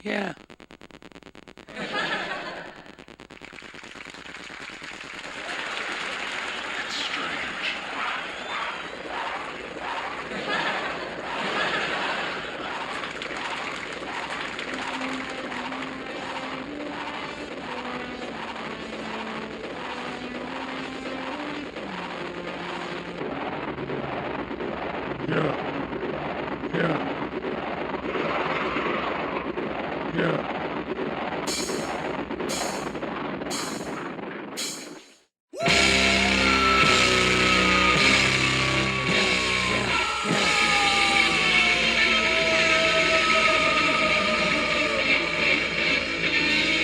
Yeah. It's strange. Yeah. Yeah. Yeah.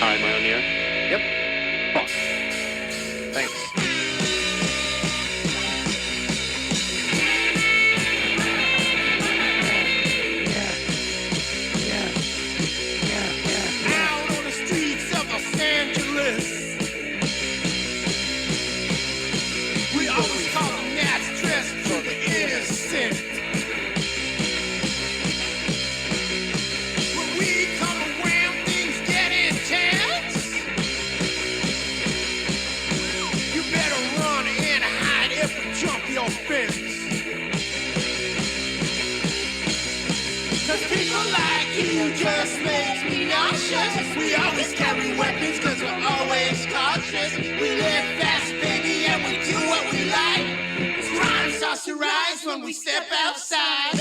Hi, am I on the air? Yep. Fuck. Thanks. Out on the streets of Los Angeles, we always call them gnats dressed for the innocent. When we come around, things get intense. You better run and hide if we jump your fence. 'Cause people like you just makes me nauseous. We always carry weapons 'cause we're always cautious. We live fast, baby, and we do what we like. Crime starts to rise when we step outside.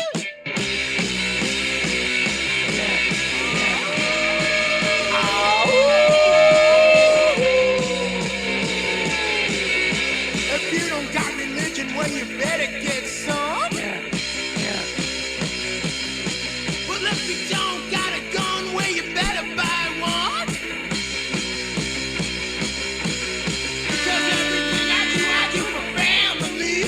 If you don't got religion, well, you better get some. Well, if you don't got a gun, well, you better buy one. Because everything I do for family.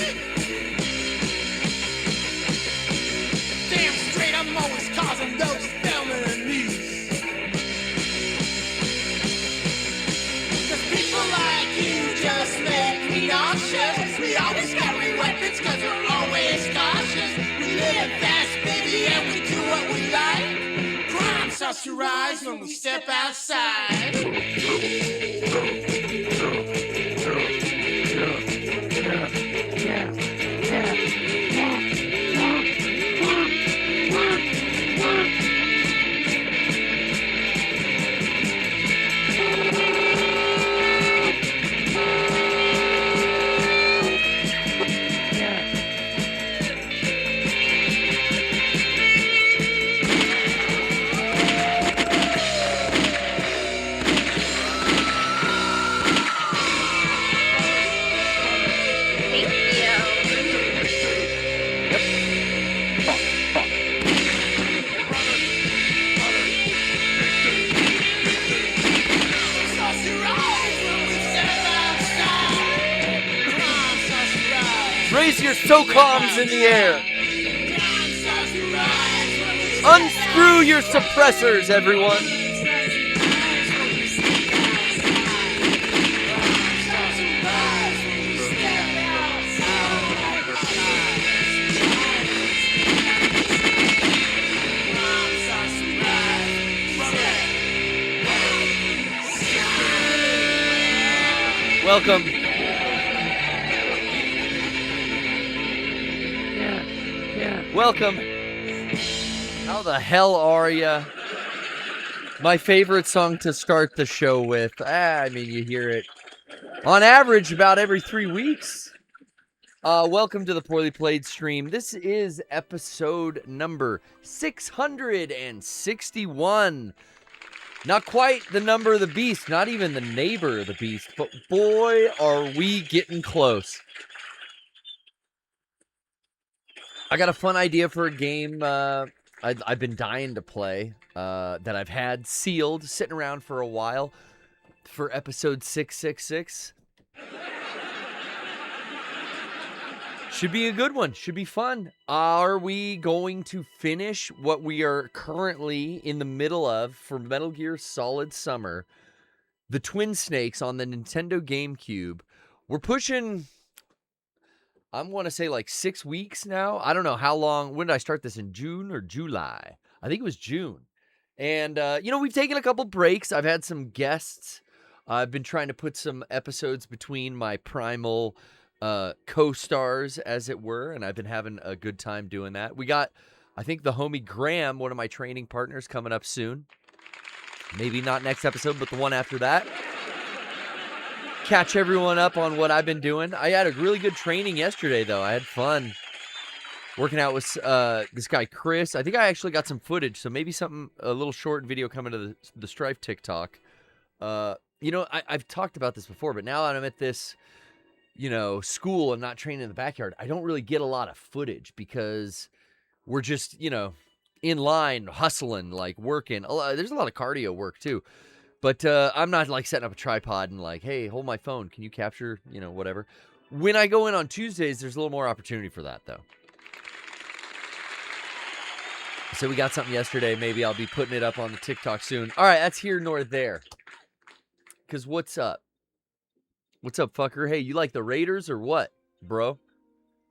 Damn straight, I'm always causing those felonies. 'Cause people like you just make me nauseous. We always carry weapons 'cause we're always cautious. We live fast, baby, and we do what we like. Crime starts to rise when we step outside. Starts to rise when we step outside. Crime starts to rise. Raise your SOCOMs in the air. Crime starts to rise when we step Unscrew your suppressors, everyone. Welcome. Welcome. How the hell are ya? My favorite song to start the show with. I mean, you hear it on average about every 3 weeks. Welcome to the Poorly Played stream. This is episode number 661. Not quite the number of the beast, not even the neighbor of the beast, but boy, are we getting close. I got a fun idea for a game I've been dying to play that I've had sealed, sitting around for a while for episode 666. Should be a good one. Should be fun. Are we going to finish what we are currently in the middle of for Metal Gear Solid Summer? The Twin Snakes on the Nintendo GameCube. We're pushing, I want to say like 6 weeks now. I don't know how long. When did I start this? In June or July? I think it was June. And, we've taken a couple breaks. I've had some guests. I've been trying to put some episodes between my Primal co-stars, as it were, and I've been having a good time doing that. We got, I think, the homie Graham, one of my training partners, coming up soon. Maybe not next episode, but the one after that. Catch everyone up on what I've been doing. I had a really good training yesterday, though. I had fun working out with this guy, Chris. I think I actually got some footage, so maybe a little short video coming to the Strife TikTok. I've talked about this before, but now that I'm at this, school and not training in the backyard, I don't really get a lot of footage because we're just, in line, hustling, like working. There's a lot of cardio work too. But I'm not like setting up a tripod and like, hey, hold my phone. Can you capture, whatever. When I go in on Tuesdays, there's a little more opportunity for that, though. So we got something yesterday. Maybe I'll be putting it up on the TikTok soon. All right, that's here nor there. Because what's up? What's up, fucker? Hey, you like the Raiders or what, bro?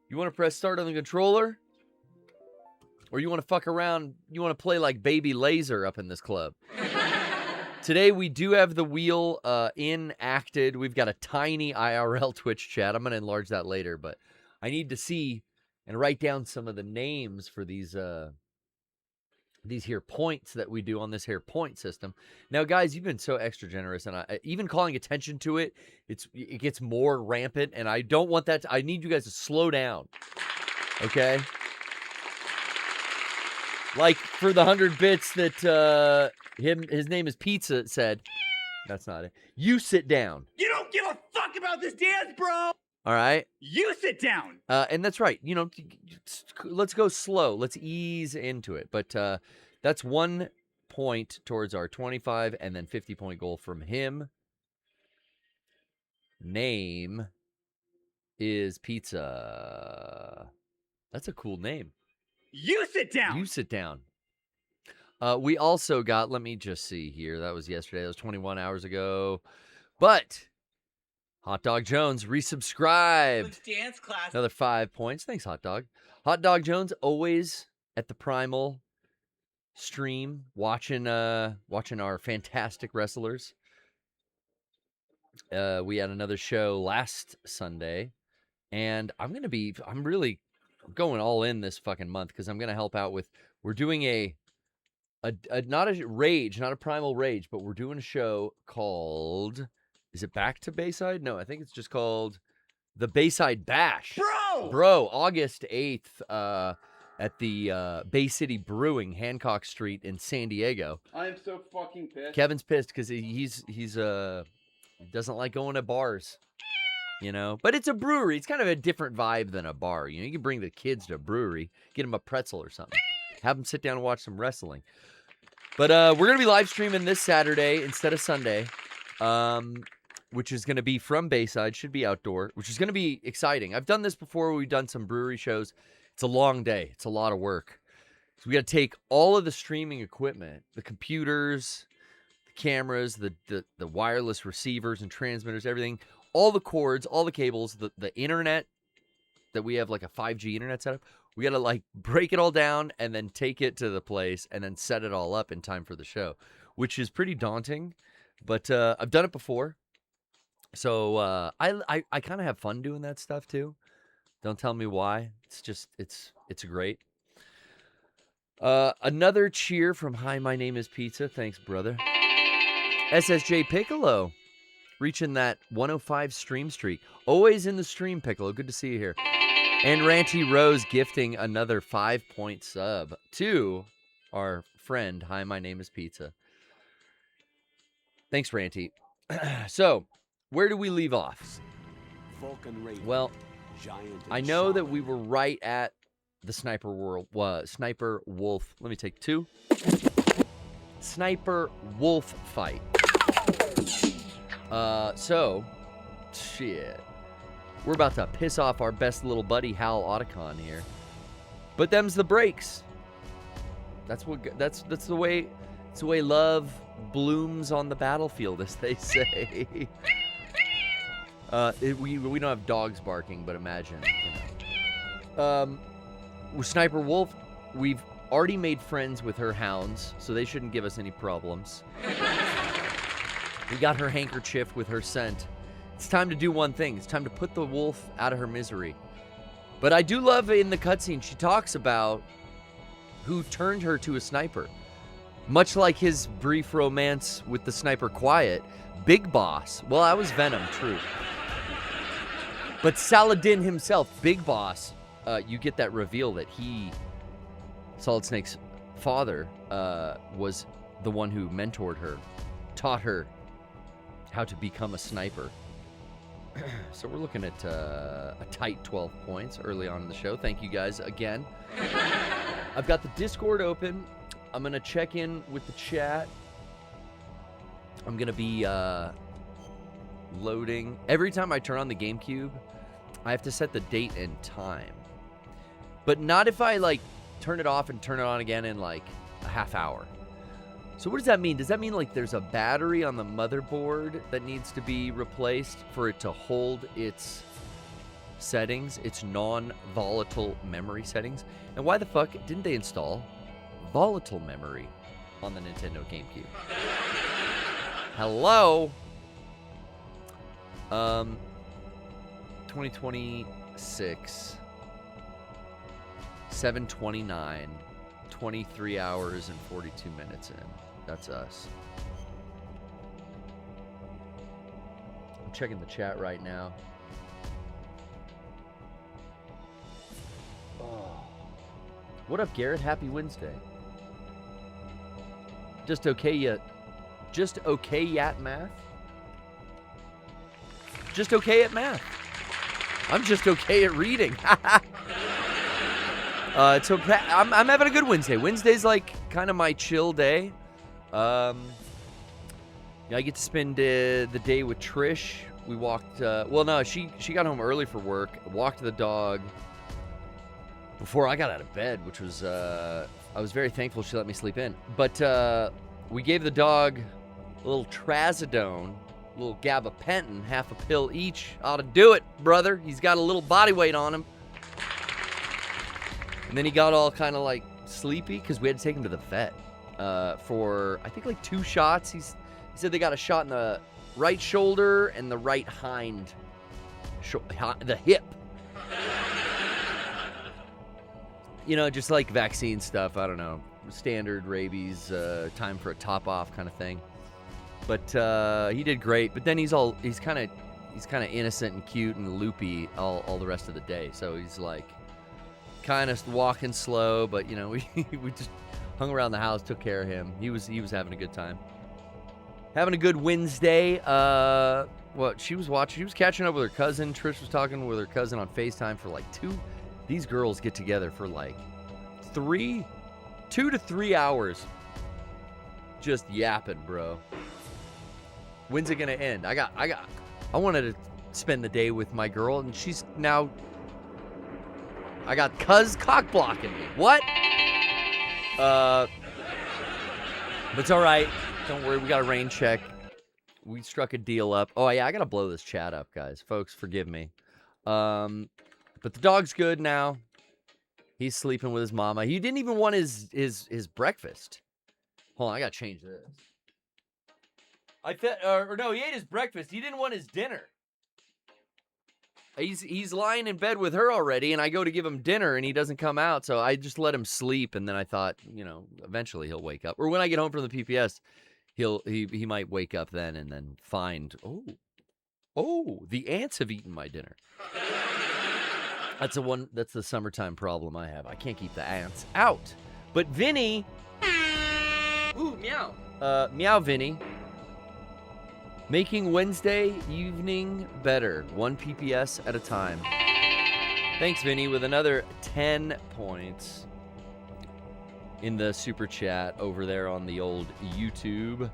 You want to press start on the controller? Or you want to fuck around? You want to play like Baby Laser up in this club? Today, we do have the wheel enacted. We've got a tiny IRL Twitch chat. I'm going to enlarge that later, but I need to see and write down some of the names for these here points that we do on this here point system. Now, guys, you've been so extra generous, and even calling attention to it, it gets more rampant, and I don't want that. I need you guys to slow down, okay? Like for the 100 bits that his name is Pizza said. That's not it. You sit down. You don't give a fuck about this dance, bro. All right. You sit down. And that's right. Let's go slow. Let's ease into it. But that's 1 point towards our 25 and then 50-point goal from him. Name is Pizza. That's a cool name. You sit down. You sit down. We also got, let me just see here. That was yesterday. That was 21 hours ago. But Hot Dog Jones resubscribed. Let's dance class. Another 5 points. Thanks, Hot Dog. Hot Dog Jones always at the Primal stream watching our fantastic wrestlers. We had another show last Sunday, and I'm really going all in this fucking month because I'm going to help out with, we're doing a not a rage, not a Primal Rage, but we're doing a show called, is it Back to Bayside? No, I think it's just called the Bayside Bash. Bro, August 8th at the Bay City Brewing, Hancock Street in San Diego. I am so fucking pissed. Kevin's pissed because he's doesn't like going to bars, But it's a brewery. It's kind of a different vibe than a bar. You can bring the kids to a brewery, get them a pretzel or something. Have them sit down and watch some wrestling. But we're going to be live streaming this Saturday instead of Sunday, which is going to be from Bayside, should be outdoor, which is going to be exciting. I've done this before. We've done some brewery shows. It's a long day. It's a lot of work. So we got to take all of the streaming equipment, the computers, the cameras, the wireless receivers and transmitters, everything, all the cords, all the cables, the internet that we have, like a 5G internet setup. We got to break it all down and then take it to the place and then set it all up in time for the show, which is pretty daunting, but I've done it before. So I kind of have fun doing that stuff too. Don't tell me why. It's just, it's great. Another cheer from Hi, my name is Pizza. Thanks, brother. SSJ Piccolo reaching that 105 stream streak. Always in the stream, Piccolo. Good to see you here. And Ranchy Rose gifting another 5-point sub to our friend, Hi, my name is Pizza. Thanks, Ranty. So, where do we leave off? Well, I know that we were right at the Sniper Wolf. Let me take 2. Sniper Wolf fight. So, shit. We're about to piss off our best little buddy, Hal Otacon here. But them's the breaks. That's the way love blooms on the battlefield, as they say. We don't have dogs barking, but imagine. With Sniper Wolf, we've already made friends with her hounds, so they shouldn't give us any problems. We got her handkerchief with her scent. It's time to do one thing. It's time to put the wolf out of her misery. But I do love in the cutscene, she talks about who turned her to a sniper. Much like his brief romance with the sniper Quiet, Big Boss. Well, that was Venom, true. But Saladin himself, Big Boss, you get that reveal that he, Solid Snake's father, was the one who mentored her, taught her how to become a sniper. So we're looking at a tight 12 points early on in the show. Thank you guys again. I've got the Discord open. I'm going to check in with the chat. I'm going to be loading. Every time I turn on the GameCube, I have to set the date and time. But not if I, like, turn it off and turn it on again in, like, a half hour. So what does that mean? Does that mean, like, there's a battery on the motherboard that needs to be replaced for it to hold its settings, its non-volatile memory settings? And why the fuck didn't they install volatile memory on the Nintendo GameCube? Hello? 2026, 7:29, 23 hours and 42 minutes in. That's us. I'm checking the chat right now. Oh. What up, Garrett? Happy Wednesday. Just okay at math? Just okay at math. I'm just okay at reading. So I'm having a good Wednesday. Wednesday's like kind of my chill day. I get to spend the day with Trish. We walked. Well, no, she got home early for work. Walked the dog before I got out of bed, which was I was very thankful she let me sleep in. But we gave the dog a little trazodone, a little gabapentin, half a pill each. Ought to do it, brother. He's got a little body weight on him. And then he got all kind of like sleepy because we had to take him to the vet for, I think, like 2 shots. He said they got a shot in the right shoulder and the right hind, the hip. You know, just like vaccine stuff. I don't know. Standard rabies, time for a top off kind of thing. But he did great. But then he's kind of innocent and cute and loopy all the rest of the day. So he's like kind of walking slow, but you know, we just hung around the house, took care of him. He was having a good time. Having a good Wednesday. She was catching up with her cousin. Trish was talking with her cousin on FaceTime for like 2. These girls get together for like 2 to 3 hours. Just yapping, bro. When's it gonna end? I wanted to spend the day with my girl, and she's now. I got cuz cock blocking me. What? But it's all right. Don't worry. We got a rain check. We struck a deal up. Oh yeah, I gotta blow this chat up, guys. Folks, forgive me. But the dog's good now. He's sleeping with his mama. He didn't even want his breakfast. Hold on, I gotta change this. No, he ate his breakfast. He didn't want his dinner. He's lying in bed with her already, and I go to give him dinner, and he doesn't come out, so I just let him sleep, and then I thought, you know, eventually he'll wake up. Or when I get home from the PPS, he might wake up then and then find, oh, the ants have eaten my dinner. That's the summertime problem I have. I can't keep the ants out. But Vinny, ooh, meow. Meow, Vinny. Making Wednesday evening better, 1 PPS at a time. Thanks, Vinny, with another 10 points in the super chat over there on the old YouTube.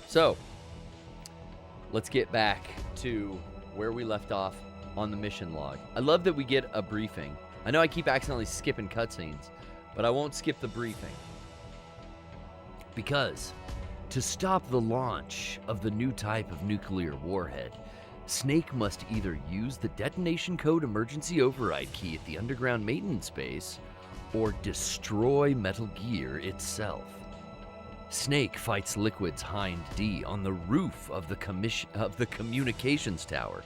So, let's get back to where we left off on the mission log. I love that we get a briefing. I know I keep accidentally skipping cutscenes, but I won't skip the briefing. Because to stop the launch of the new type of nuclear warhead, Snake must either use the detonation code emergency override key at the underground maintenance base, or destroy Metal Gear itself. Snake fights Liquid's Hind D on the roof of the communications tower.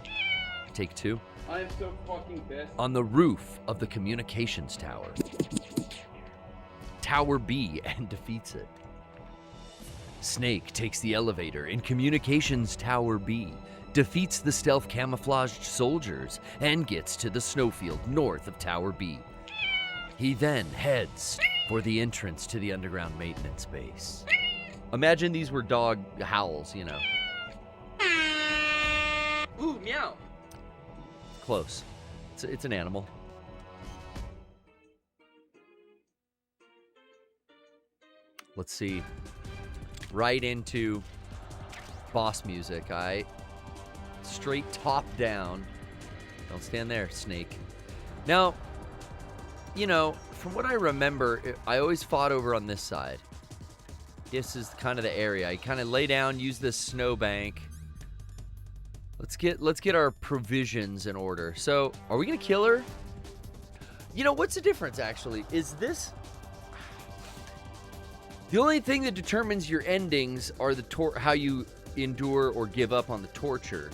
Take 2. I am so fucking pissed. On the roof of the communications tower. Tower B and defeats it. Snake takes the elevator in communications tower B, defeats the stealth camouflaged soldiers, and gets to the snowfield north of Tower B. He then heads for the entrance to the underground maintenance base. Imagine these were dog howls, you know. Ooh, meow. Close. It's an animal. Let's see. Right into boss music, alright? Straight top down. Don't stand there, Snake. Now, you know, from what I remember, I always fought over on this side. This is kind of the area. I kind of lay down, use this snowbank. Let's get our provisions in order. So, are we gonna kill her? You know, what's the difference actually? Is this the only thing that determines your endings are the how you endure or give up on the torture.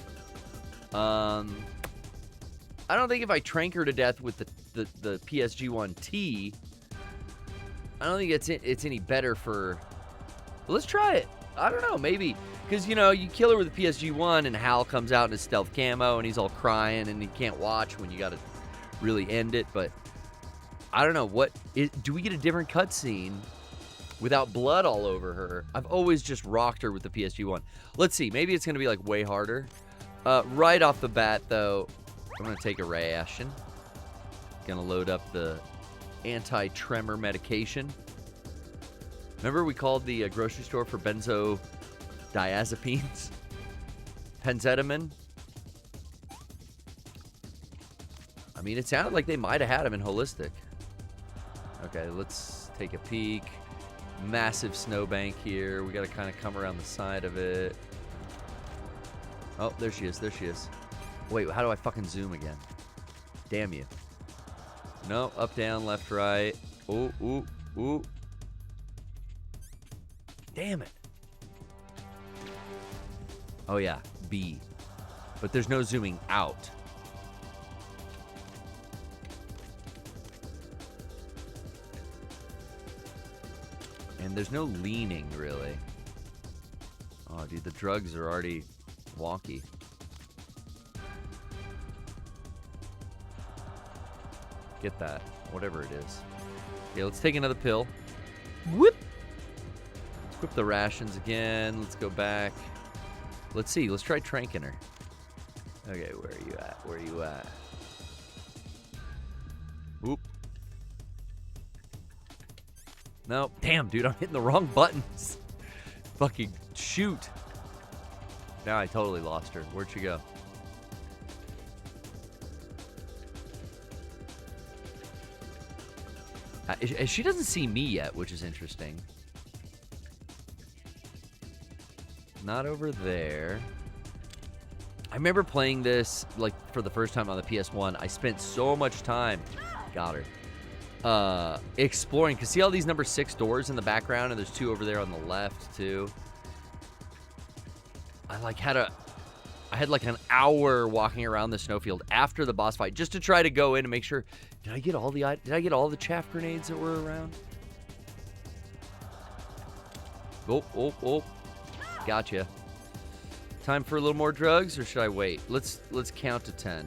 I don't think if I trank her to death with the PSG-1T, I don't think it's any better for. Well, let's try it. I don't know, maybe. Because, you know, you kill her with the PSG-1 and Hal comes out in his stealth camo and he's all crying and he can't watch when you got to really end it. But I don't know. Do we get a different cutscene without blood all over her? I've always just rocked her with the PSG-1. Let's see. Maybe it's going to be, like, way harder. Right off the bat, though, I'm going to take a ration. Going to load up the anti-tremor medication. Remember we called the grocery store for benzodiazepines? Penzetamine? I mean, it sounded like they might have had them in Holistic. Okay, let's take a peek. Massive snowbank here. We got to kind of come around the side of it. Oh, there she is. There she is. Wait, how do I fucking zoom again? Damn you. No, up, down, left, right. Ooh, ooh, ooh. Damn it. Oh, yeah. B. But there's no zooming out. And there's no leaning, really. Oh, dude, the drugs are already wonky. Get that. Whatever it is. Okay, let's take another pill. Whoop! Equip the rations again. Let's go back. Let's see. Let's try tranking her. Okay, where are you at? Where are you at? Oop. No. Damn, dude. I'm hitting the wrong buttons. Fucking shoot. Now I totally lost her. Where'd she go? She doesn't see me yet, which is interesting. Not over there. I remember playing this like for the first time on the PS1. I spent so much time, got her, exploring. Cause see all these number 6 doors in the background, and there's 2 over there on the left too. I had like an hour walking around the snowfield after the boss fight just to try to go in and make sure. Did I get all the chaff grenades that were around? Oh, oh, oh. Gotcha. Time for a little more drugs, or should I wait? Let's count to 10.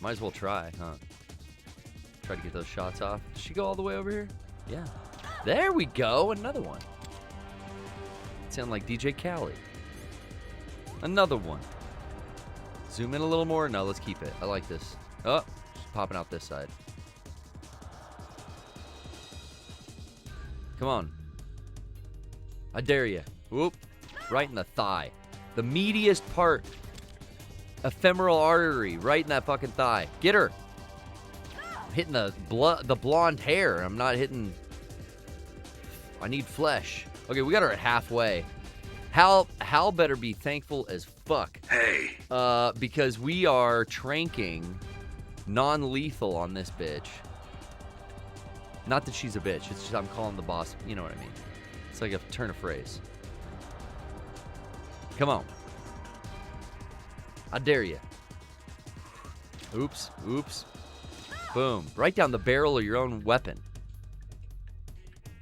Might as well try, huh? Try to get those shots off. Did she go all the way over here? Yeah. There we go. Another one. Sound like DJ Khaled. Another one. Zoom in a little more. No, let's keep it. I like this. Oh, she's popping out this side. Come on. I dare you. Whoop. Right in the thigh. The meatiest part. Ephemeral artery. Right in that fucking thigh. Get her. I'm hitting the blonde hair. I'm not hitting. I need flesh. Okay, we got her at halfway. Hal better be thankful as fuck. Hey. Because we are tranking non-lethal on this bitch. Not that she's a bitch. It's just I'm calling the boss. You know what I mean. It's like a turn of phrase. Come on. I dare you. Oops. Oops. Boom. Right down the barrel of your own weapon.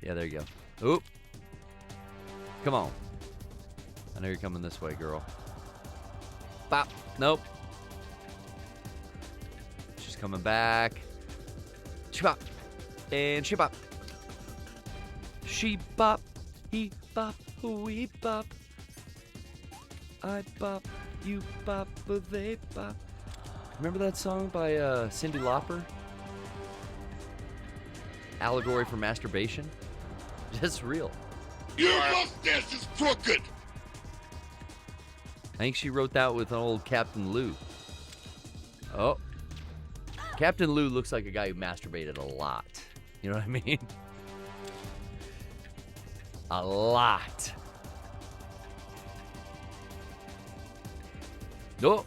Yeah, there you go. Oop. Come on. I know you're coming this way, girl. Bop. Nope. She's coming back. Shibop. And shibop. She bop. He bop. We bop. I bop. You bop. They bop. Remember that song by Cyndi Lauper? Allegory for masturbation? Just real. Your mustache is crooked. I think she wrote that with an old Captain Lou. Oh. Captain Lou looks like a guy who masturbated a lot. You know what I mean? A lot. Oh.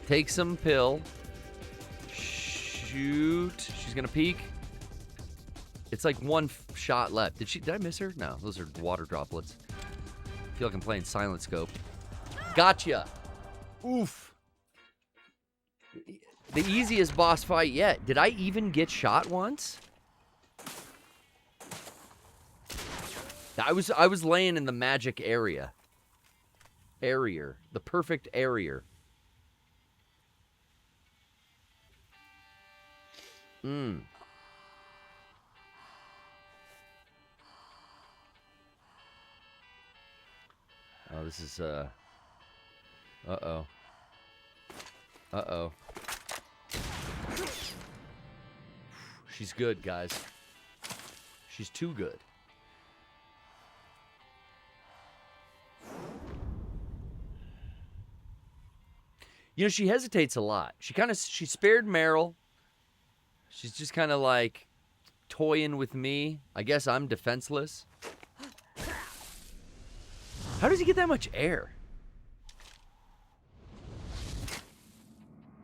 Take some pill. Shoot. She's going to peek. It's like one shot left. Did I miss her? No, those are water droplets. I feel like I'm playing Silent Scope. Gotcha. Oof. The easiest boss fight yet. Did I even get shot once? I was laying in the magic area. Area. The perfect area. Oh, this is, uh-oh. Uh-oh. She's good, guys. She's too good. You know, she hesitates a lot. She spared Meryl. She's just kind of like toying with me. I guess I'm defenseless. How does he get that much air?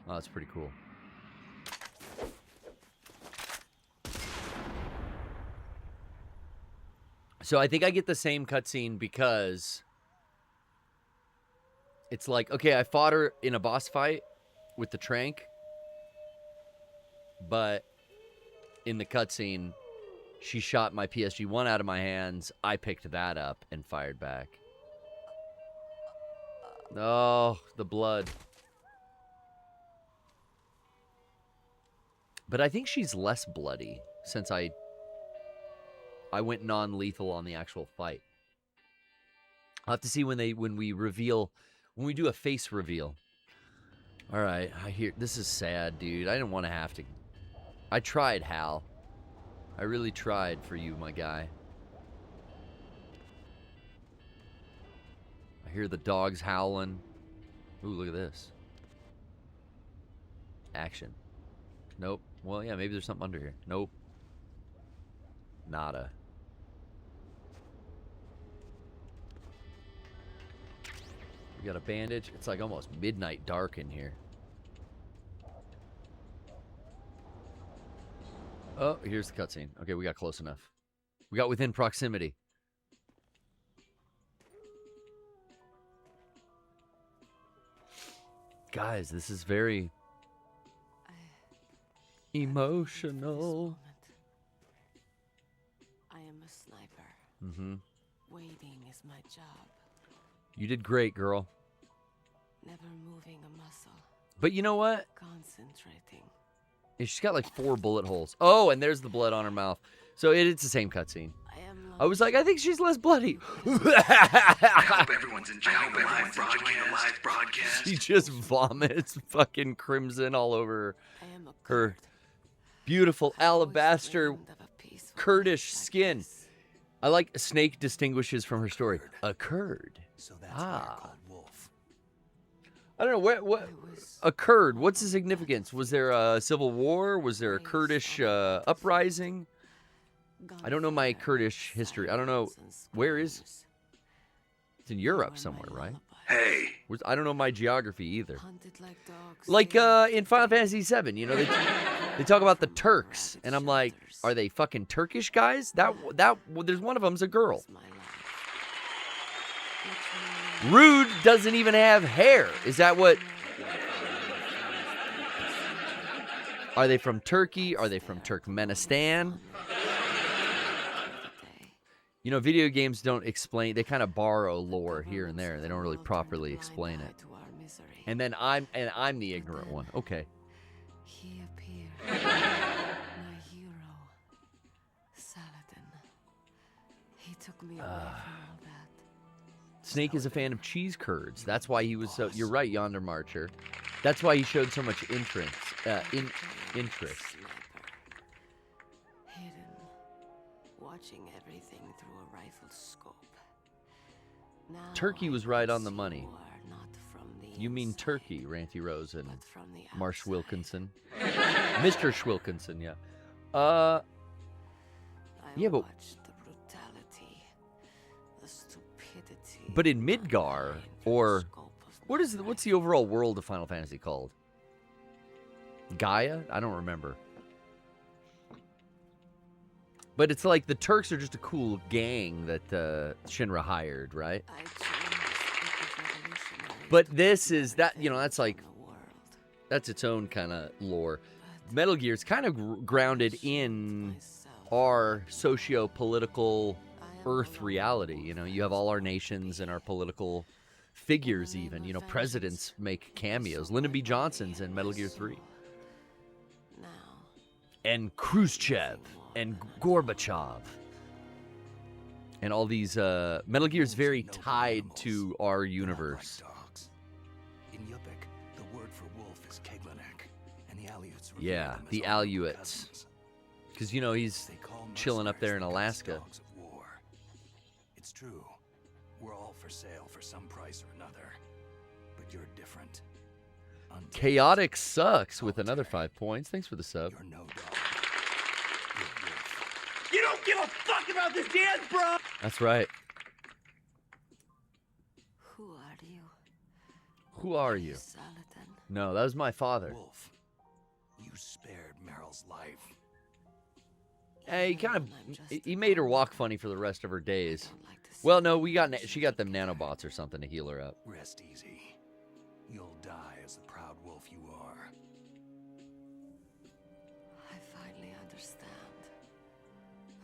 Oh, that's pretty cool. So I think I get the same cutscene because it's like, okay, I fought her in a boss fight with the trank, but in the cutscene, she shot my PSG-1 out of my hands. I picked that up and fired back. Oh, the blood. But I think she's less bloody since I went non-lethal on the actual fight. I'll have to see when we do a face reveal. All right, this is sad, dude. I didn't want to have to. I tried, Hal. I really tried for you, my guy. I hear the dogs howling. Ooh, look at this. Action. Nope. Well, yeah, maybe there's something under here. Nope. Nada. We got a bandage. It's like almost midnight dark in here. Oh, here's the cutscene. Okay, we got close enough. We got within proximity. Guys, this is very emotional. I am a sniper. Mm-hmm. Waiting is my job. You did great, girl. Never moving a muscle. But you know what? Concentrating. Yeah, she's got like 4 bullet holes. Oh, and there's the blood on her mouth. So it's the same cutscene. I was like, I think she's less bloody. I hope everyone's enjoying the live broadcast. She just vomits fucking crimson all over her beautiful alabaster Kurdish skin. I like Snake distinguishes from her story. A Kurd. So that's why you're called Wolf. I don't know what a Kurd. What's the significance? Was there a civil war? Was there a Kurdish uprising? I don't know my Kurdish history. I don't know. Where is It's in Europe somewhere, right? Hey, I don't know my geography either. Hunted like dogs. Like in Final Fantasy VII, you know, they talk about the Turks, and I'm like, are they fucking Turkish guys? There's one of them's a girl. Rude doesn't even have hair. Is that what? Are they from Turkey? Are they from Turkmenistan? You know, video games don't explain. They kind of borrow lore here and there. They don't really properly explain it. And then I'm the ignorant one. Okay. He appeared. My hero, Saladin. He took me away from all that. Snake is a fan of cheese curds. That's why he was so. You're right, Yonder Marcher. That's why he showed so much interest. Interest. Hidden, watching everything through a rifle scope. Now Turkey was right on the money. you are not from the You mean inside, Turkey, Ranty Rose and but from the Marsh outside. Wilkinson. Mr. Schwilkinson, yeah. I Yeah, but- watched the brutality, the stupidity. But in Midgar, or what's the overall world of Final Fantasy called? Gaia? I don't remember. But it's like the Turks are just a cool gang that Shinra hired, right? But this is that, you know, that's like, that's its own kind of lore. Metal Gear's kind of grounded in our socio-political Earth reality. You know, you have all our nations and our political figures even. You know, presidents make cameos. Lyndon B. Johnson's in Metal Gear 3. And Khrushchev and Gorbachev. And all these, Metal Gear's very tied to our universe. Dogs. In Yupik, the word for wolf is Keglanek, and the Aleuts refer Yeah, to them as the all Aleuts. peasants. Because, you know, he's They call chilling up there in mercenaries the Alaska. dogs of war. It's true. We're all for sale for some price or another. But you're different. Untamed. Chaotic Sucks with another 5 points. Thanks for the sub. You're no dog. You're wolf. You don't give a fuck about this dance, bro! That's right. Who are you? Who are you? Saladin. No, that was my father. Wolf. You spared Meryl's life. Hey, he made her walk funny for the rest of her days. Don't like to see Well, no, she got them nanobots or something to heal her up. Rest easy. You'll die as the proud wolf you are. I finally understand.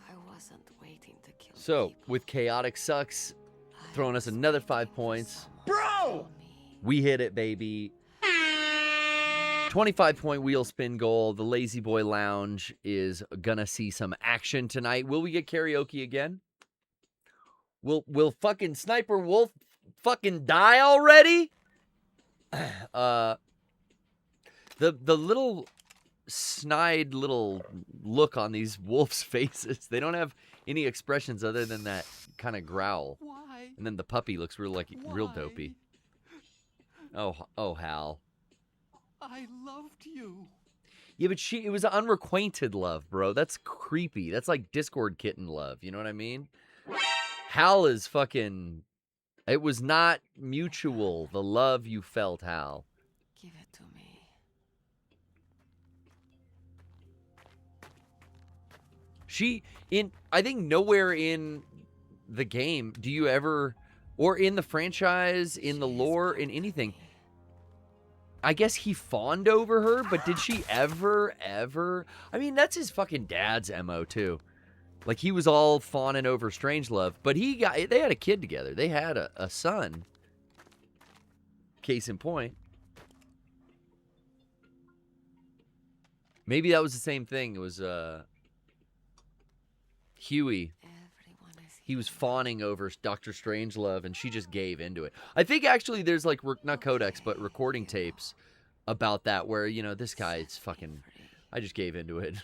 I wasn't waiting to kill So, people. with Chaotic Sucks I throwing us was another waiting 5 for points. someone to Bro! kill me. We hit it, baby. 25-point wheel spin goal. The Lazy Boy Lounge is gonna see some action tonight. Will we get karaoke again? Will fucking Sniper Wolf fucking die already? The little snide little look on these wolves' faces. They don't have any expressions other than that kind of growl. Why? And then the puppy looks real real dopey. Oh, Hal. I loved you. Yeah, but it was unrequited love, bro. That's creepy. That's like Discord kitten love. You know what I mean? Hal is fucking. It was not mutual. The love you felt, Hal. Give it to me. I think nowhere in the game do you ever, or in the franchise, in the lore, in anything. I guess he fawned over her, but did she ever? I mean, that's his fucking dad's MO too. Like, he was all fawning over Strangelove, but they had a kid together. They had a son. Case in point. Maybe that was the same thing. It was Huey. Everyone is He was here. fawning over Dr. Strangelove, and she just gave into it. I think actually there's like not codex, but recording tapes about that where, you know, this guy is fucking. I just gave into it.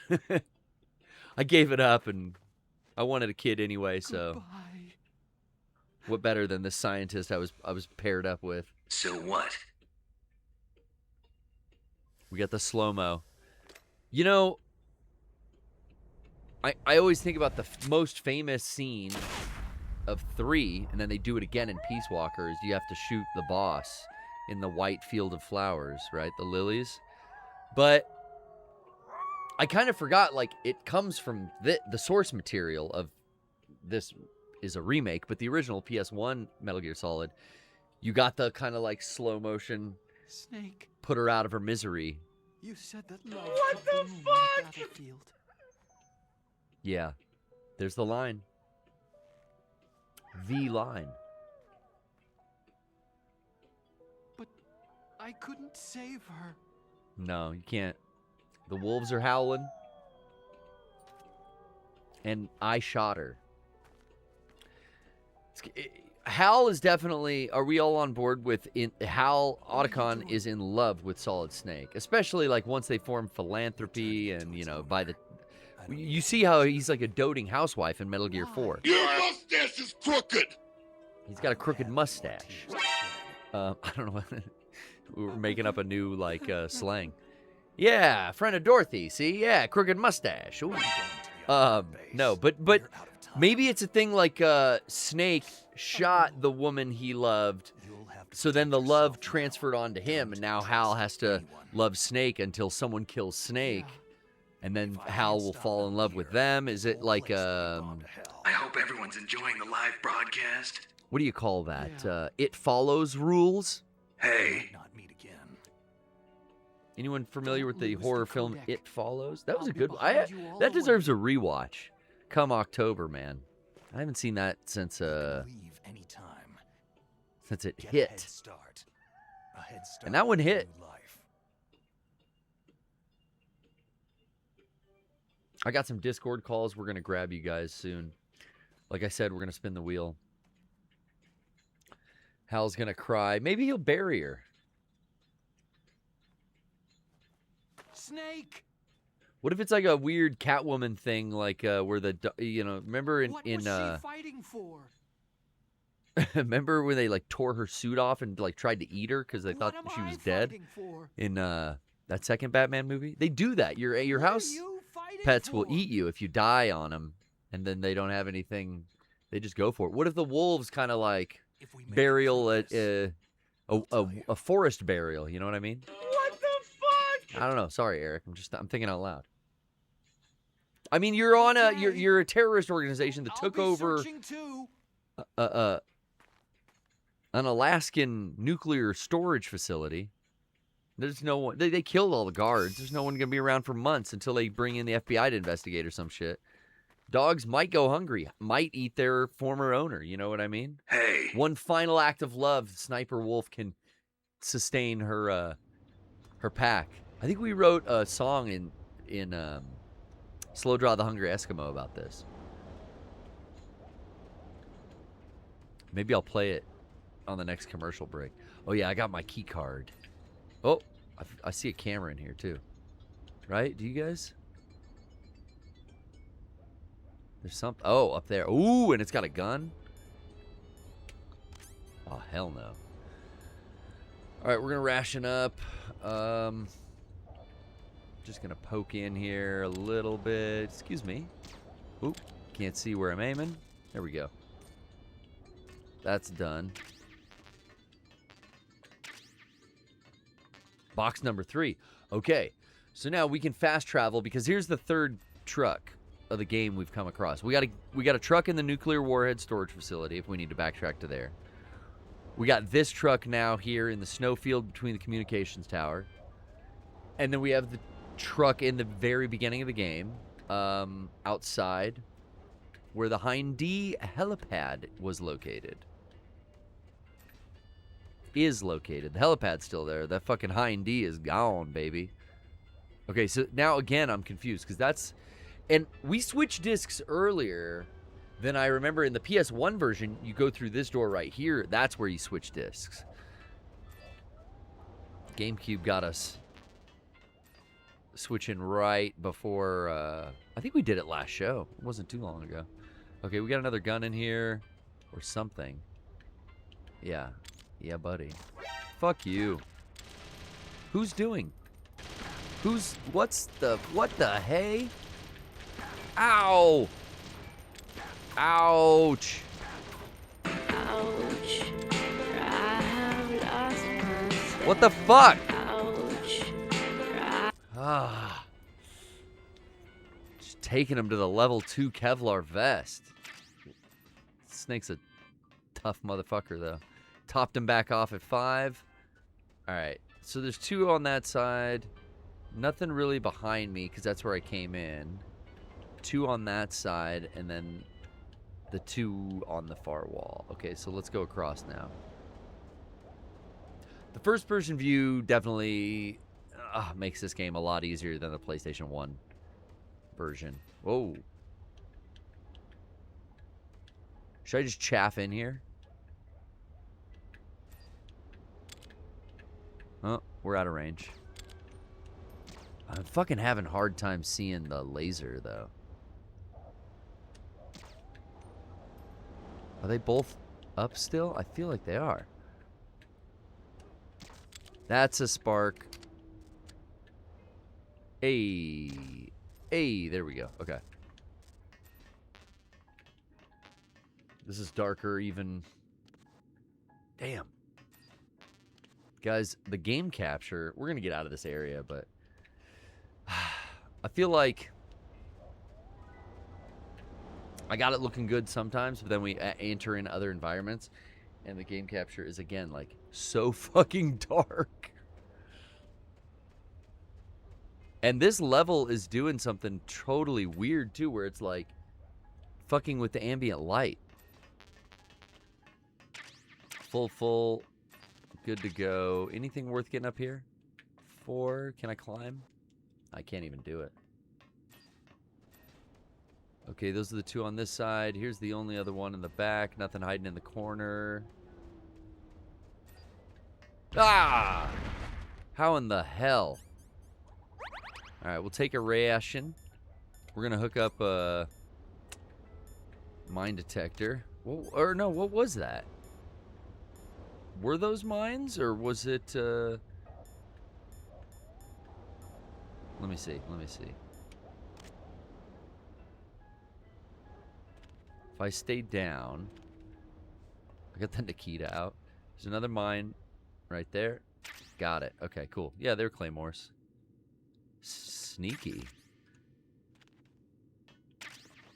I gave it up, and I wanted a kid anyway. So Goodbye. what better than this scientist I was paired up with? so what? We got the slow mo. You know, I always think about the most famous scene of 3, and then they do it again in Peace Walker, is you have to shoot the boss in the white field of flowers, right? The lilies. But I kind of forgot, like, it comes from the source material of this is a remake, but the original PS1 Metal Gear Solid, you got the kind of like slow motion Snake, put her out of her misery. you said that love what the fuck? Battlefield. Yeah, there's the line. The line. But I couldn't save her. No, you can't. The wolves are howling. And I shot her. Hal is definitely... Are we all on board with... Hal Otacon is in love with Solid Snake. Especially, like, once they form philanthropy and, you know, by the... You see how he's like a doting housewife in Metal Gear 4. Your mustache is crooked. He's got a crooked mustache. I don't know. We were making up a new, like, slang. Yeah, friend of Dorothy. See? Yeah, crooked mustache. Ooh. No, but maybe it's a thing like Snake shot the woman he loved, so then the love transferred onto him, and now Hal has to love Snake until someone kills Snake, and then Hal will fall in love with them. Is it like I hope everyone's enjoying the live broadcast. what do you call that? It Follows rules? Hey, Not meet again. Anyone familiar with the Lose the horror film codec. It Follows? That was I'll a be good one. behind you all That the deserves way. a rewatch. Come October, man. I haven't seen that since Leave anytime. it Get a head hit. start. A head start. And that one on a hit. new life. I got some Discord calls. We're gonna grab you guys soon. Like I said, we're gonna spin the wheel. Hal's gonna cry. Maybe he'll bury her. Snake. What if it's like a weird Catwoman thing, like where remember What was she fighting for? remember when they like tore her suit off and like tried to eat her because they What thought am she was I dead fighting for? in that second Batman movie? They do that. Your What are house you fighting pets will for? eat you if you die on them, and then they don't have anything. They just go for it. What if the wolves kind of like If we make burial at progress, a forest burial? You know what I mean? what the fuck? I don't know. Sorry, Eric. I'm thinking out loud. I mean, you're on a you're a terrorist organization that I'll took be over searching too. an Alaskan nuclear storage facility. There's no one. They killed all the guards. There's no one gonna be around for months until they bring in the FBI to investigate or some shit. Dogs might go hungry, might eat their former owner. You know what I mean? Hey, One final act of love, Sniper Wolf can sustain her pack. I think we wrote a song in Slow Draw the Hungry Eskimo about this. Maybe I'll play it on the next commercial break. Oh yeah, I got my key card. Oh, I see a camera in here too. Right? Do you guys? There's something. Oh, up there. Ooh, and it's got a gun. Oh, hell no. All right, we're going to ration up. Just going to poke in here a little bit. Excuse me. Oop, can't see where I'm aiming. There we go. That's done. Box number 3. Okay, so now we can fast travel because here's the third truck of the game we've come across. We got a truck in the nuclear warhead storage facility if we need to backtrack to there. We got this truck now here in the snowfield between the communications tower. And then we have the truck in the very beginning of the game, outside, where the Hindy helipad was located. Is located. The helipad's still there. That fucking Hindy is gone, baby. Okay, so now again I'm confused because that's... And we switched discs earlier than I remember. In the PS1 version, you go through this door right here. That's where you switch discs. GameCube got us switching right before... I think we did it last show. It wasn't too long ago. Okay, we got another gun in here. Or something. Yeah. Yeah, buddy. Fuck you. Who's doing? What the hey? Ow! Ouch! What the fuck? Ah. Just taking him to the level 2 Kevlar vest. Snake's a tough motherfucker, though. Topped him back off at 5. Alright, so there's 2 on that side. Nothing really behind me, because that's where I came in. 2 on that side, and then the 2 on the far wall. Okay, so let's go across now. The first-person view definitely makes this game a lot easier than the PlayStation 1 version. Whoa. Should I just chaff in here? Oh, we're out of range. I'm fucking having a hard time seeing the laser, though. Are they both up still? I feel like they are. That's a spark. Hey. Hey, there we go. Okay. This is darker even. Damn. Guys, the game capture, we're going to get out of this area, but I feel like I got it looking good sometimes, but then we enter in other environments, and the game capture is, again, like, so fucking dark. And this level is doing something totally weird, too, where it's, like, fucking with the ambient light. Full. Good to go. Anything worth getting up here? 4. Can I climb? I can't even do it. Okay, those are the 2 on this side. Here's the only other one in the back. Nothing hiding in the corner. Ah! How in the hell? Alright, we'll take a ration. We're going to hook up a mine detector. Or no, what was that? Were those mines, or was it, Let me see. If I stay down, I got the Nikita out. There's another mine right there. Got it. Okay, cool. Yeah, they're claymores. Sneaky.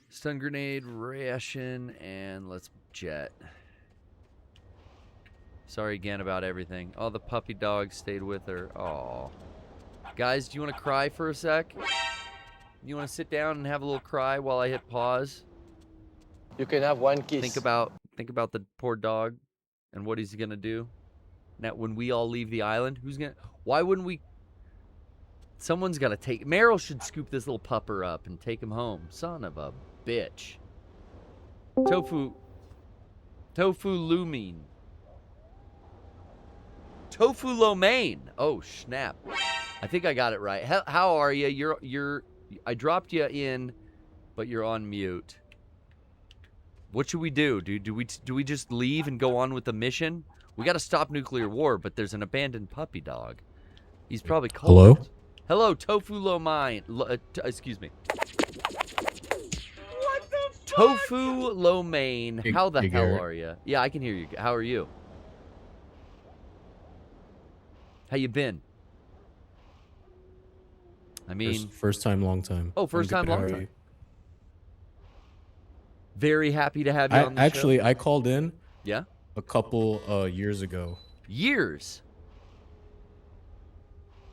Stun grenade, ration, and let's jet. Sorry again about everything. Oh, the puppy dog stayed with her. Aw. Guys, do you want to cry for a sec? You want to sit down and have a little cry while I hit pause? You can have one kiss. Think about the poor dog and what he's gonna do. Now, when we all leave the island, why wouldn't we? Someone's gotta take. Meryl should scoop this little pupper up and take him home. Son of a bitch. Tofu lumine. Tofu lo mein. Oh snap! I think I got it right. How are you? I dropped you in, but you're on mute. What should we do? Do we just leave and go on with the mission? We got to stop nuclear war, but there's an abandoned puppy dog. He's probably cold. Hello? Hello, Tofu lo mein. excuse me. What the fuck? Tofu lo mein. Hey, How the hey, hell Garrett. are you? Yeah, I can hear you. How are you? How you been? I mean, First time, long time. Oh, first I'm time, good. long How are time. you? very happy to have you on the Actually, show. I called in Yeah? a couple years ago. Years.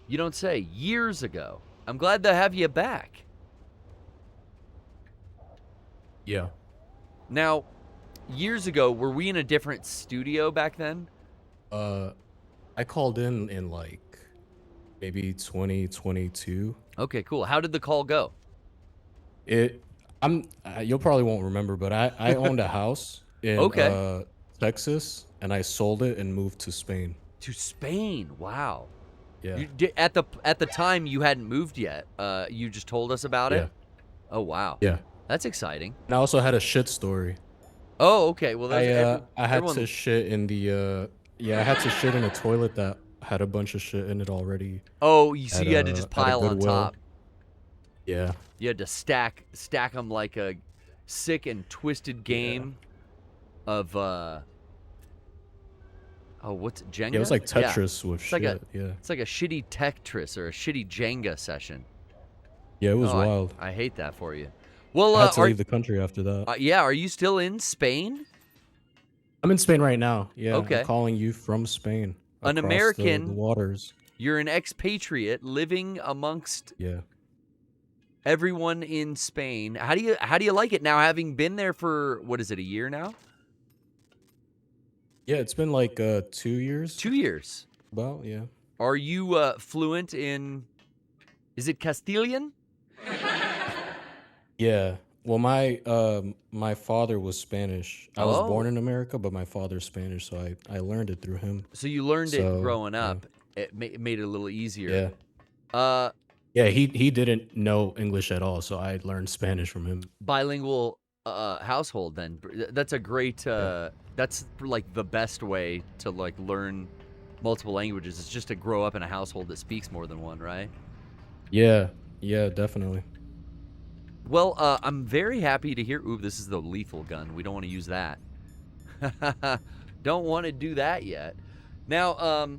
You don't say. Years ago. I'm glad to have you back. Yeah. Now, years ago, were we in a different studio back then? I called in like maybe 2022. Okay, cool. How did the call go? You'll probably won't remember, but I owned a house in Okay. Texas, and I sold it and moved to Spain. To Spain. Wow. Yeah. At the time, you hadn't moved yet. You just told us about it? Oh, wow. Yeah. That's exciting. And I also had a shit story. Oh, okay. Well, that's I had to shit in the I had to shit in a toilet that had a bunch of shit in it already. Oh, so you had to just at a pile on Goodwill. top. Yeah. You had to stack them like a sick and twisted game of Oh, what's Jenga? Yeah, it was like Tetris with It's shit. like yeah. It's like a shitty Tetris or a shitty Jenga session. Yeah, it was Oh, wild. I hate that for you. Well, I had to leave the country after that. yeah, are you still in Spain? I'm in Spain right now. Yeah, Okay. I'm calling you from Spain. An across American. the waters. You're an expatriate living amongst Yeah. everyone in Spain. How do you like it now, having been there for what is it, a year now? Yeah, it's been like 2 years. 2 years. About, yeah. Are you fluent in? Is it Castilian? Yeah. Well, my father was Spanish. I was Oh. born in America, but my father's Spanish, so I learned it through him. So you learned it So, growing yeah. up. It made it a little easier. Yeah. Yeah, he didn't know English at all, so I learned Spanish from him. Bilingual household. Then that's a great. That's like the best way to like learn multiple languages. It's just to grow up in a household that speaks more than one, right? Yeah. Yeah, definitely. Well, I'm very happy to hear. Ooh, this is the lethal gun. We don't want to use that. Don't want to do that yet. Now,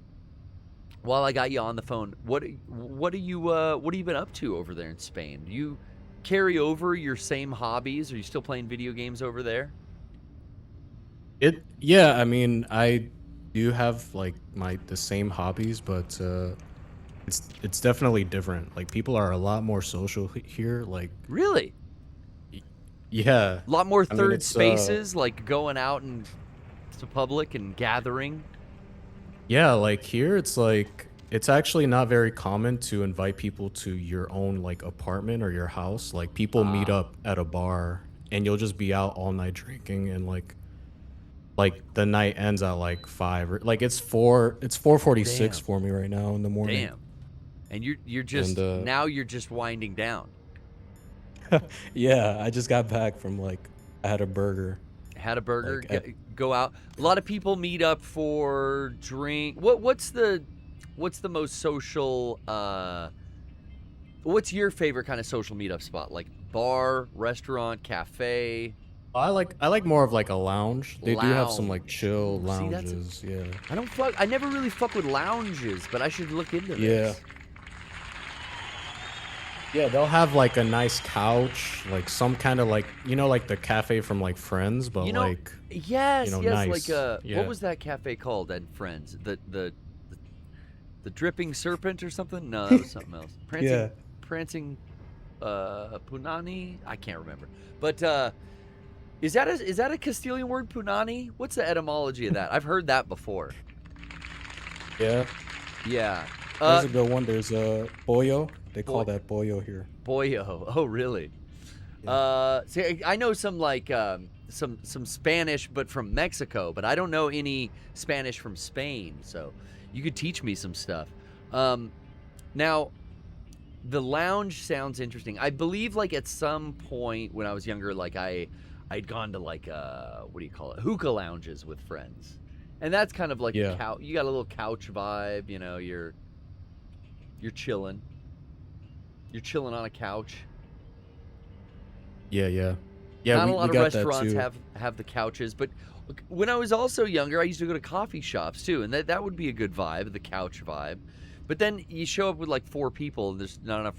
while I got you on the phone, what are you been up to over there in Spain? Do you carry over your same hobbies? Are you still playing video games over there? Yeah, I mean, I do have like the same hobbies, but it's definitely different. Like people are a lot more social here. Like Really? yeah, A lot more I mean, third it's, spaces, like going out and to public and gathering. yeah, like here it's actually not very common to invite people to your own like apartment or your house. Like people meet up at a bar and you'll just be out all night drinking and like the night ends at like 5 or like it's 4:46 Damn. for me right now in the morning. Damn. And you're just And, now you're just winding down. Yeah, I just got back from like I had a burger. Had a burger, Like, go out. A lot of people meet up for drink. What's the most social? What's your favorite kind of social meetup spot? Like bar, restaurant, cafe? I like more of like a lounge. They do have some like chill See, that's- lounges. Yeah. I never really fuck with lounges, but I should look into Yeah. this. Yeah, they'll have like a nice couch, like some kind of like like the cafe from like Friends, but You know, like Yes, know, yes. nice. Like Yeah. what was that cafe called at Friends? The dripping serpent or something? No, that was something else. Prancing punani? I can't remember. But is that a Castilian word, punani? What's the etymology of that? I've heard that before. yeah. Yeah. There's a good one. There's a pollo. They call Boy- that pollo here. Boyo. Oh, really? See, I know some like some Spanish, but from Mexico. But I don't know any Spanish from Spain. So you could teach me some stuff. Now, the lounge sounds interesting. I believe like at some point when I was younger, like I'd gone to like what do you call it, hookah lounges with friends, and that's kind of like Yeah. you got a little couch vibe. You know, you're chilling. You're chilling on a couch. Yeah, yeah. Yeah, Not we, a lot we of got that restaurants too. have the couches, but when I was also younger, I used to go to coffee shops too, and that would be a good vibe, the couch vibe. But then you show up with like 4 people, and there's not enough.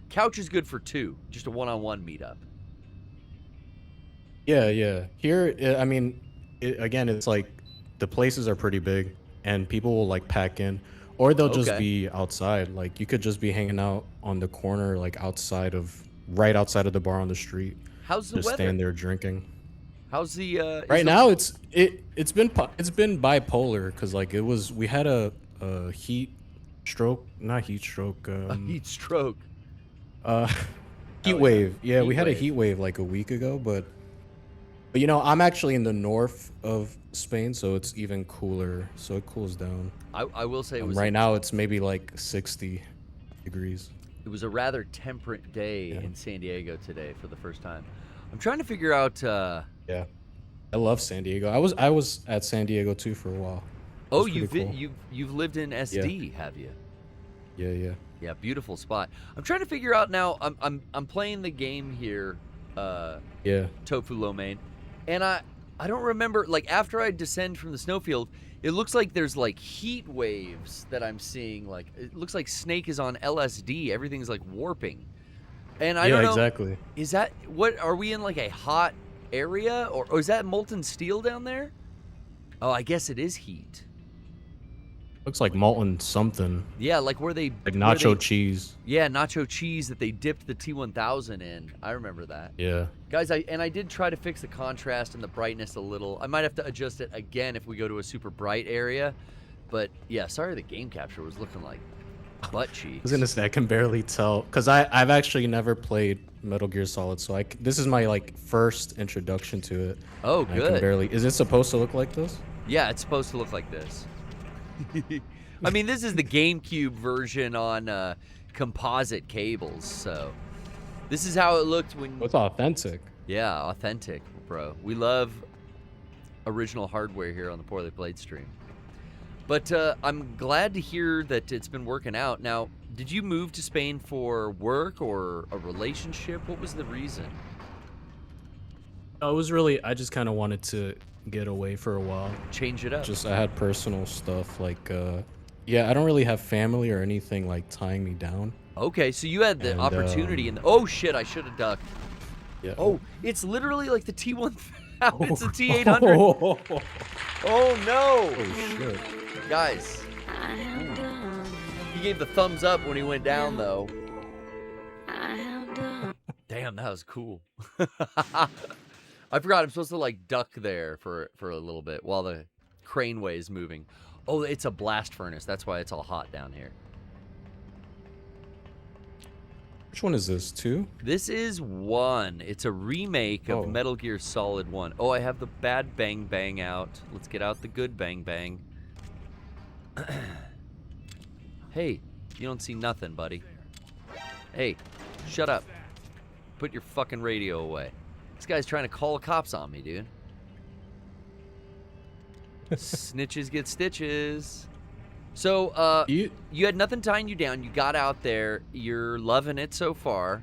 Couch is good for 2, just a one-on-one meetup. Yeah, yeah. Here, I mean, again, it's like the places are pretty big, and people will like pack in, or they'll just Okay. be outside. Like you could just be hanging out on the corner, like right outside of the bar on the street, How's the just weather? staying there drinking. How's the is Right the- now, it's been bipolar because like we had a heat stroke, not heat stroke, heat stroke? heat wave. Yeah, Heat we had a wave. heat wave like a week ago, but I'm actually in the north of Spain, so it's even cooler. So it cools down. I will say it was Right now, it's maybe like 60 degrees. It was a rather temperate day Yeah. in San Diego today for the first time. I'm trying to figure out. Yeah, I love San Diego. I was at San Diego too for a while. It Oh, was pretty cool. you've lived in SD, have you? Yeah, yeah. Yeah, beautiful spot. I'm trying to figure out now. I'm playing the game here, Yeah. Tofu Lo Mein, and I don't remember, like, after I descend from the snowfield, it looks like there's, like, heat waves that I'm seeing. Like, it looks like Snake is on LSD. Everything's, like, warping. And I don't know. exactly. Is that, what, are we in, like, a hot area? Or is that molten steel down there? Oh, I guess it is heat. Looks like molten something. Yeah, like where they... Like nacho cheese. Yeah, nacho cheese that they dipped the T-1000 in. I remember that. Yeah. Guys, I did try to fix the contrast and the brightness a little. I might have to adjust it again if we go to a super bright area. But, yeah, sorry the game capture was looking like butt cheeks. I was gonna say, I can barely tell. Because I've actually never played Metal Gear Solid, so this is my, like, first introduction to it. Oh, and good. I can barely... Is it supposed to look like this? Yeah, it's supposed to look like this. I mean, this is the GameCube version on composite cables, so this is how it looked when... It's authentic. Yeah, authentic, bro. We love original hardware here on the Poorly Played stream. But I'm glad to hear that it's been working out. Now, did you move to Spain for work or a relationship? What was the reason? It was really... I just kind of wanted to get away for a while. Change it up. Just, I had personal stuff, like... yeah, I don't really have family or anything, like, tying me down. Okay, so you had the opportunity and... Oh, shit, I should have ducked. Yeah. Oh, it's literally like the T-1000. It's a T-800. Oh, no. Oh, shit. Guys. He gave the thumbs up when he went down, though. Damn, that was cool. I forgot I'm supposed to, like, duck there for a little bit while the craneway is moving. Oh, it's a blast furnace. That's why it's all hot down here. Which one is this? 2? This is 1. It's a remake of Metal Gear Solid 1. Oh, I have the bad bang bang out. Let's get out the good bang bang. Hey, you don't see nothing, buddy. Hey, shut up. Put your fucking radio away. This guy's trying to call the cops on me, dude. Snitches get stitches. So, you had nothing tying you down. You got out there. You're loving it so far.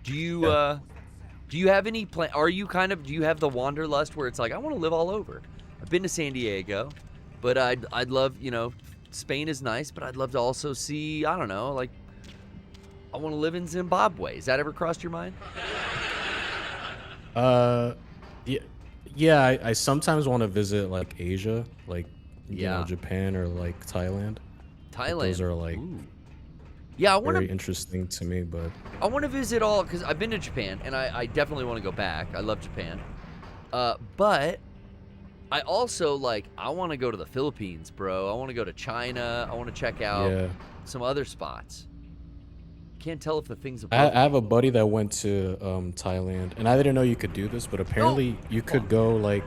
Do you have any plan? Are you kind of? Do you have the wanderlust where it's like I want to live all over? I've been to San Diego, but I'd love, you know, Spain is nice, but I'd love to also see, I don't know, like I want to live in Zimbabwe. Has that ever crossed your mind? Yeah, I sometimes want to visit, like, Asia, like, you know, Japan or, like, Thailand. Thailand. Those are, like, yeah, I want very interesting to me, but... I want to visit all, because I've been to Japan, and I definitely want to go back. I love Japan. But I also, like, I want to go to the Philippines, bro. I want to go to China. I want to check out some other spots. Can't tell if the thing's above. I have a buddy that went to Thailand, and I didn't know you could do this, but apparently you could go, like,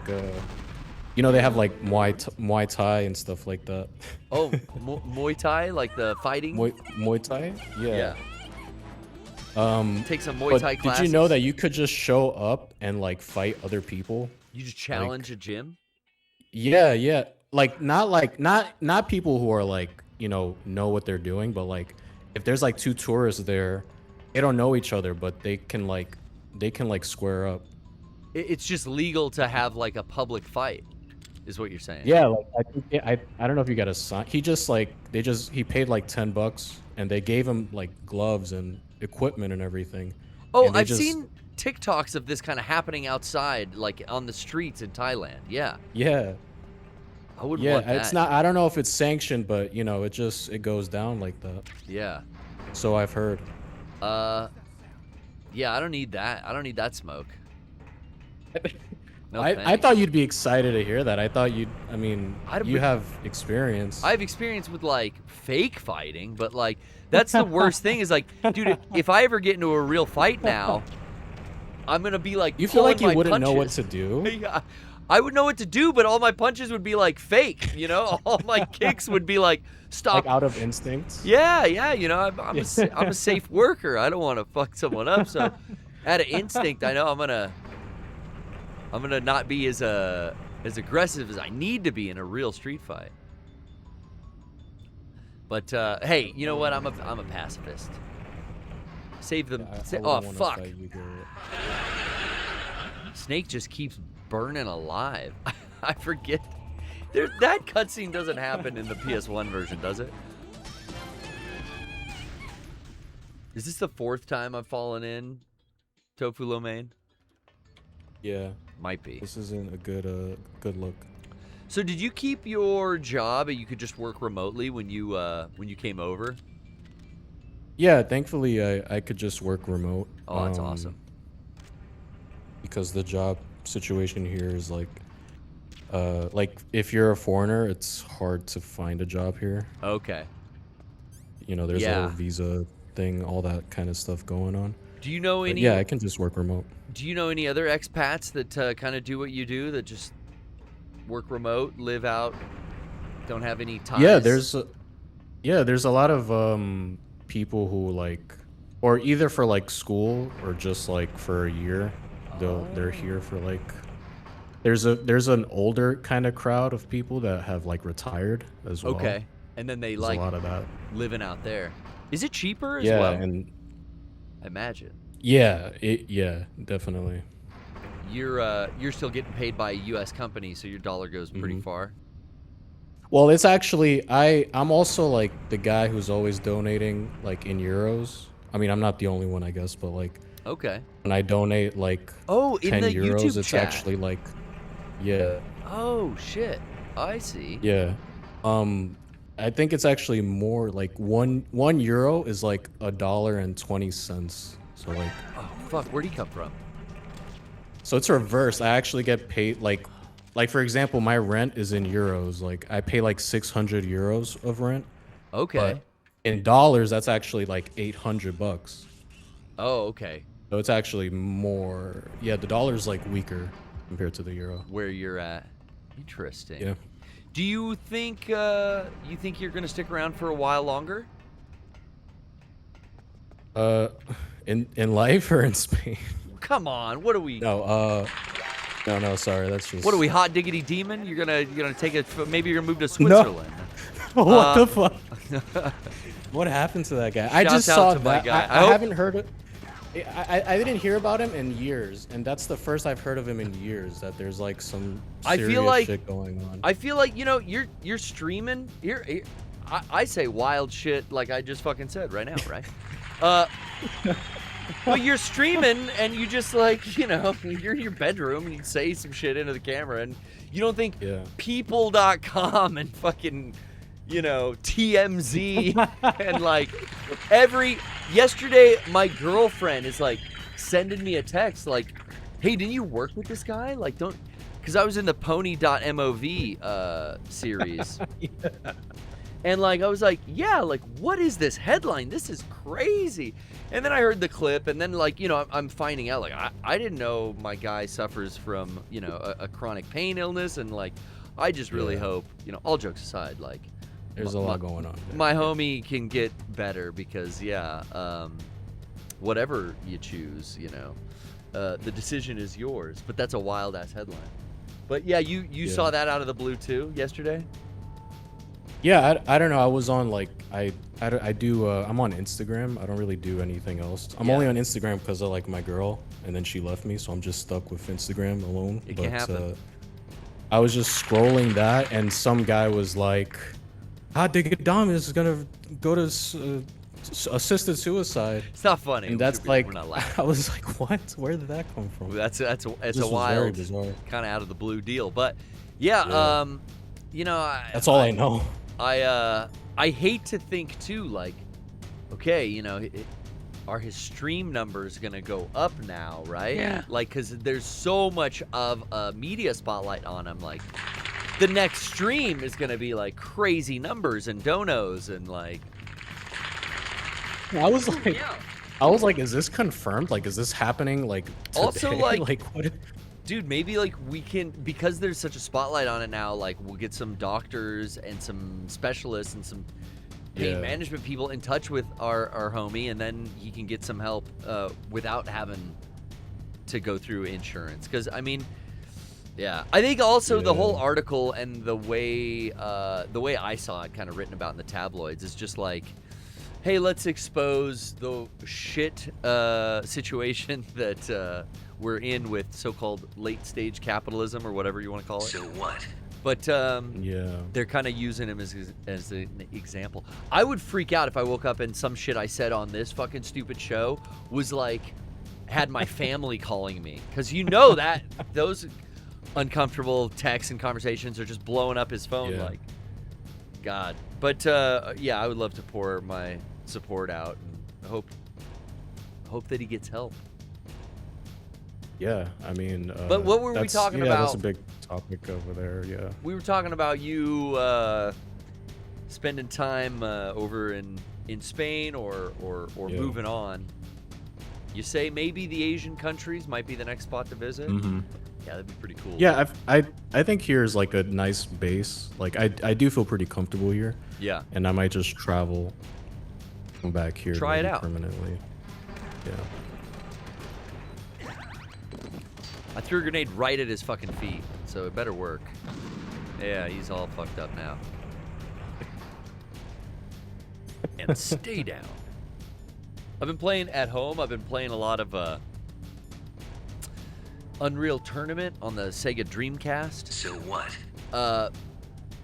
you know, they have, like, Muay Thai and stuff like that. Oh, Muay Thai, like the fighting? Muay Thai? Yeah. Take some Muay Thai classes. Did you know that you could just show up and, like, fight other people? You just challenge a gym? Yeah. Like, not people who are, like, you know what they're doing, but, like, if there's, like, 2 tourists there, they don't know each other, but they can square up. It's just legal to have, like, a public fight, is what you're saying. Yeah, like, I don't know if you got a sign. He just, like, he paid, like, $10, and they gave him, like, gloves and equipment and everything. Oh, I've seen TikToks of this kind of happening outside, like, on the streets in Thailand. Yeah. Yeah. I would want that. It's not. I don't know if it's sanctioned, but you know, it goes down like that. Yeah. So I've heard. Yeah, I don't need that. I don't need that smoke. No, I thought you'd be excited to hear that. I thought you have experience. I have experience with, like, fake fighting, but, like, that's the worst thing is, like, dude, if I ever get into a real fight now, I'm gonna be like, you feel like you wouldn't punches. know what to do? Yeah. I would know what to do, but all my punches would be, like, fake, you know? All my kicks would be, like, stop. Like, out of instinct? Yeah, you know, I'm a safe worker. I don't want to fuck someone up, so out of instinct, I know I'm gonna not be as aggressive as I need to be in a real street fight. But, hey, you know what? I'm a pacifist. Save them. Oh, fuck. Snake just keeps burning alive. I forget. That cutscene doesn't happen in the PS1 version, does it? Is this the 4th time I've fallen in Tofu Lo Mein? Yeah. Might be. This isn't a good look. So did you keep your job and you could just work remotely when you came over? Yeah, thankfully I could just work remote. Oh, that's awesome. Because the job situation here is like if you're a foreigner, it's hard to find a job here. Okay. You know, there's a whole visa thing, all that kind of stuff going on. Do you know any? Yeah, I can just work remote. Do you know any other expats that kind of do what you do, that just work remote, live out, don't have any ties? Yeah, there's a lot of people who like, or either for like school or just like for a year, they're here for like. There's an older kind of crowd of people that have like retired as well. Okay, and then they like a lot of that living out there. Is it cheaper as yeah, well? And I imagine. Yeah, definitely. You're still getting paid by a U.S. company, so your dollar goes pretty far. Well, it's actually I'm also like the guy who's always donating like in euros. I mean, I'm not the only one, I guess, but like okay. When I donate like in 10 the euros, YouTube it's chat. actually like yeah. Oh shit! I see. Yeah. I think it's actually more like one euro is like $1.20. So like. Oh fuck! Where'd he come from? So it's reversed. I actually get paid like for example, my rent is in euros. Like I pay like 600 euros of rent. Okay. But in dollars, that's actually like $800. Oh, okay. So it's actually more. Yeah, the dollar's like weaker compared to the euro. Where you're at. Interesting. Yeah. Do you think you're gonna stick around for a while longer? In life or in Spain? Come on, what are we? No, sorry, that's just. What are we, hot diggity demon? You're gonna take it. Maybe you're gonna move to Switzerland. No. What the fuck? What happened to that guy? I just saw that. I haven't heard it. I didn't hear about him in years, and that's the first I've heard of him in years. That there's like some serious shit going on. I feel like you're streaming. I say wild shit like I just fucking said right now, right? Well, you're streaming and you just like, you're in your bedroom and you say some shit into the camera and you don't think people.com and fucking, TMZ and like yesterday my girlfriend is like sending me a text like, hey, didn't you work with this guy? Like, because I was in the pony.mov series. Yeah. And like I was like, yeah, like what is this headline? This is crazy. And then I heard the clip, and then like I'm finding out like I didn't know my guy suffers from a chronic pain illness, and like I just really hope all jokes aside, like there's a lot going on. My homie can get better because whatever you choose, the decision is yours. But that's a wild ass headline. But yeah, you saw that out of the blue too yesterday. Yeah, I don't know. I was on like I do. I'm on Instagram. I don't really do anything else. I'm only on Instagram because I like my girl, and then she left me, so I'm just stuck with Instagram alone. It can happen. I was just scrolling that, and some guy was like, "Hot diggity Dom is gonna go to assisted suicide." It's not funny. And that's like, we're not laughing. I was like, "What? Where did that come from?" It's a wild, kind of out of the blue deal, but yeah. That's all I know. I hate to think too, like, okay, are his stream numbers gonna go up now, right? Yeah. Like, cause there's so much of a media spotlight on him. Like, the next stream is gonna be like crazy numbers and donos and like. I was like, is this confirmed? Like, is this happening? Like, today? Also, like what? Dude, maybe like we can, because there's such a spotlight on it now, like we'll get some doctors and some specialists and some pain management people in touch with our homie, and then he can get some help without having to go through insurance. Because I mean, I think also the whole article and the way I saw it kind of written about in the tabloids is just like, hey, let's expose the shit situation that we're in with so-called late-stage capitalism or whatever you want to call it. So what? But Yeah. they're kind of using him as an example. I would freak out if I woke up and some shit I said on this fucking stupid show was like, had my family calling me. Because you know that those uncomfortable texts and conversations are just blowing up his phone like, God. But yeah, I would love to pour my support out and hope that he gets help. Yeah, I mean, but what were we talking about? That's a big topic over there. Yeah, we were talking about you spending time over in Spain or moving on. You say maybe the Asian countries might be the next spot to visit. Mm-hmm. Yeah, that'd be pretty cool. Yeah, I think here's like a nice base. Like I do feel pretty comfortable here. Yeah, and I might just travel back here. Try it out permanently. Yeah. I threw a grenade right at his fucking feet, so it better work. Yeah, he's all fucked up now. And stay down. I've been playing at home. I've been playing a lot of Unreal Tournament on the Sega Dreamcast. So what?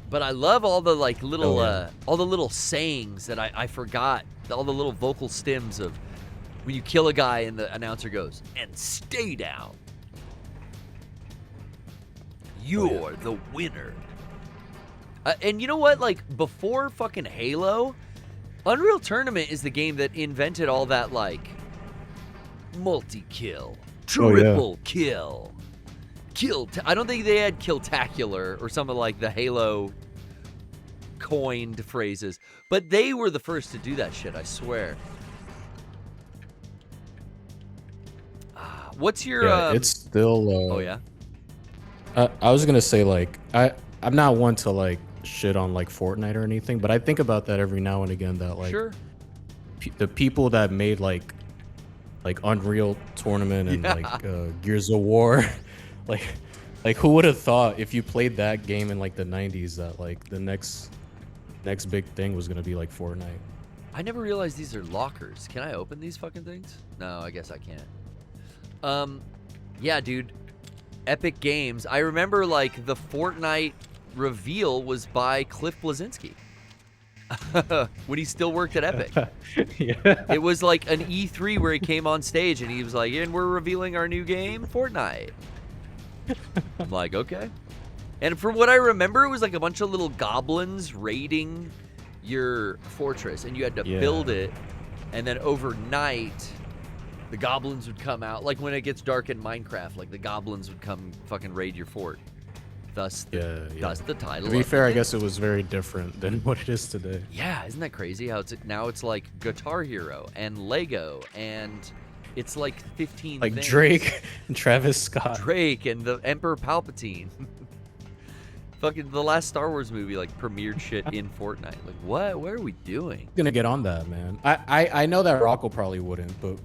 But I love all the like little all the little sayings that I forgot. All the little vocal stems of when you kill a guy and the announcer goes, and stay down. You're the winner. And you know what? Like, before fucking Halo, Unreal Tournament is the game that invented all that, like, multi-kill, triple kill, I don't think they had Killtacular or some of, like, the Halo coined phrases. But they were the first to do that shit, I swear. What's your... it's still... oh, yeah? I was gonna say, like, I'm not one to like shit on like Fortnite or anything, but I think about that every now and again. That like, the people that made like Unreal Tournament and like Gears of War, like who would have thought if you played that game in like the 90s that like the next big thing was gonna be like Fortnite. I never realized these are lockers. Can I open these fucking things? No, I guess I can't. Yeah, dude. Epic Games. I remember, like, the Fortnite reveal was by Cliff Bleszinski. When he still worked at Epic. Yeah. It was like an E3 where he came on stage and he was like, and we're revealing our new game, Fortnite. I'm like, okay. And from what I remember, it was like a bunch of little goblins raiding your fortress, and you had to build it, and then overnight... the goblins would come out, like when it gets dark in Minecraft, like the goblins would come fucking raid your fort. Thus the title. To be fair, I guess it was very different than what it is today. Yeah, isn't that crazy how it's like Guitar Hero and Lego and it's like 15 like things. Drake and Travis Scott. Drake and the Emperor Palpatine. Fucking the last Star Wars movie like premiered shit in Fortnite. Like what? What are we doing? I'm gonna get on that, man. I know that Rocco probably wouldn't, but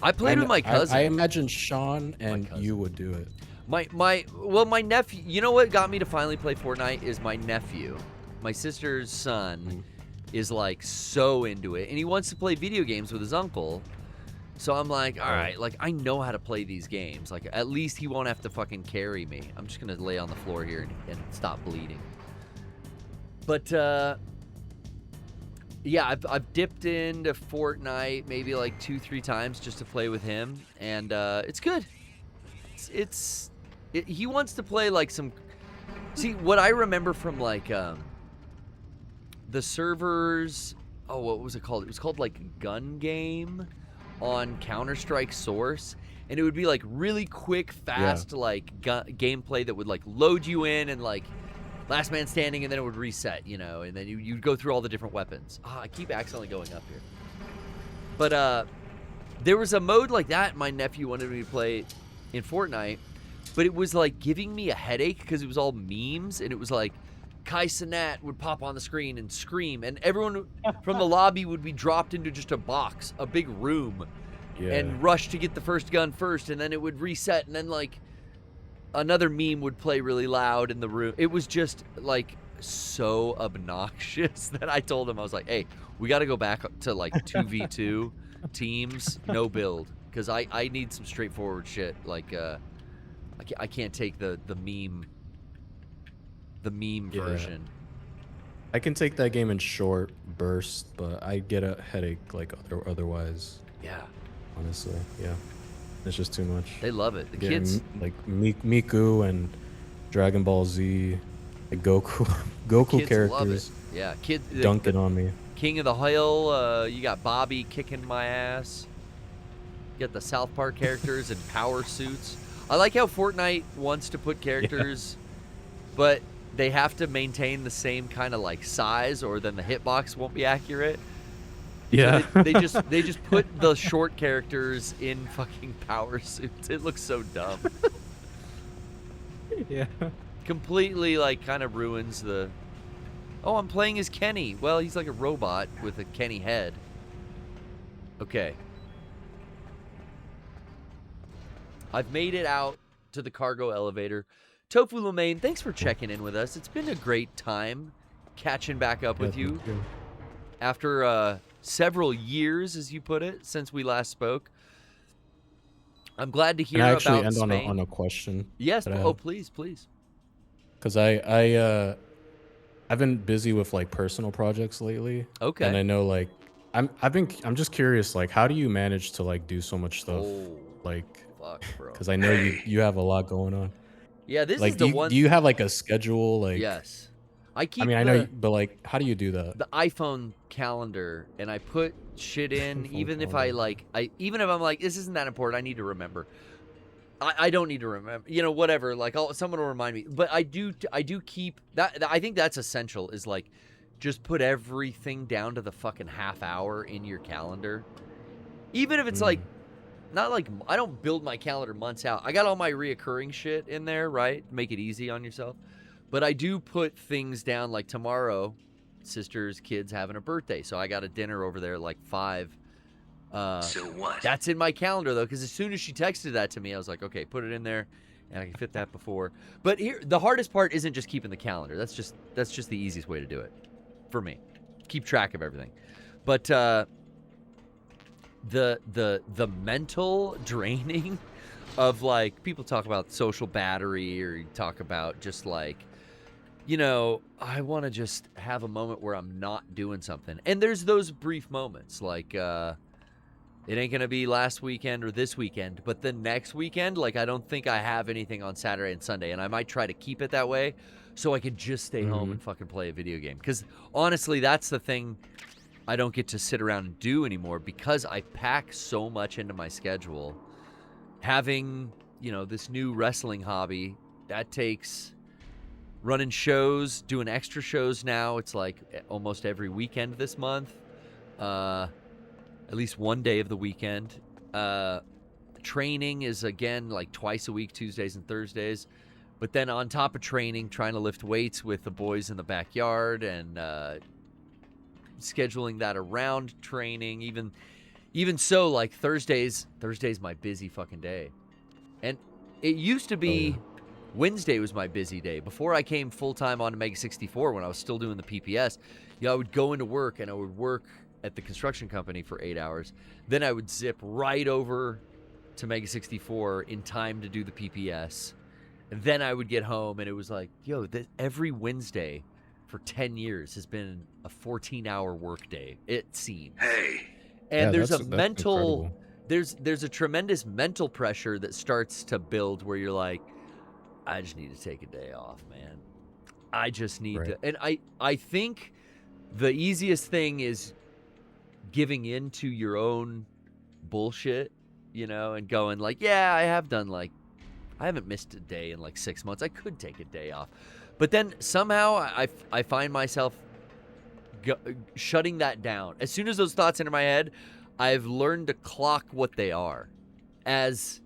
I played with my cousin. I imagine Sean and you would do it. My nephew, you know what got me to finally play Fortnite is my nephew. My sister's son is like so into it and he wants to play video games with his uncle. So I'm like, all right, like I know how to play these games. Like at least he won't have to fucking carry me. I'm just going to lay on the floor here and stop bleeding. But yeah, I've dipped into Fortnite maybe like 2-3 times just to play with him, and it's good. He wants to play like some. See what I remember from like the servers. Oh, what was it called? It was called like Gun Game on Counter-Strike Source, and it would be like really quick, fast like gameplay that would like load you in and like. Last man standing, and then it would reset, you know, and then you'd go through all the different weapons. I keep accidentally going up here. But there was a mode like that my nephew wanted me to play in Fortnite, but it was like giving me a headache because it was all memes, and it was like Kai Cenat would pop on the screen and scream, and everyone from the lobby would be dropped into just a box, a big room, and rush to get the first gun first, and then it would reset, and then like... another meme would play really loud in the room. It was just like so obnoxious that I told him, I was like, hey, we got to go back to like 2v2 teams, no build, because I need some straightforward shit. Like I can't take the meme version. I can take that game in short bursts, but I get a headache like otherwise. Yeah. Honestly, yeah. It's just too much. They love it. The Yeah, kids. like Miku and Dragon Ball Z, like Goku, Goku Kids characters. love it. Yeah, kids dunking on me. King of the Hill. You got Bobby kicking my ass. You got the South Park characters in power suits. I like how Fortnite wants to put characters, but they have to maintain the same kind of like size, or then the hitbox won't be accurate. Yeah. So they just put the short characters in fucking power suits. It looks so dumb. Yeah. Completely like kind of ruins the. Oh, I'm playing as Kenny. Well, he's like a robot with a Kenny head. Okay. I've made it out to the cargo elevator. Tofu Lamaine, thanks for checking in with us. It's been a great time catching back up with you after several years, as you put it, since we last spoke. I'm glad to hear Can I about actually end Spain. on a question? Yes. Oh, please. Because I've been busy with like personal projects lately. Okay. And I know like I'm just curious, like how do you manage to like do so much stuff? Oh, like fuck, bro. because I know you have a lot going on. Yeah, this Like is the one. do you have like a schedule? Like Yes. I keep. I mean, I know, but like, how do you do that? The iPhone calendar, and I put shit in, even if even if I'm like, this isn't that important, I need to remember. I don't need to remember, whatever. Like, someone will remind me. But I do keep that. I think that's essential. Is like, just put everything down to the fucking half hour in your calendar, even if it's like, not like I don't build my calendar months out. I got all my reoccurring shit in there, right? Make it easy on yourself. But I do put things down like tomorrow, sister's kid's having a birthday. So I got a dinner over there like 5. So what? That's in my calendar though, because as soon as she texted that to me, I was like, okay, put it in there, and I can fit that before. But here, the hardest part isn't just keeping the calendar. That's just the easiest way to do it, for me. Keep track of everything. But the mental draining of like, people talk about social battery, or you talk about just like, I want to just have a moment where I'm not doing something. And there's those brief moments like it ain't going to be last weekend or this weekend, but the next weekend, like I don't think I have anything on Saturday and Sunday, and I might try to keep it that way so I could just stay home and fucking play a video game. Because honestly, that's the thing I don't get to sit around and do anymore, because I pack so much into my schedule. Having, this new wrestling hobby, that takes running shows, doing extra shows now. It's like almost every weekend this month. At least one day of the weekend. Training is, again, like twice a week, Tuesdays and Thursdays. But then on top of training, trying to lift weights with the boys in the backyard, and scheduling that around training. Even so, like Thursday's my busy fucking day. And it used to be Wednesday was my busy day. Before I came full-time onto Mega 64, when I was still doing the PPS, I would go into work, and I would work at the construction company for 8 hours. Then I would zip right over to Mega 64 in time to do the PPS. And then I would get home, and it was like, every Wednesday for 10 years has been a 14-hour work day, it seems. Hey. And Yeah, there's a that's mental, incredible. there's a tremendous mental pressure that starts to build, where you're like, I just need to take a day off, man. I just need to. And I think the easiest thing is giving into your own bullshit, and going like, yeah, I haven't missed a day in like 6 months. I could take a day off. But then somehow I find myself shutting that down. As soon as those thoughts enter my head, I've learned to clock what they are. It's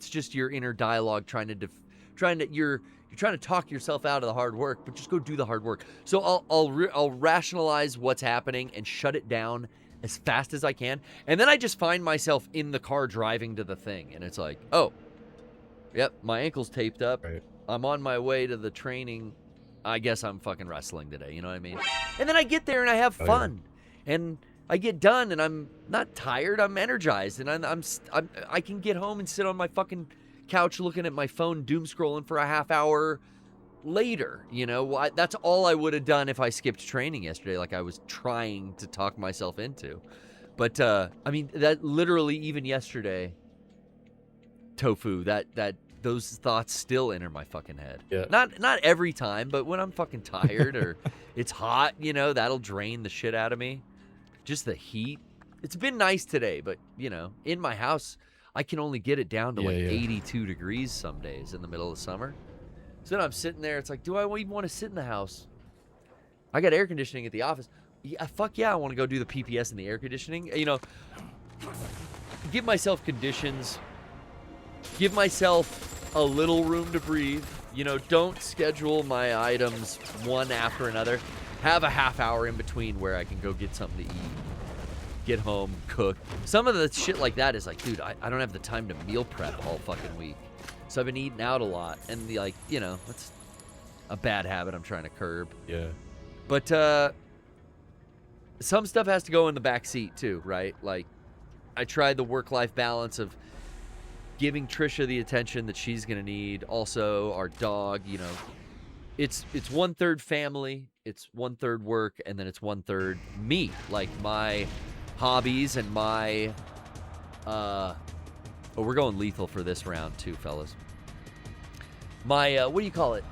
just your inner dialogue you're trying to talk yourself out of the hard work, but just go do the hard work. So I'll rationalize what's happening and shut it down as fast as I can. And then I just find myself in the car driving to the thing, and it's like, oh, yep, my ankle's taped up. Right. I'm on my way to the training. I guess I'm fucking wrestling today. You know what I mean? And then I get there and I have Oh, yeah. fun, and I get done and I'm not tired. I'm energized, and I can get home and sit on my fucking couch looking at my phone, doom scrolling for a half hour later. You know, that's all I would have done if I skipped training yesterday, like I was trying to talk myself into. But I mean, that literally even yesterday, Tofu, that those thoughts still enter my fucking head. Yeah. Not every time, but when I'm fucking tired or it's hot, you know, that'll drain the shit out of me. Just the heat. It's been nice today, but you know, in my house, I can only get it down to like 82 degrees some days in the middle of summer. So then I'm sitting there. It's like, do I even want to sit in the house? I got air conditioning at the office. Yeah, fuck yeah, I want to go do the PPS in the air conditioning. You know, give myself conditions. Give myself a little room to breathe. You know, don't schedule my items one after another. Have a half hour in between where I can go get something to eat, get home, cook. Some of the shit like that is like, dude, I don't have the time to meal prep all fucking week. So I've been eating out a lot. And, like, you know, that's a bad habit I'm trying to curb. Yeah. But some stuff has to go in the back seat, too, right? Like, I tried the work-life balance of giving Trisha the attention that she's going to need. Also, our dog, you know, it's 1/3 family, it's 1/3 work, and then it's 1/3 me. Like, my hobbies and my, we're going lethal for this round, too, fellas. My, what do you call it?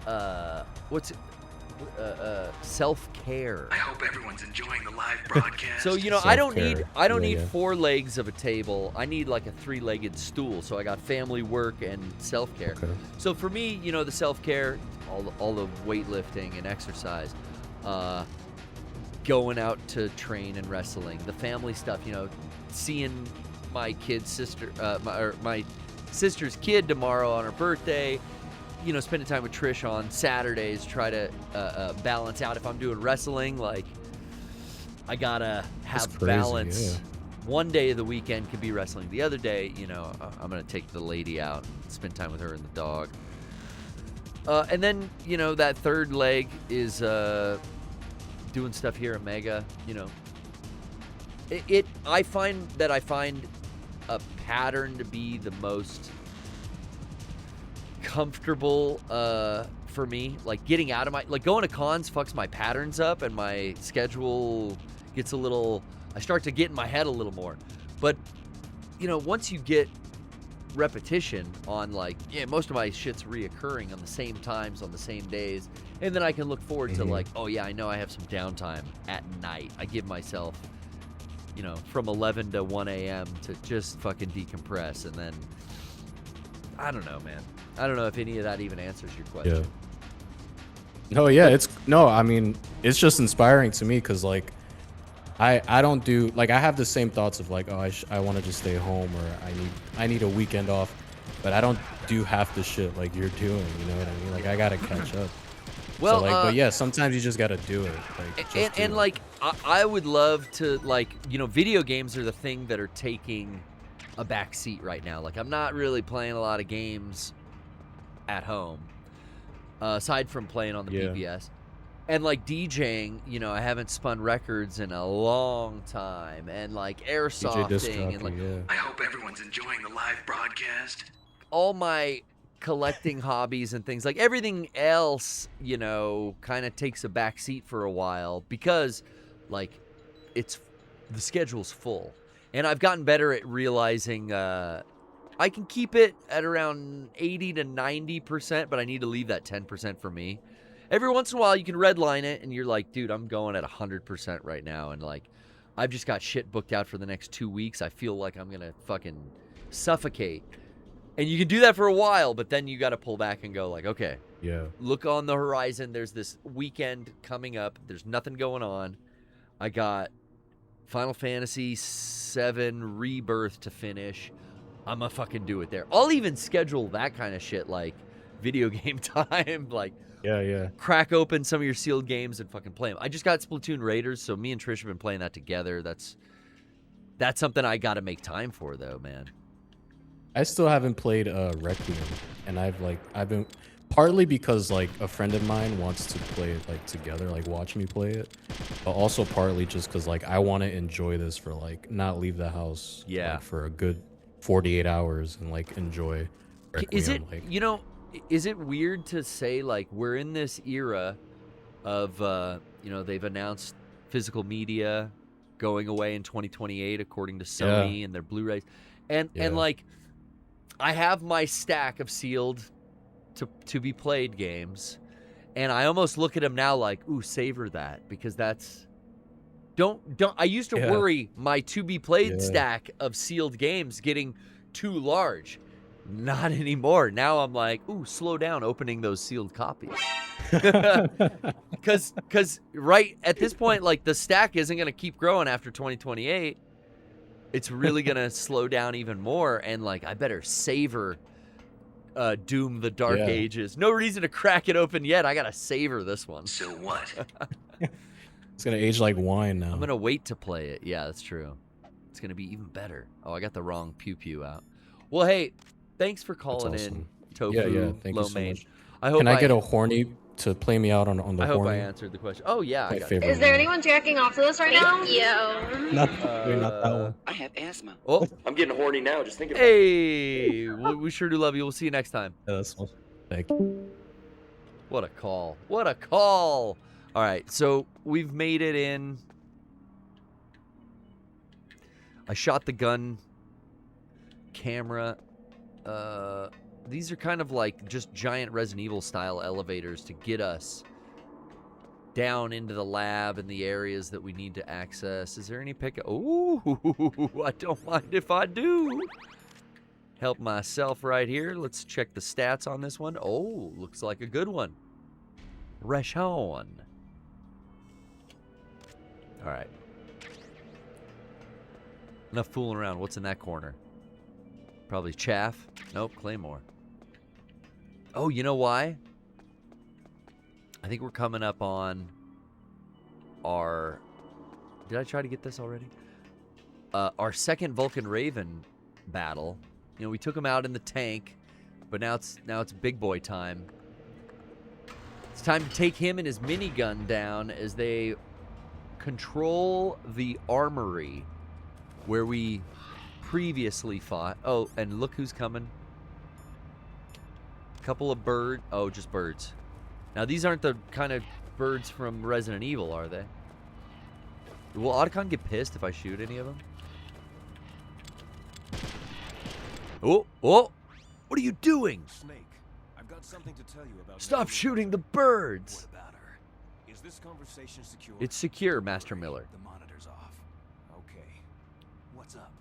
Self-care. I hope everyone's enjoying the live broadcast. So, you know, I don't need Yeah. 4 legs of a table. I need like a 3-legged stool. So I got family, work, and self-care. Okay. So for me, you know, the self-care, all the weightlifting and exercise, going out to train and wrestling, the family stuff, you know, seeing my kid's sister, my sister's kid tomorrow on her birthday, you know, spending time with Trish on Saturdays, try to balance out. If I'm doing wrestling, like, I gotta have That's crazy, balance. yeah. One day of the weekend could be wrestling. The other day, you know, I'm gonna take the lady out and spend time with her and the dog. And then, you know, that third leg is doing stuff here at Mega. You know, I find a pattern to be the most comfortable for me. Like, getting out of my, like, going to cons fucks my patterns up, and my schedule gets a little, I start to get in my head a little more. But, you know, once you get repetition on, like, yeah, most of my shit's reoccurring on the same times, on the same days, and then I can look forward to, like, oh yeah, I know I have some downtime at night. I give myself, you know, from 11 to 1 a.m. to just fucking decompress. And then, I don't know, man. I don't know if any of that even answers your question. Yeah. No, yeah, I mean, it's just inspiring to me because, like, I don't do, like, I have the same thoughts of, like, oh, I want to just stay home, or I need a weekend off, but I don't do half the shit like you're doing, you know what I mean? Like, I gotta catch up. Well, so, like, but yeah, sometimes you just gotta do it. Like, just do it. like, I would love to, like, you know, video games are the thing that are taking a back seat right now. Like, I'm not really playing a lot of games at home, aside from playing on the PPS. And, like, DJing, you know, I haven't spun records in a long time. And, like, airsofting and, like, I hope everyone's enjoying the live broadcast. all my collecting hobbies and things, like, everything else, you know, kind of takes a back seat for a while because, like, the schedule's full. And I've gotten better at realizing I can keep it at around 80 to 90%, but I need to leave that 10% for me. Every once in a while, you can redline it, and you're like, dude, I'm going at 100% right now, and, like, I've just got shit booked out for the next 2 weeks. I feel like I'm going to fucking suffocate. And you can do that for a while, but then you got to pull back and go, like, okay, look on the horizon. There's this weekend coming up. There's nothing going on. I got Final Fantasy VII Rebirth to finish. I'm going to fucking do it there. I'll even schedule that kind of shit, like video game time, like, crack open some of your sealed games and fucking play them. I just got Splatoon Raiders, so me and Trish have been playing that together. That's something I got to make time for, though, man. I still haven't played Requiem, and I've been Partly because like a friend of mine wants to play it like together, like watch me play it, but also partly just because like I want to enjoy this for like not leave the house like, for a good 48 hours and like enjoy. Is it, Requiem, like, you know, is it weird to say like we're in this era of you know, they've announced physical media going away in 2028 according to Sony and their Blu-rays, and like I have my stack of sealed to be played games, and I almost look at them now like, ooh, savor that, because that's don't I used to worry my to be played stack of sealed games getting too large. Not anymore. Now I'm like, ooh, slow down opening those sealed copies. Because right at this point, like the stack isn't going to keep growing after 2028. It's really going to slow down even more, and like I better savor Doom the Dark Ages. No reason to crack it open yet. I gotta savor this one. So what? it's gonna age like wine now. I'm gonna wait to play it. Yeah, that's true. It's gonna be even better. Oh, I got the wrong pew pew out. Well, hey, thanks for calling in, Tofu. Yeah, thank you so Main. much. I hope Can I get a horny to play me out on the horny? I hope I answered the question. Oh yeah, I got it. Is there anyone jacking off to this right now? Yo. Not that one. I have asthma. Oh, I'm getting horny now. Just thinking. hey, we sure do love you. We'll see you next time. Yeah, that's one. Thank you. What a call. What a call. All right, so we've made it in. I shot the gun camera. These are kind of like just giant Resident Evil style elevators to get us down into the lab and the areas that we need to access. Is there any pick? Ooh, I don't mind if I do. Help myself right here. Let's check the stats on this one. Oh, looks like a good one. Reshon. All right. Enough fooling around. What's in that corner? Probably chaff. Nope, Claymore. Oh, you know why? I think we're coming up on our... Did I try to get this already? Our second Vulcan Raven battle. You know, we took him out in the tank, but now it's big boy time. It's time to take him and his minigun down as they control the armory where we previously fought. Oh, and look who's coming. Couple of bird. Oh, just birds. Now, these aren't the kind of birds from Resident Evil, are they? Will Otacon get pissed if I shoot any of them? Oh, oh! What are you doing? Snake, I've got something to tell you about. Stop shooting the birds! What about her? Is this conversation secure? It's secure, Master Miller. The monitor's off. Okay. What's up?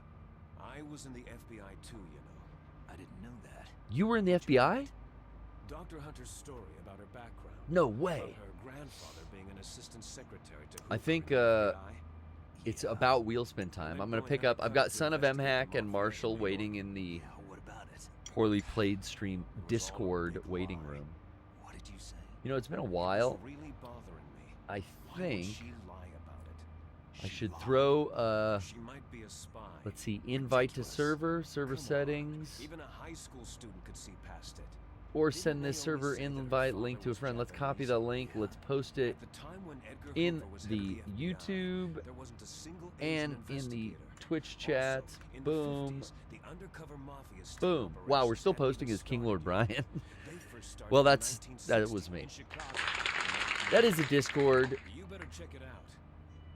I was in the FBI too, you know. I didn't know that. You were in the FBI? Dr. Hunter's story about her background. No way. About her grandfather being an assistant secretary to I think FBI. it's about wheelspin time. I'm going to pick up. I've got Son of MHack and Marshall waiting in the Yeah, what about it? Poorly Played Stream Discord waiting room. What did you say? You know, it's been a while. It's really bothering me. I Why would think she lie about it? I She should lied. throw, She might be a spy. let's see, invite to Ridiculous. server Come on. settings, Even a high school student could see past it. or send this server invite link to a friend. Let's copy the link. Let's post it At the time when Edgar in Hoover was head the of YouTube there wasn't a single and Asian in the investigator. Twitch Also, chat. in the Boom. 50s, the undercover mafia still Boom. Wow, we're operations still hadn't even posting as King started Lord yet. Brian. They first started Well, in that 1960 was me. in Chicago. That is a Discord You better check it out.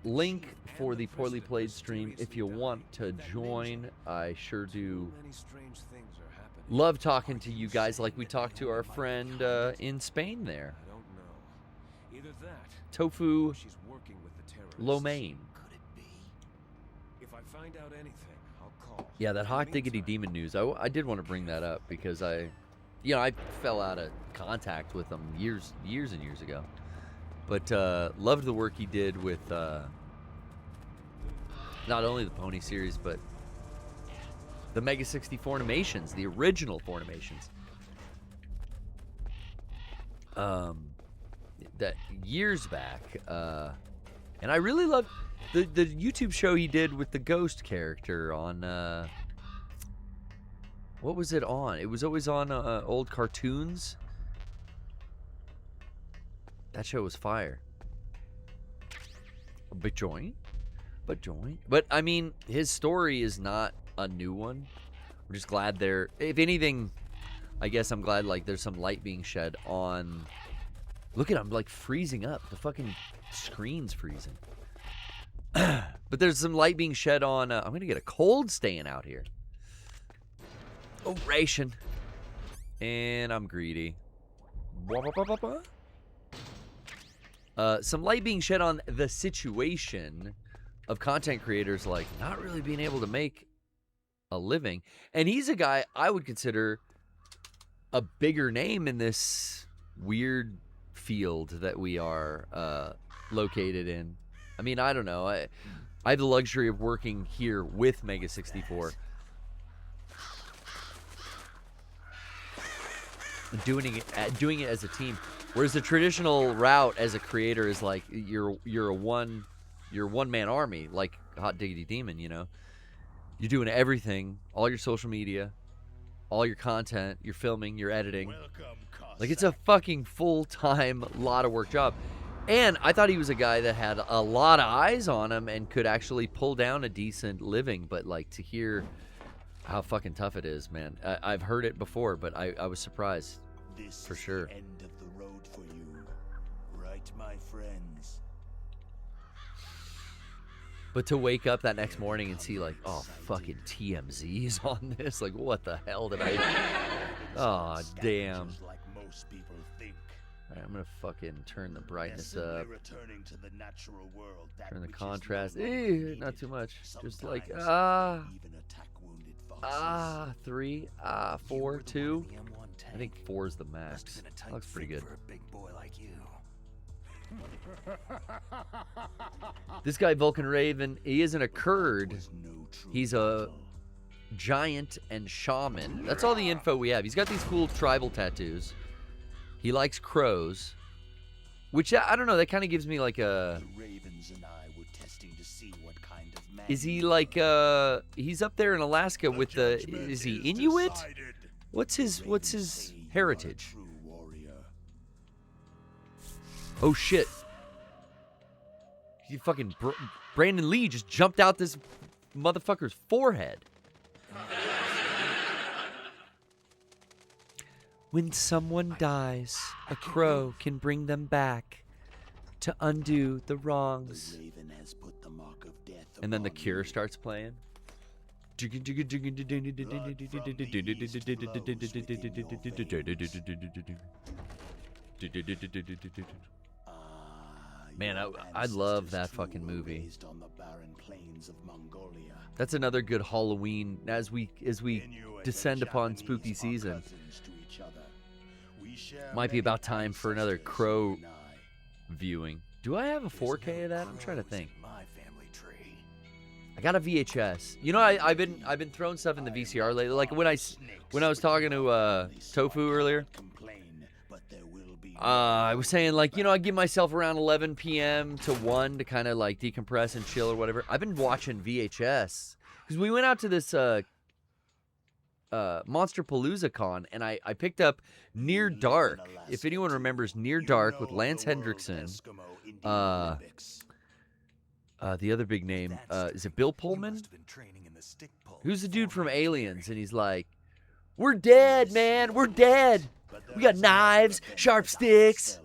link for the Poorly Played stream. If you want to join, I sure do Too many strange things are happening. love talking to you guys like we talked to our friend in Spain there. I don't know. Either that Tofu or she's working with the terrorists. Lomain. Could it be? If I find out anything, I'll call. Yeah, that In the Hot Diggity meantime, Demon news. I did want to bring that up because I fell out of contact with him years and years ago. But loved the work he did with not only the Pony series, but the Mega 60 Fornimations, the original Fornimations. That years back. And I really loved the YouTube show he did with the Ghost character on what was it on? It was always on old cartoons. That show was fire. But I mean, his story is not a new one. We're just glad there. If anything, I guess I'm glad like there's some light being shed on. Look at him like freezing up. The fucking screen's freezing. But there's some light being shed on. I'm gonna get a cold staying out here. Oh, ration. And I'm greedy. Some light being shed on the situation of content creators like not really being able to make a living. And he's a guy I would consider a bigger name in this weird field that we are located in. I mean, I don't know. I have the luxury of working here with Mega 64. Doing it as a team. Whereas the traditional route as a creator is like you're a one-man army, like Hot Diggity Demon, you know. You're doing everything, all your social media, all your content, your filming, your editing. Like it's a fucking full-time, lot of work job. And I thought he was a guy that had a lot of eyes on him and could actually pull down a decent living, but like to hear how fucking tough it is, man. I've heard it before, but I was surprised. This for sure. is the end of the road for you, right, my friends? But to wake up that next morning and see like, oh, fucking TMZ's on this, like, what the hell did I? Oh, damn. Like most people think. All right, I'm gonna fucking turn the brightness up. Returning to the natural world, that Turn the which is contrast. no longer Not too much. Just like Sometimes even attack wounded foxes. 3, 4, 2. I think 4 is the max. That looks pretty good. For a big boy like you. This guy Vulcan Raven, he isn't a Kurd. He's a giant and shaman. That's all the info we have. He's got these cool tribal tattoos. He likes crows, which I don't know. That kind of gives me like a. The ravens and I were testing to see what kind of man. Is he like he's up there in Alaska with the? Is he Inuit? What's his heritage? Oh shit! You fucking Brandon Lee just jumped out this motherfucker's forehead. When someone dies, a crow can bring them back to undo the wrongs. And then the Cure starts playing. Man, I love that fucking movie. That's another good Halloween as we descend upon spooky season. Might be about time for another Crow viewing. Do I have a 4K of that? I'm trying to think. I got a VHS. You know, I've been throwing stuff in the VCR lately. Like when I was talking to Tofu earlier, I was saying like, you know, I give myself around 11 p.m. to 1 to kind of like decompress and chill or whatever. I've been watching VHS because we went out to this Monster Palooza Con, and I picked up Near Dark. If anyone remembers Near Dark with Lance Hendrickson, the other big name, is it Bill Pullman? Who's the dude from Aliens? And he's like, "We're dead, man. We're dead. We got knives, sharp sticks,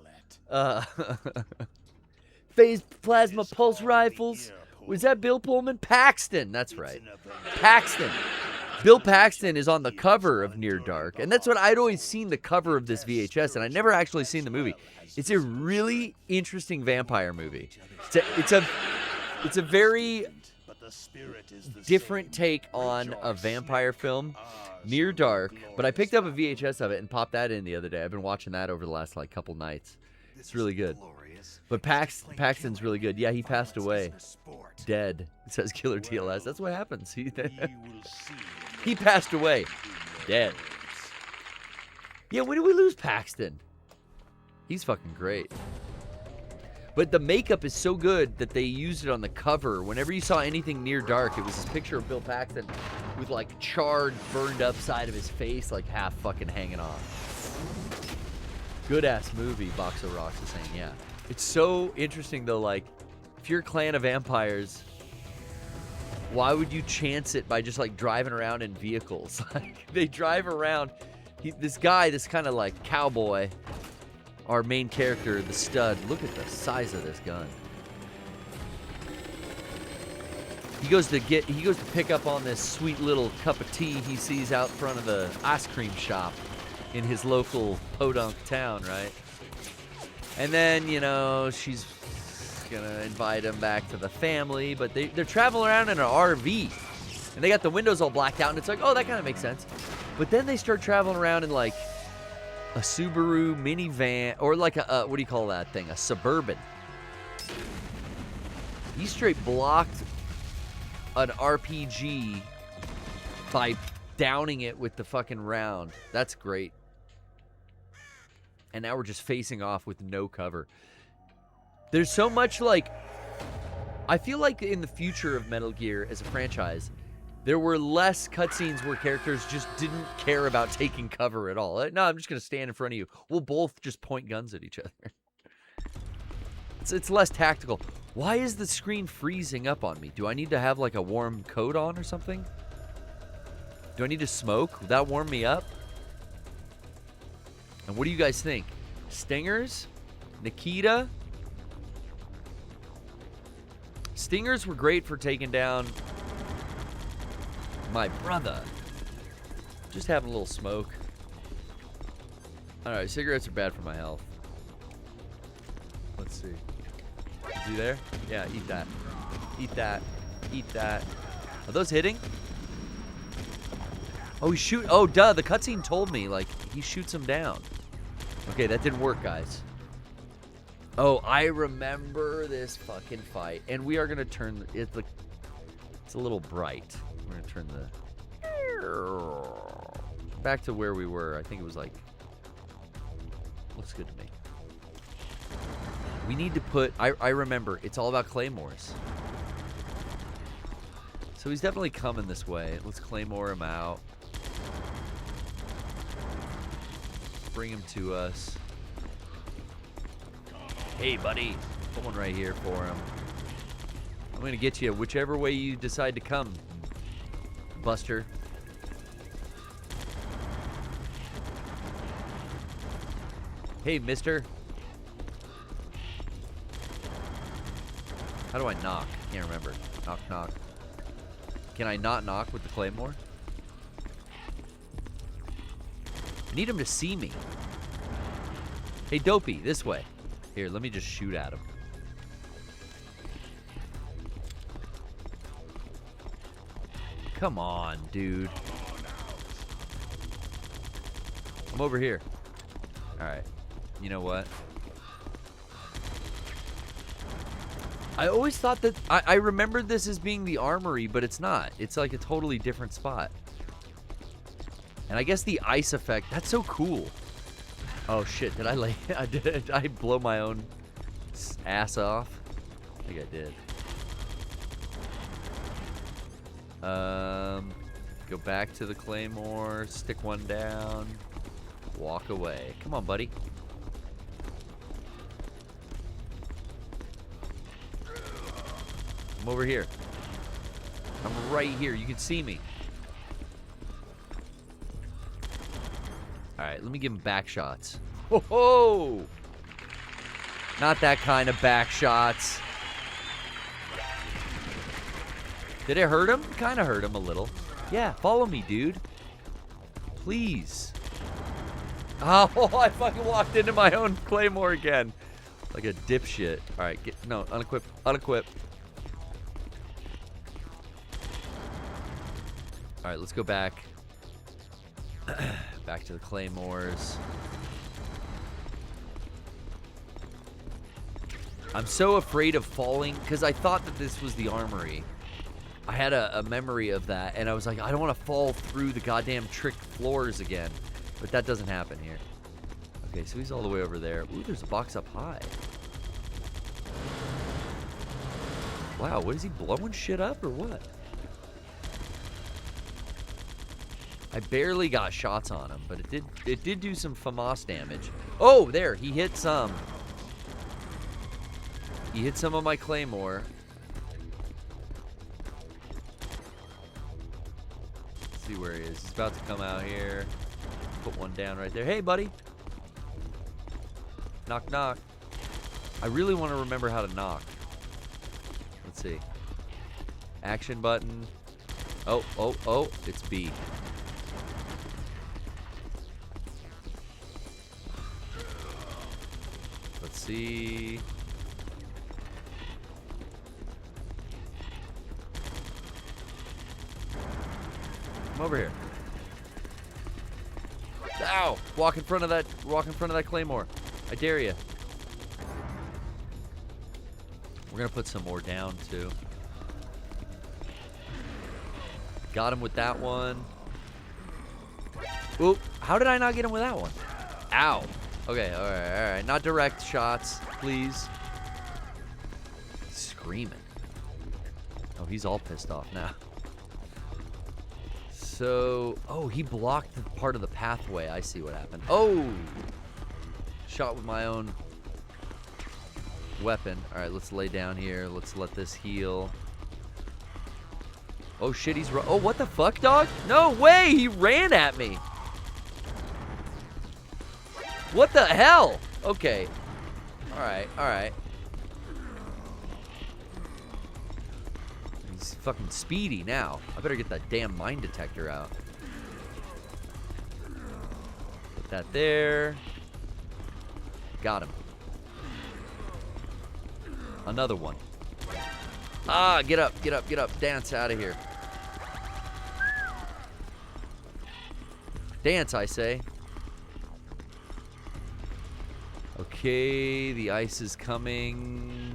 phase plasma pulse rifles." Was that Bill Pullman? Paxton. That's right. Paxton. Bill Paxton is on the cover of Near Dark, and that's what I'd always seen the cover of this VHS, and I'd never actually seen the movie. It's a really interesting vampire movie. It's a very different take on a vampire film, Near Dark, but I picked up a VHS of it and popped that in the other day. I've been watching that over the last like couple nights. It's really good. But Paxton's really good. Yeah, he passed away. Dead. It says Killer TLS. That's what happens. He passed away. Dead. Yeah, when did we lose Paxton? He's fucking great. But the makeup is so good that they used it on the cover. Whenever you saw anything Near Dark, it was this picture of Bill Paxton with like charred, burned up side of his face, like half fucking hanging off. Good ass movie, Box of Rocks is saying, yeah. It's so interesting though, like, if you're a clan of vampires, why would you chance it by just like driving around in vehicles? Like, they drive around. This guy, this kind of like cowboy, our main character, the stud, look at the size of this gun. He goes to pick up on this sweet little cup of tea he sees out front of the ice cream shop in his local podunk town, right? And then, you know, she's gonna invite him back to the family, but they're traveling around in an RV, and they got the windows all blacked out, and it's like, oh, that kind of makes sense. But then they start traveling around in like a Subaru minivan, or like a what do you call that thing? A Suburban. He straight blocked an RPG by downing it with the fucking round. That's great. And now we're just facing off with no cover. There's so much, like, I feel like in the future of Metal Gear as a franchise, there were less cutscenes where characters just didn't care about taking cover at all. No, I'm just going to stand in front of you. We'll both just point guns at each other. It's less tactical. Why is the screen freezing up on me? Do I need to have, like, a warm coat on or something? Do I need to smoke? Would that warm me up? And what do you guys think? Stingers? Nikita? Stingers were great for taking down my brother. Just having a little smoke. Alright, cigarettes are bad for my health. Let's see. Is he there? Yeah, eat that. Eat that. Eat that. Are those hitting? Oh, he shoot. Oh, duh. The cutscene told me, like, he shoots him down. Okay, that didn't work, guys. Oh, I remember this fucking fight. And we are going to turn... It's a little bright. We're going to turn the... Back to where we were. I think it was like... Looks good to me. We need to put... I remember. It's all about claymores. So he's definitely coming this way. Let's claymore him out. Bring him to us. Hey, buddy. Put one right here for him. I'm going to get you whichever way you decide to come, Buster. Hey, mister. How do I knock? Can't remember. Knock, knock. Can I not knock with the claymore? I need him to see me. Hey, Dopey, this way. Here, let me just shoot at him. Come on, dude. I'm over here. Alright. You know what? I always thought that... I remembered this as being the armory, but it's not. It's like a totally different spot. And I guess the ice effect... That's so cool. Oh, shit. Did I lay... Did I blow my own ass off? I think I did. Go back to the claymore. Stick one down. Walk away. Come on, buddy. I'm over here. I'm right here. You can see me. Alright, let me give him back shots. Ho ho! Not that kind of back shots. Did it hurt him? Kind of hurt him a little. Yeah, follow me, dude. Please. Oh, I fucking walked into my own claymore again. Like a dipshit. Alright, no, unequip. Unequip. Alright, let's go back. Back to the claymores. I'm so afraid of falling because I thought that this was the armory. I had a memory of that, and I was like, I don't want to fall through the goddamn trick floors again. But that doesn't happen here. Okay, so he's all the way over there. Ooh, there's a box up high. Wow, what is he blowing shit up or what? I barely got shots on him, but it did do some FAMAS damage. Oh, there, he hit some. He hit some of my claymore. Let's see where he is. He's about to come out here. Put one down right there. Hey, buddy. Knock, knock. I really want to remember how to knock. Let's see. Action button. Oh, oh, oh. It's B. Let's see. Come over here. Ow! Walk in front of that claymore. I dare you. We're gonna put some more down too. Got him with that one. Oop! How did I not get him with that one? Ow! Okay, all right. Not direct shots, please. He's screaming. Oh, he's all pissed off now. So, oh, he blocked the part of the pathway. I see what happened. Oh! Shot with my own weapon. All right, let's lay down here. Let's let this heal. Oh, shit, he's... Oh, what the fuck, dog? No way! He ran at me! What the hell? Okay. All right, all right. He's fucking speedy now. I better get that damn mine detector out. Put that there. Got him. Another one. Ah, get up, get up, get up. Dance out of here. Dance, I say. Okay, the ice is coming.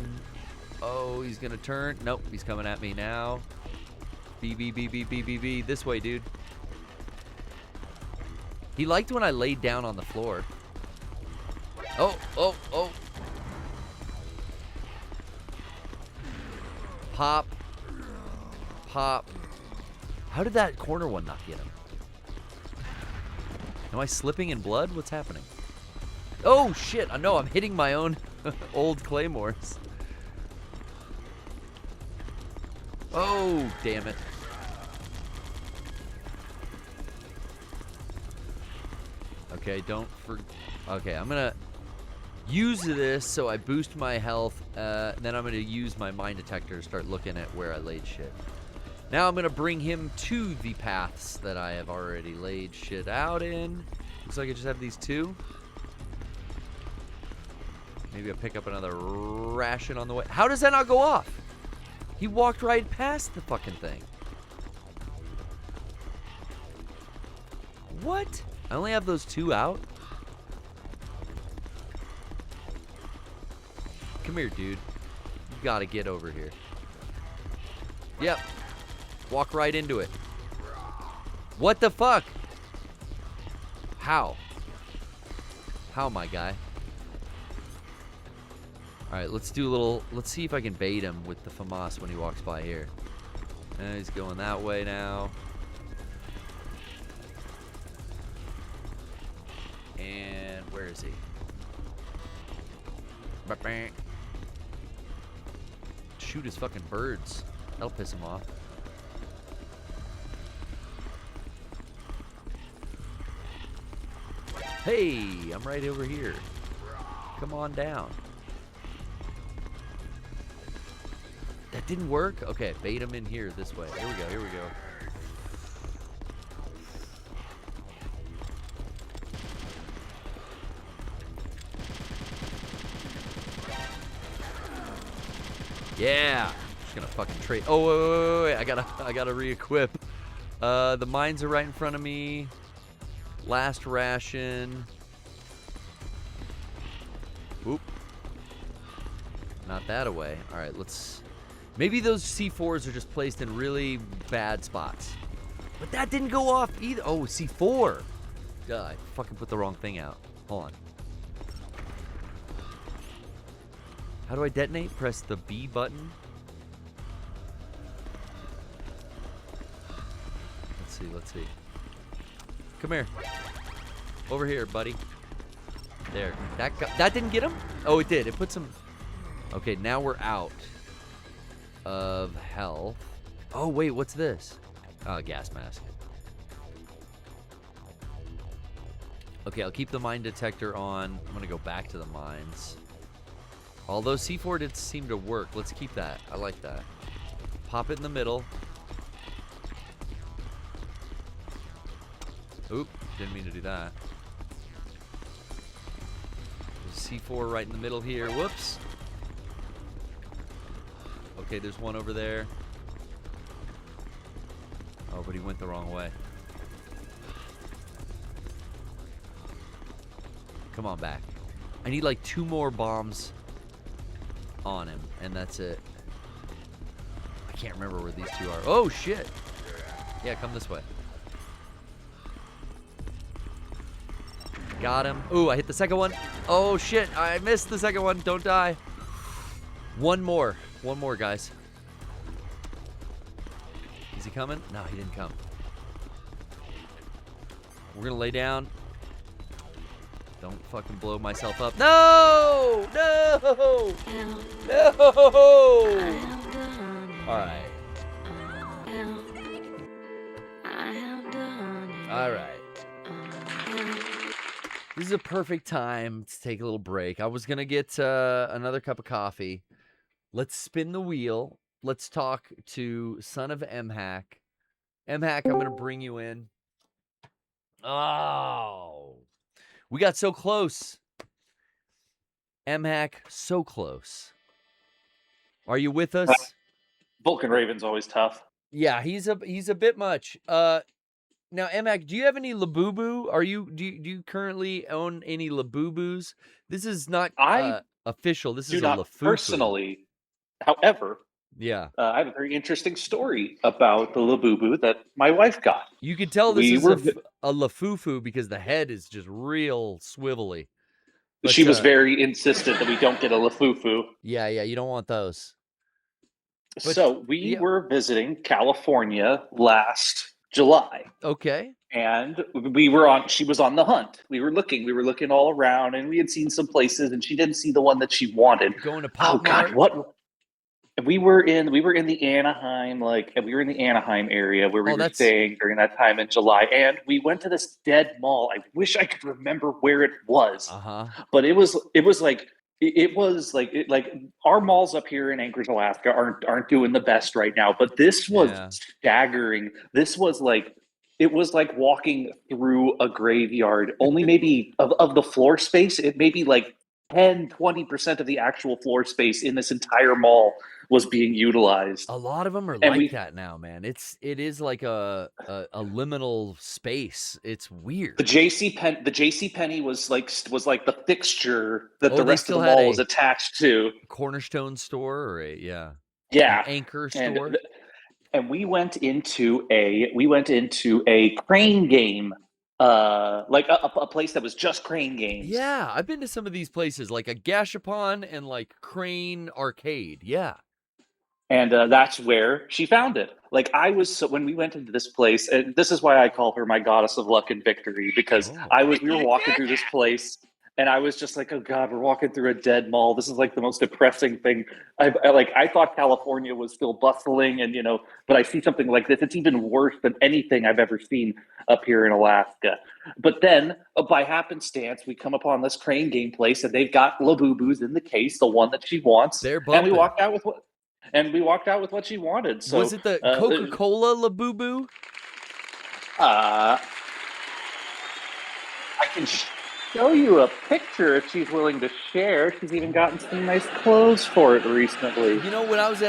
Oh, he's gonna turn. Nope, he's coming at me now. B. This way, dude. He liked when I laid down on the floor. Oh, oh, oh. Pop. Pop. How did that corner one not get him? Am I slipping in blood? What's happening? Oh, shit. I know I'm hitting my own old claymores. Oh, damn it. Okay, okay, I'm gonna use this so I boost my health. Then I'm gonna use my mine detector to start looking at where I laid shit. Now I'm gonna bring him to the paths that I have already laid shit out in. Looks like I just have these two. Maybe I'll pick up another ration on the way. How does that not go off? He walked right past the fucking thing. What? I only have those two out? Come here, dude. You gotta get over here. Yep. Walk right into it. What the fuck? How? How, my guy? Alright, let's do a little... Let's see if I can bait him with the FAMAS when he walks by here. He's going that way now. And where is he? Shoot his fucking birds. That'll piss him off. Hey, I'm right over here. Come on down. That didn't work? Okay, bait him in here this way. Here we go, here we go. Yeah. Just gonna fucking trade. Oh, wait. I gotta re-equip. The mines are right in front of me. Last ration. Oop. Not that away. All right, let's... Maybe those C4s are just placed in really bad spots. But that didn't go off either. Oh, C4. Duh, I fucking put the wrong thing out. Hold on. How do I detonate? Press the B button. Let's see, let's see. Come here. Over here, buddy. There. That didn't get him? Oh, it did. It put some... Okay, now we're out of health. Oh, wait, what's this? Oh, gas mask. Okay, I'll keep the mine detector on. I'm going to go back to the mines. Although C4 did seem to work. Let's keep that. I like that. Pop it in the middle. Oop, didn't mean to do that. There's C4 right in the middle here. Whoops. Okay, there's one over there. Oh, but he went the wrong way. Come on back. I need like 2 more bombs on him, and that's it. I can't remember where these 2 are. Oh, shit. Yeah, come this way. Got him. Ooh, I hit the second one. Oh, shit. I missed the second one. Don't die. One more. One more, guys. Is he coming? No, he didn't come. We're going to lay down. Don't fucking blow myself up. No! No! No! All right. All right. This is a perfect time to take a little break. I was going to get another cup of coffee. Let's spin the wheel. Let's talk to son of MHack. MHack, I'm going to bring you in. Oh. We got so close. MHack, so close. Are you with us? Vulcan Raven's always tough. Yeah, he's a bit much. Now, MHack, do you have any Labubu? Do you currently own any Labubus? This is not official. This is a Lafufu. Personally. However, yeah, I have a very interesting story about the Labubu that my wife got. You could tell this is a Lafufu because the head is just real swivelly. But, she was very insistent that we don't get a Lafufu. Yeah, you don't want those. But, so we were visiting California last July. Okay. And she was on the hunt. We were looking all around, and we had seen some places, and she didn't see the one that she wanted. Going to Pop God, what? We were in the Anaheim, area where we were staying during that time in July, and we went to this dead mall. I wish I could remember where it was, but it was like our malls up here in Anchorage, Alaska aren't doing the best right now. But this was staggering. This was like it was like walking through a graveyard. Only maybe of the floor space, it may be like 10-20% of the actual floor space in this entire mall was being utilized. A lot of them are that now, man. It is like a liminal space. It's weird. The JC Penney was like the fixture that the rest of the mall was attached to. Cornerstone store or an Anchor store. And we went into a crane game. Like a place that was just crane games. Yeah, I've been to some of these places, like a Gashapon and like Crane Arcade. Yeah. And that's where she found it. Like when we went into this place, and this is why I call her my goddess of luck and victory, because we were walking through this place, and I was just like, oh God, we're walking through a dead mall. This is like the most depressing thing. I thought California was still bustling, and but I see something like this. It's even worse than anything I've ever seen up here in Alaska. But then, by happenstance, we come upon this crane game place, and they've got Labubus in the case, the one that she wants. They're bumping. And we walked out with what she wanted. So was it the Coca-Cola Labubu? I can show you a picture if she's willing to share. She's even gotten some nice clothes for it recently. When I was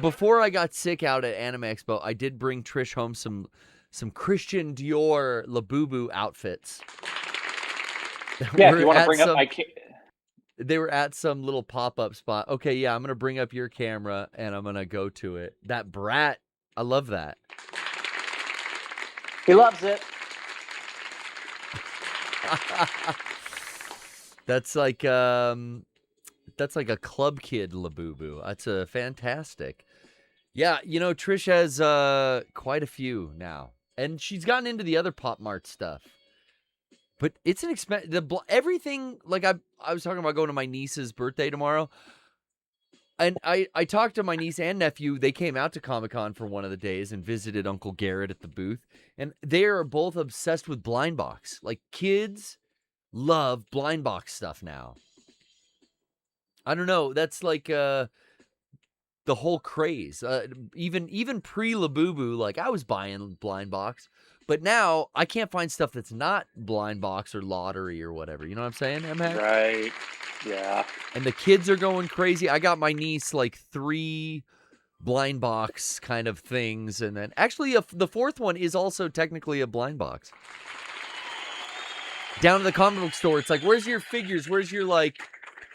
before I got sick out at Anime Expo, I did bring Trish home some Christian Dior Labubu outfits. Yeah, if you want to bring up my They were at some little pop-up spot. Okay, yeah, I'm going to bring up your camera, and I'm going to go to it. That brat, I love that. He loves it. That's like a club kid Labubu. That's fantastic. Yeah, Trish has quite a few now. And she's gotten into the other Pop Mart stuff. But it's an everything, like I was talking about going to my niece's birthday tomorrow. And I talked to my niece and nephew. They came out to Comic-Con for one of the days and visited Uncle Garrett at the booth. And they are both obsessed with blind box. Like, kids love blind box stuff now. I don't know. That's like the whole craze. Even pre-Labubu, like, I was buying blind box. But now I can't find stuff that's not blind box or lottery or whatever. You know what I'm saying, M-Hack? Right. Yeah. And the kids are going crazy. I got my niece like 3 blind box kind of things. And then actually the 4th one is also technically a blind box. Down to the comic book store, it's like, where's your figures? Where's your like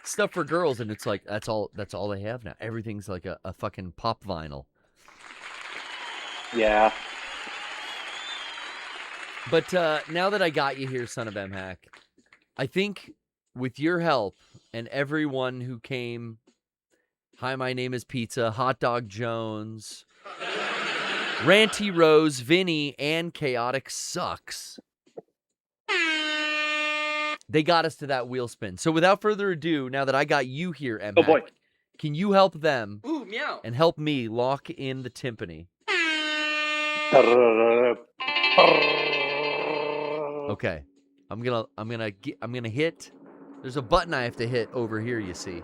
stuff for girls? And it's like, that's all they have now. Everything's like a fucking pop vinyl. Yeah. But now that I got you here, son of M-Hack, I think with your help and everyone who came, hi, my name is Pizza, Hot Dog Jones, Ranty Rose, Vinny, and Chaotic Sucks, they got us to that wheel spin. So without further ado, now that I got you here, M-Hack, Oh boy. can you help them Ooh, meow. and help me lock in the timpani? Okay, I'm gonna hit. There's a button I have to hit over here. You see,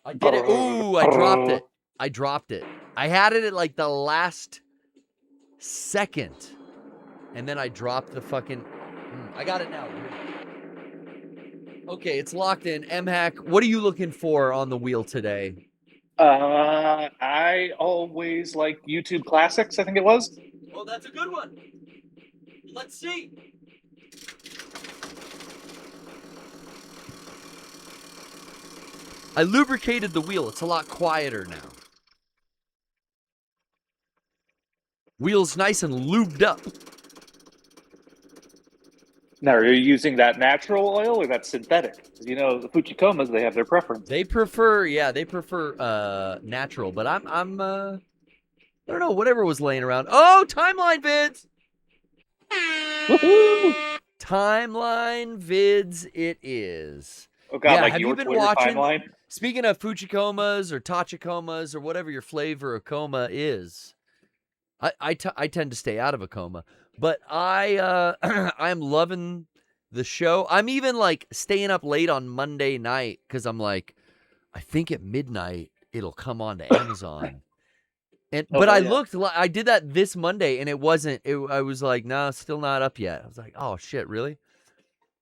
I did it. Ooh, I dropped it. I had it at like the last second, and then I dropped the fucking. I got it now. Okay, it's locked in. M-Hack, what are you looking for on the wheel today? I always like YouTube Classics, I think it was. Oh, that's a good one. Let's see. I lubricated the wheel. It's a lot quieter now. Wheel's nice and lubed up. Now, are you using that natural oil or that synthetic? 'Cause you know, the Fuchikomas, they have their preference. They prefer natural, but I'm I don't know, whatever was laying around. Oh, timeline vids! Woohoo! Timeline vids it is. Oh god, Yeah, like have your you been Twitter watching? timeline? Speaking of Fuchikomas or Tachikomas or whatever your flavor of coma is, I tend to stay out of a coma, but I'm loving the show. I'm even like staying up late on Monday night because I'm like, I think at midnight it'll come on to Amazon. But I looked, I did that this Monday, and it wasn't. I was like, no, still not up yet. I was like, oh shit, really?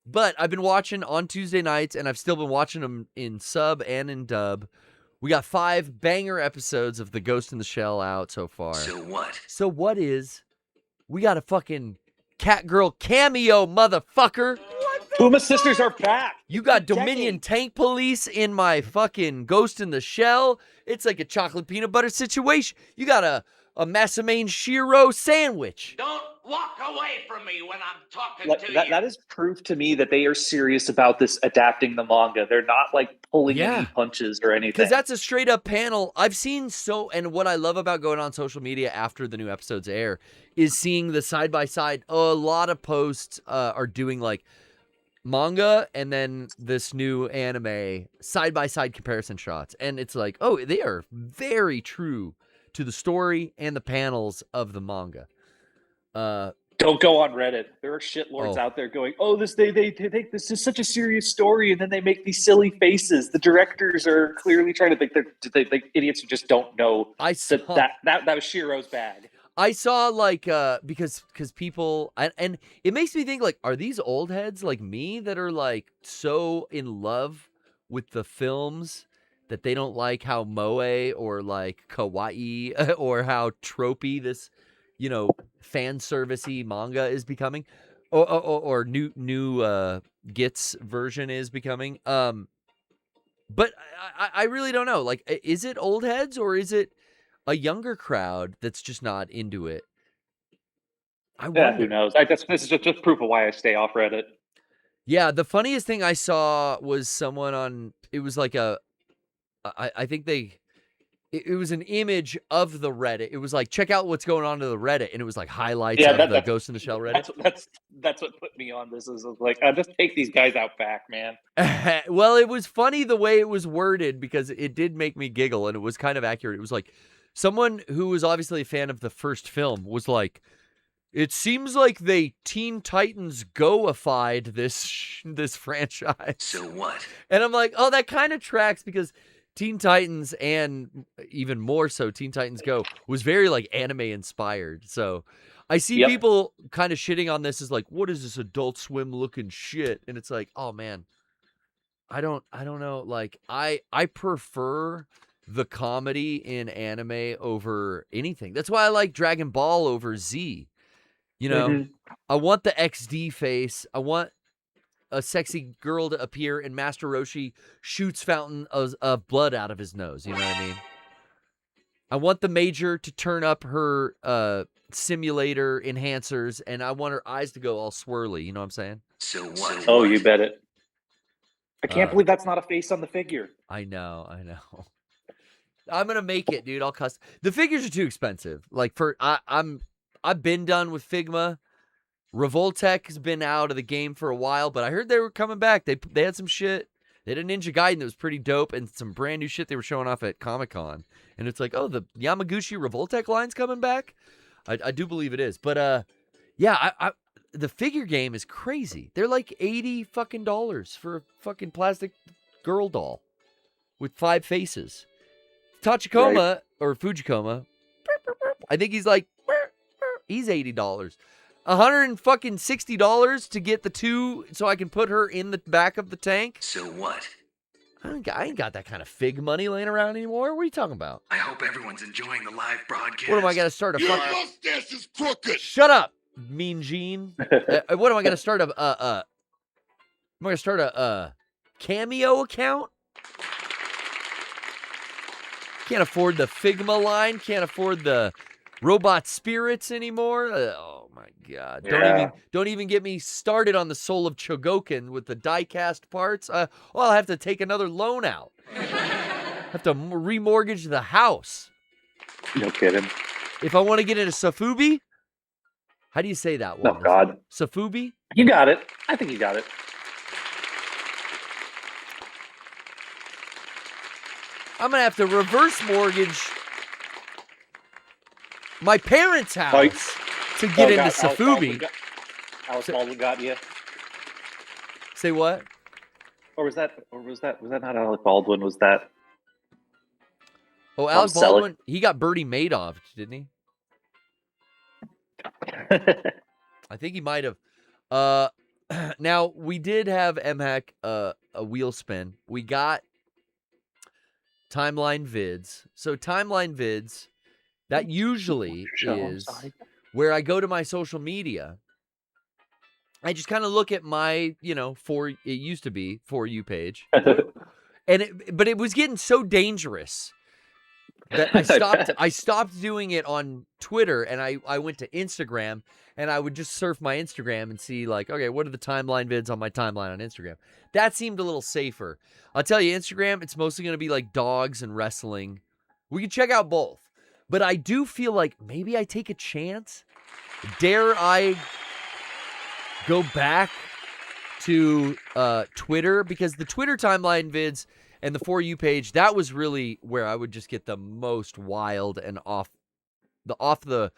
But I've been watching on Tuesday nights, and I've still been watching them in sub and in dub. We got 5 banger episodes of The Ghost in the Shell out so far. So what? So what is? We got a fucking Catgirl cameo, motherfucker. Puma Sisters are back. You got Dominion Tank Police in my fucking Ghost in the Shell. It's like a chocolate peanut butter situation. You got a Masamane Shiro sandwich. Don't walk away from me when I'm talking to you. That is proof to me that they are serious about this adapting the manga. They're not like pulling any punches or anything. Because that's a straight up panel. I've seen and what I love about going on social media after the new episodes air is seeing the side by side. A lot of posts are doing like manga and then this new anime side by side comparison shots. And it's like, oh, they are very true to the story and the panels of the manga. Don't go on Reddit. There are shitlords out there going, "Oh, they think this is such a serious story," and then they make these silly faces. The directors are clearly trying to think they're idiots who just don't know that was Shiro's bag. I saw like because people and it makes me think like, are these old heads like me that are like so in love with the films that they don't like how moe or like kawaii or how tropey this, you know, fan servicey manga is becoming, or new Gits version is becoming. But I really don't know. Like, is it old heads or is it a younger crowd that's just not into it? Who knows? This is just proof of why I stay off Reddit. Yeah, the funniest thing I saw was someone on. It was like I think it was an image of the Reddit. It was like, check out what's going on to the Reddit, and it was like highlights of the Ghost in the Shell Reddit. That's what put me on this. Is like, just take these guys out back, man. Well, it was funny the way it was worded because it did make me giggle, and it was kind of accurate. It was like someone who was obviously a fan of the first film was like, it seems like they Teen Titans Go-ified this franchise. So what? And I'm like, oh, that kind of tracks because Teen Titans, and even more so Teen Titans Go, was very like anime inspired. So I see people kind of shitting on this as like, what is this Adult Swim looking shit? And it's like, oh man, I don't know. Like I prefer the comedy in anime over anything. That's why I like Dragon Ball over Z. You know, I want the XD face. I want a sexy girl to appear, and Master Roshi shoots fountain of blood out of his nose. You know what I mean? I want the Major to turn up her simulator enhancers, and I want her eyes to go all swirly. You know what I'm saying? So what? Oh, you bet it. I can't believe that's not a face on the figure. I know. I'm gonna make it, dude. I'll custom. The figures are too expensive. Like I've been done with Figma. Revoltech has been out of the game for a while, but I heard they were coming back. They had some shit. They had a Ninja Gaiden that was pretty dope, and some brand new shit they were showing off at Comic-Con. And it's like, oh, the Yamaguchi Revoltech line's coming back? I do believe it is. But yeah, the figure game is crazy. They're like $80 fucking for a fucking plastic girl doll with 5 faces. Tachikoma or Fujikoma, I think he's like, he's $80. $160 to get the 2 so I can put her in the back of the tank. So what? I ain't got that kind of fig money laying around anymore. What are you talking about? I hope everyone's enjoing the live broadcast. What am I going to start a Your fucking... mustache is crooked. Shut up, Mean Gene. What am I going to start am I going to start a Cameo account? Can't afford the Figma line. Can't afford the Robot Spirits anymore. Oh my god! Don't even get me started on the Soul of Chogokin with the die-cast parts. I'll have to take another loan out. Have to remortgage the house. No kidding. If I want to get into Safubi, how do you say that one? Oh God, Safubi. You got it. I think you got it. I'm gonna have to reverse mortgage my parents' house to get into Safubi. Alex Baldwin got you. Say what? Was that not Alec Baldwin? Was that? Oh, Alex Baldwin. He got Bertie Madoff, didn't he? I think he might have. Now we did have MHAC a wheel spin. We got Timeline Vids. So Timeline Vids. That usually is where I go to my social media. I just kind of look at my, it used to be For You page. But it was getting so dangerous that I stopped doing it on Twitter, and I went to Instagram, and I would just surf my Instagram and see like, okay, what are the timeline vids on my timeline on Instagram? That seemed a little safer. I'll tell you, Instagram, it's mostly going to be like dogs and wrestling. We can check out both. But I do feel like maybe I take a chance. Dare I go back to Twitter? Because the Twitter timeline vids and the For You page, that was really where I would just get the most wild and off the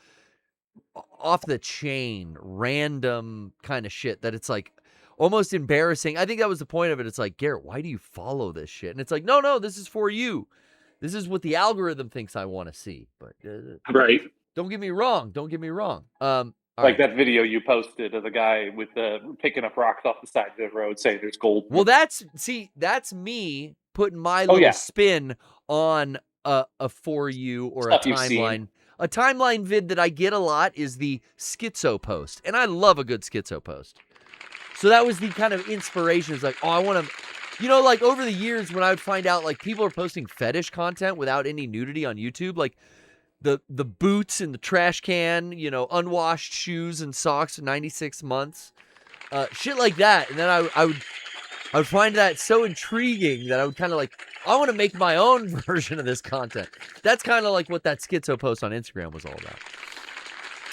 chain, random kind of shit that it's like almost embarrassing. I think that was the point of it. It's like, Garrett, why do you follow this shit? And it's like, no, this is for you. This is what the algorithm thinks I want to see. But right. Don't get me wrong. Like that video you posted of the guy with picking up rocks off the side of the road saying there's gold. Well, that's me putting my little spin on a For You or a timeline. A timeline vid that I get a lot is the schizo post. And I love a good schizo post. So that was the kind of inspiration. It's like, I want to... like over the years when I would find out like people are posting fetish content without any nudity on YouTube, like the boots in the trash can, unwashed shoes and socks, 96 months, shit like that. And then I would I would find that so intriguing that I would kind of like, I want to make my own version of this content. That's kind of like what that schizo post on Instagram was all about.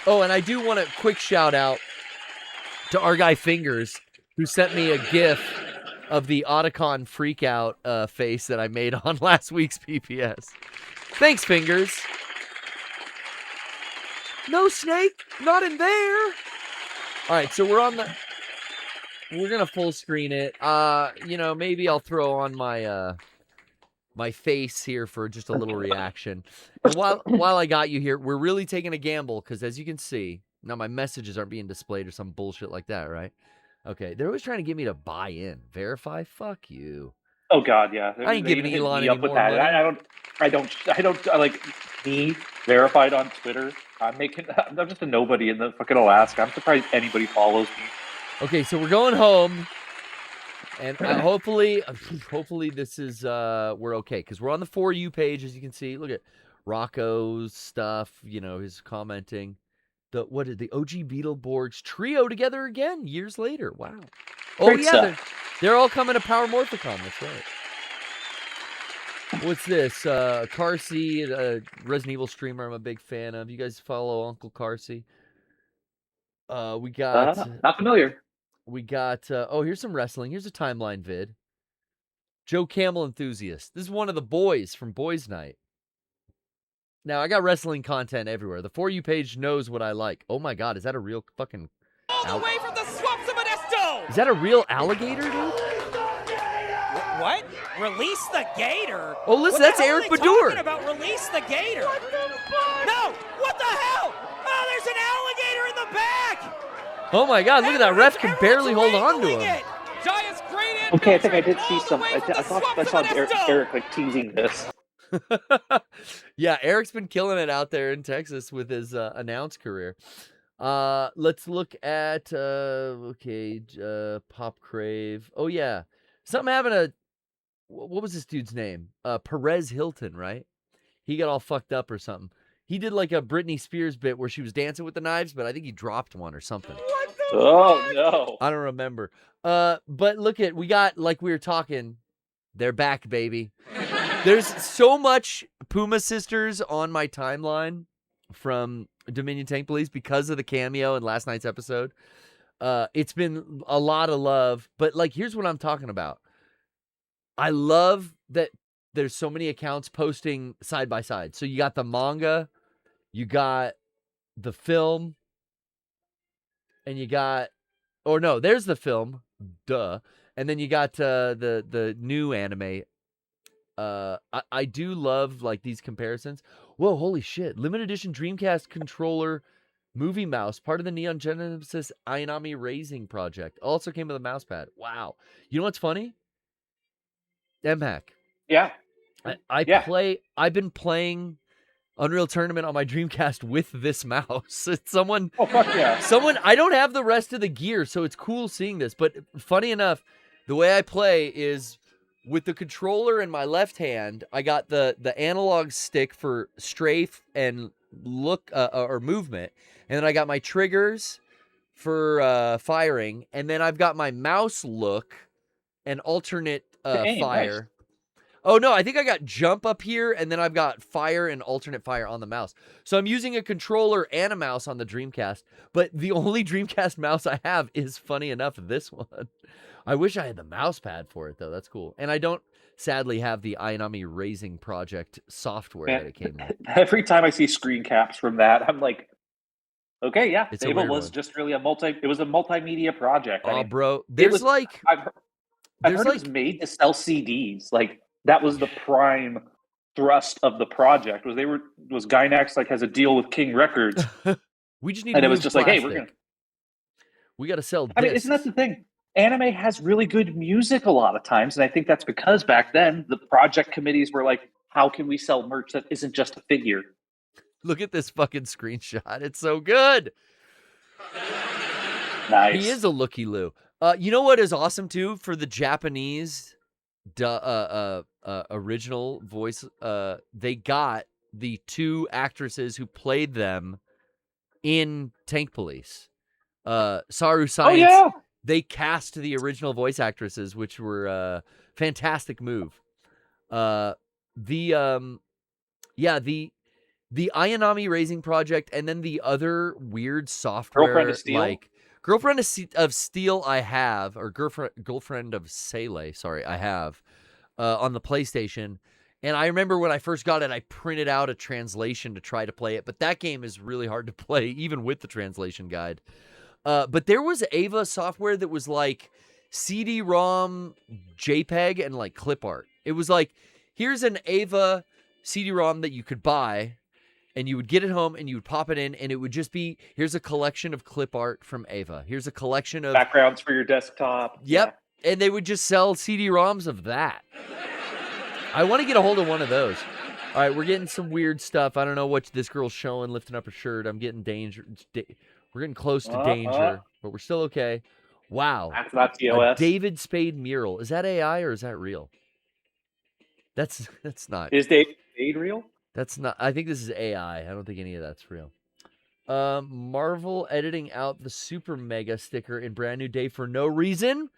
Oh, and I do want a quick shout out to our guy Fingers, who sent me a GIF of the Otacon freakout face that I made on last week's PPS. Thanks, Fingers. No snake, not in there. All right, so we're gonna full screen it. Maybe I'll throw on my my face here for just a little reaction. And while I got you here, we're really taking a gamble because, as you can see, now my messages aren't being displayed or some bullshit like that, right? Okay, they're always trying to get me to buy in, verify. Fuck you. Oh God, yeah. I ain't giving Elon me any up with more that. money. I don't like me verified on Twitter. I'm just a nobody in the fucking Alaska. I'm surprised anybody follows me. Okay, so we're going home, and hopefully this is we're okay because we're on the For You page, as you can see. Look at Rocco's stuff. His commenting. The OG Beetleborgs trio together again years later? Wow. Great stuff. They're all coming to Power Morphicon. That's right. What's this? Carsey, Resident Evil streamer I'm a big fan of. You guys follow Uncle Carsey? We got... not familiar. We got... here's some wrestling. Here's a timeline vid. Joe Camel Enthusiast. This is one of the boys from Boys Night. Now, I got wrestling content everywhere. The For You page knows what I like. Oh my God, is that a real fucking... All the way from the swamps of Modesto! Is that a real alligator, dude? What? Release the gator? Oh, listen, that's Eric Badur. Talking about release the gator? What the fuck? No! What the hell? Oh, there's an alligator in the back! Oh my God, look at that. Ref can barely hold on to him. Okay, I think I did see some. I thought I saw Eric like teasing this. Yeah, Eric's been killing it out there in Texas with his announce career. Let's look at Pop Crave. Oh yeah, something having a what was this dude's name? Perez Hilton, right? He got all fucked up or something. He did like a Britney Spears bit where she was dancing with the knives, but I think he dropped one or something. Oh no, I don't remember. But look at, we got, like we were talking, they're back, baby. There's so much Puma Sisters on my timeline from Dominion Tank Police because of the cameo in last night's episode. It's been a lot of love, but like, here's what I'm talking about. I love that there's so many accounts posting side by side. So you got the manga, you got the film, and you got, or no, there's the film, duh. And then you got the new anime. I do love like these comparisons. Whoa, holy shit. Limited edition Dreamcast controller movie mouse, part of the Neon Genesis Ayanami Raising project. Also came with a mouse pad. Wow. You know what's funny? MHack. Yeah. I've been playing Unreal Tournament on my Dreamcast with this mouse. It's someone. Oh, fuck yeah. I don't have the rest of the gear, so it's cool seeing this. But funny enough, the way I play is with the controller in my left hand. I got the analog stick for strafe and look or movement, and then I got my triggers for firing, and then I've got my mouse look and alternate fire. Nice. Oh, no, I think I got jump up here, and then I've got fire and alternate fire on the mouse. So I'm using a controller and a mouse on the Dreamcast, but the only Dreamcast mouse I have is, funny enough, this one. I wish I had the mouse pad for it, though. That's cool. And I don't, sadly, have the Ayanami Raising Project software that it came with. Every time I see screen caps from that, I'm like, okay, yeah, Fable was just really it was a multimedia project. Oh, bro, there's I've heard it was made to sell CDs. Like, that was the prime thrust of the project. Was Gynax like has a deal with King Records? We just need, and it was just plastic. Like, hey, we got to sell discs. I mean, isn't that the thing? Anime has really good music a lot of times, and I think that's because back then the project committees were like, "How can we sell merch that isn't just a figure?" Look at this fucking screenshot; it's so good. Nice. He is a looky loo. You know what is awesome too for the Japanese original voice? They got the two actresses who played them in Tank Police. Saru Science they cast the original voice actresses, which were a fantastic move. The Ayanami Raising Project, and then the other weird software, Girlfriend of Steel? like Girlfriend of Steel, I have, or Girlfriend of Sele, sorry, I have, on the PlayStation. And I remember when I first got it, I printed out a translation to try to play it, but that game is really hard to play, even with the translation guide. But there was Ava software that was like CD-ROM, JPEG, and like clip art. It was like, here's an Ava CD-ROM that you could buy, and you would get it home and you would pop it in, and it would just be, here's a collection of clip art from Ava. Here's a collection of backgrounds for your desktop. Yep. Yeah. And they would just sell CD-ROMs of that. I want to get a hold of one of those. All right, we're getting some weird stuff. I don't know what this girl's showing, lifting up her shirt. I'm getting danger. We're getting close to danger, but we're still okay. Wow. That's not TOS. David Spade mural. Is that AI or is that real? That's not. Is David Spade real? That's not. I think this is AI. I don't think any of that's real. Marvel editing out the Super Mega sticker in Brand New Day for no reason.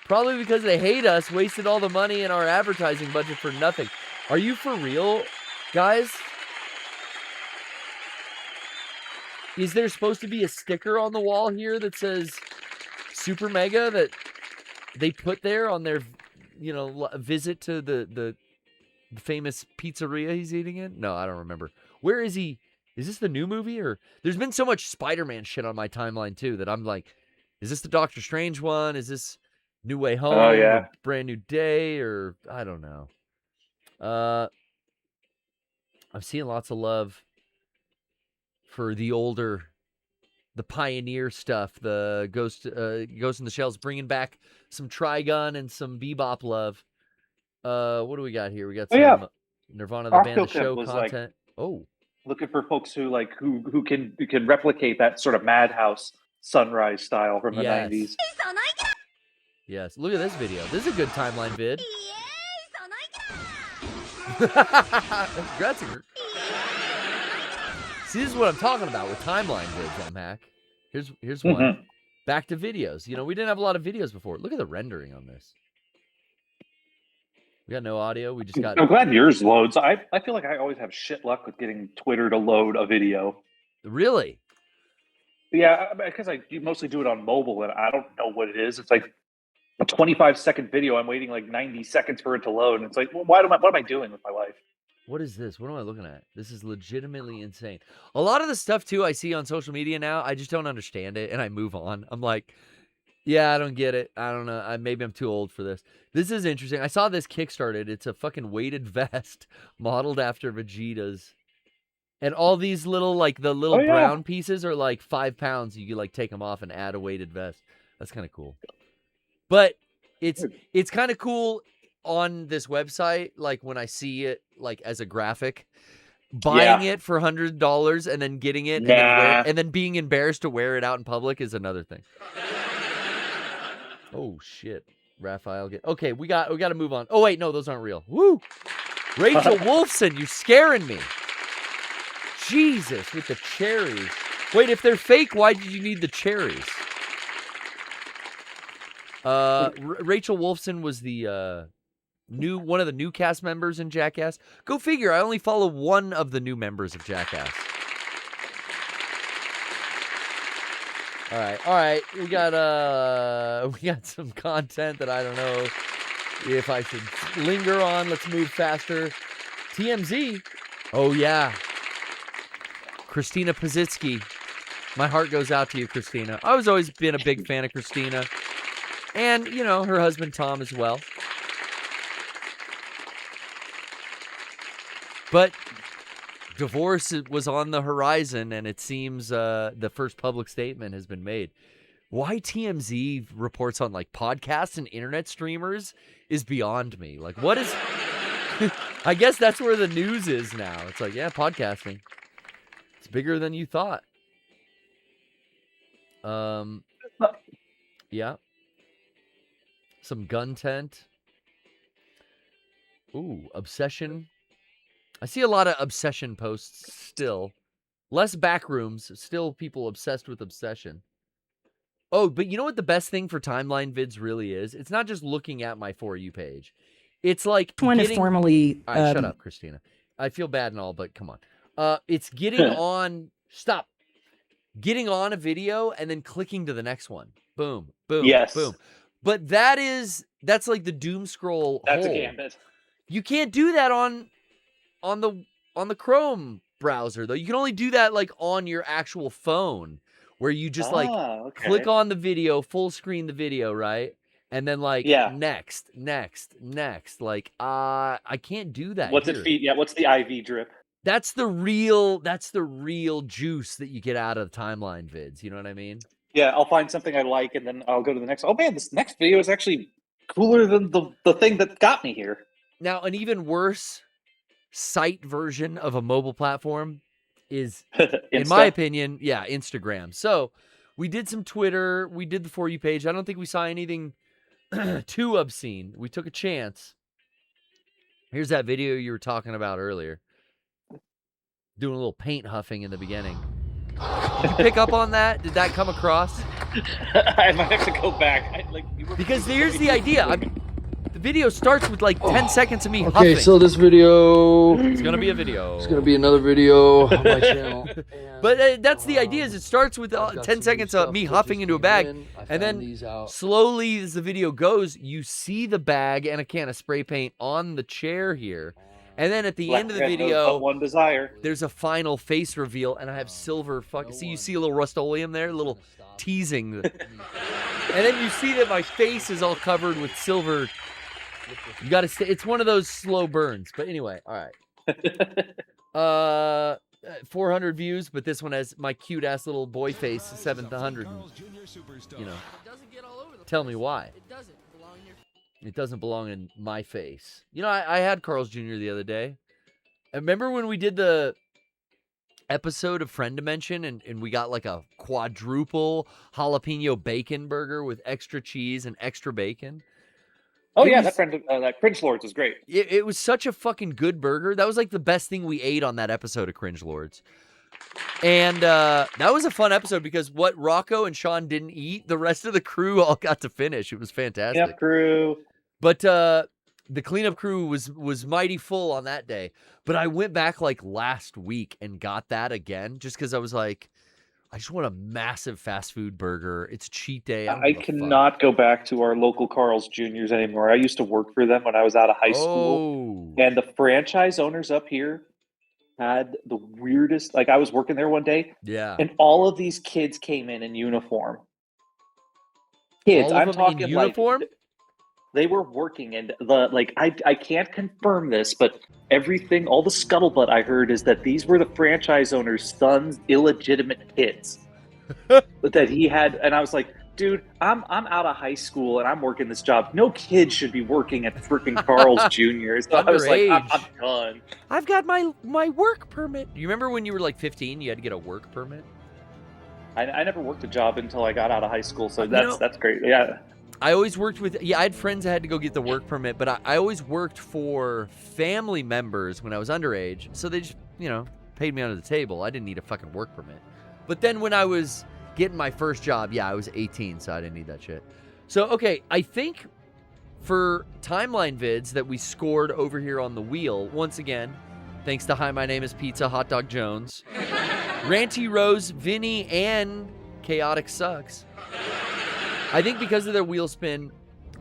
Probably because they hate us, wasted all the money in our advertising budget for nothing. Are you for real, guys? Is there supposed to be a sticker on the wall here that says Super Mega that they put there on their, visit to the famous pizzeria he's eating in? No, I don't remember. Where is he? Is this the new movie? Or there's been so much Spider-Man shit on my timeline too that I'm like, is this the Doctor Strange one? Is this New Way Home? Oh, yeah. Or Brand New Day? Or I don't know. I'm seeing lots of love for the Pioneer stuff, the Ghost in the Shell's bringing back some Trigun and some Bebop love. What do we got here? We got some Nirvana the Band, the show content. Looking for folks who can replicate that sort of Madhouse Sunrise style from the 90s. Yes, look at this video. This is a good timeline vid. Congrats. See, this is what I'm talking about with timeline vids, M-Hack. Here's one. Back to videos. We didn't have a lot of videos before. Look at the rendering on this. We got no audio. We just got... I'm glad yours loads. I feel like I always have shit luck with getting Twitter to load a video. Really? Yeah, because you mostly do it on mobile, and I don't know what it is. It's like a 25-second video. I'm waiting like 90 seconds for it to load, and it's like, well, what am I doing with my life? What is this? What am I looking at? This is legitimately insane. A lot of the stuff, too, I see on social media now, I just don't understand it, and I move on. I'm like, yeah, I don't get it. I don't know. Maybe I'm too old for this. This is interesting. I saw this kickstarted. It's a fucking weighted vest modeled after Vegeta's. And all these little, brown pieces are like 5 pounds. You can, take them off and add a weighted vest. That's kind of cool. But it's kind of cool on this website, when I see it, as a graphic. Buying it for $100 and then getting it and then being embarrassed to wear it out in public is another thing. Oh, shit. Raphael. Okay, we got to move on. Oh, wait, no, those aren't real. Woo! Rachel Wolfson, you're scaring me. Jesus, with the cherries. Wait, if they're fake, why did you need the cherries? Rachel Wolfson was the one of the new cast members in Jackass. Go figure, I only follow one of the new members of Jackass. All right. We got some content that I don't know if I should linger on. Let's move faster. TMZ. Oh yeah. Christina Pazitsky. My heart goes out to you, Christina. I was always been a big fan of Christina. And, her husband Tom as well. But divorce was on the horizon, and it seems the first public statement has been made. Why TMZ reports on podcasts and internet streamers is beyond me. What is... I guess that's where the news is now. It's podcasting. It's bigger than you thought. Yeah. Some gun tent. Ooh, obsession. I see a lot of obsession posts still. Less back rooms, still people obsessed with obsession. Oh, but you know what the best thing for timeline vids really is? It's not just looking at my For You page. It's like One to formally. All right, shut up, Christina. I feel bad and all, but come on. It's getting on. Stop. Getting on a video and then clicking to the next one. Boom, boom, Yes. boom. But that's like the doom scroll. That's hole. a gambit. You can't do that on the Chrome browser though. You can only do that like on your actual phone, where you just click on the video, full screen the video, right? And then next. Like I can't do that. What's it feed? Yeah, what's the IV drip? That's the real juice that you get out of timeline vids. You know what I mean? Yeah, I'll find something I like, and then I'll go to the next. Oh man, this next video is actually cooler than the thing that got me here. Now, an even worse site version of a mobile platform is, in my opinion, Instagram. So we did some Twitter, we did the For You page. I don't think we saw anything too obscene. We took a chance. Here's that video you were talking about earlier. Doing a little paint huffing in the beginning. Did you pick up on that? Did that come across? I might have to go back. Because here's the idea. The video starts with like 10 seconds of me huffing. Okay, so this video... It's going to be a video. It's going to be another video on my channel. But that's the idea, is it starts with 10 seconds of me huffing into a bag, and then slowly as the video goes, you see the bag and a can of spray paint on the chair here. And then at the end of the video, one desire. There's a final face reveal, and I have silver see, you see a little Rust-Oleum there, a little teasing. And then you see that my face is all covered with silver. You got to stay. It's one of those slow burns. But anyway, all right. 400 views, but this one has my cute ass little boy face, 700. You know, tell me why. It doesn't belong in my face. You know, I had Carl's Jr. the other day. I remember when we did the episode of Friend Dimension and we got like a quadruple jalapeno bacon burger with extra cheese and extra bacon. That Cringe Lords was great. It was such a fucking good burger. That was like the best thing we ate on that episode of Cringe Lords. And that was a fun episode because what Rocco and Sean didn't eat, the rest of the crew all got to finish. It was fantastic. Yep, crew. But the cleanup crew was mighty full on that day. But I went back like last week and got that again just because I was like, I just want a massive fast food burger. It's a cheat day. I cannot go back to our local Carl's Jr.'s anymore. I used to work for them when I was out of high school. And the franchise owners up here had the weirdest, like I was working there one day. Yeah. And all of these kids came in uniform. Kids, I'm talking in uniform? Like they were working, and I can't confirm this, but all the scuttlebutt I heard is that these were the franchise owner's son's illegitimate kids that he had. And I was like, dude, I'm out of high school and I'm working this job. No kid should be working at freaking Carl's Jr. So I was like, I'm done. I've got my work permit. You remember when you were like 15, you had to get a work permit? I never worked a job until I got out of high school, so that's great. Yeah. I always worked with, I had friends that had to go get the work permit, but I always worked for family members when I was underage, so they just, paid me under the table. I didn't need a fucking work permit. But then when I was getting my first job, I was 18, so I didn't need that shit. So, okay, I think for timeline vids that we scored over here on the wheel, once again, thanks to Hi, My Name is Pizza, Hot Dog Jones, Ranty Rose, Vinny, and Chaotic Sucks. I think because of their wheel spin,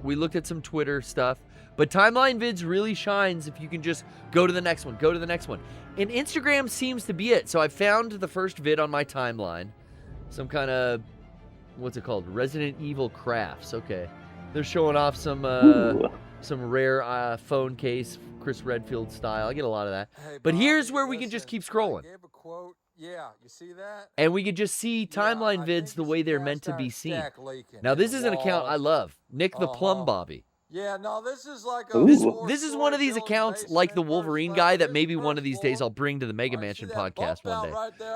we looked at some Twitter stuff, but timeline vids really shines if you can just go to the next one, And Instagram seems to be it. So I found the first vid on my timeline. Some kind of, what's it called? Resident Evil Crafts. Okay. They're showing off some rare phone case, Chris Redfield style. I get a lot of that. Hey, but here's where we can just keep scrolling. Yeah, you see that? And we can just see timeline vids the way they're meant to be seen. Now, this is an account I love. Nick the Plum Bobby. Yeah, no, this is like This is one of these accounts like the Wolverine guy that maybe one of these days I'll bring to the Mega Mansion podcast one day.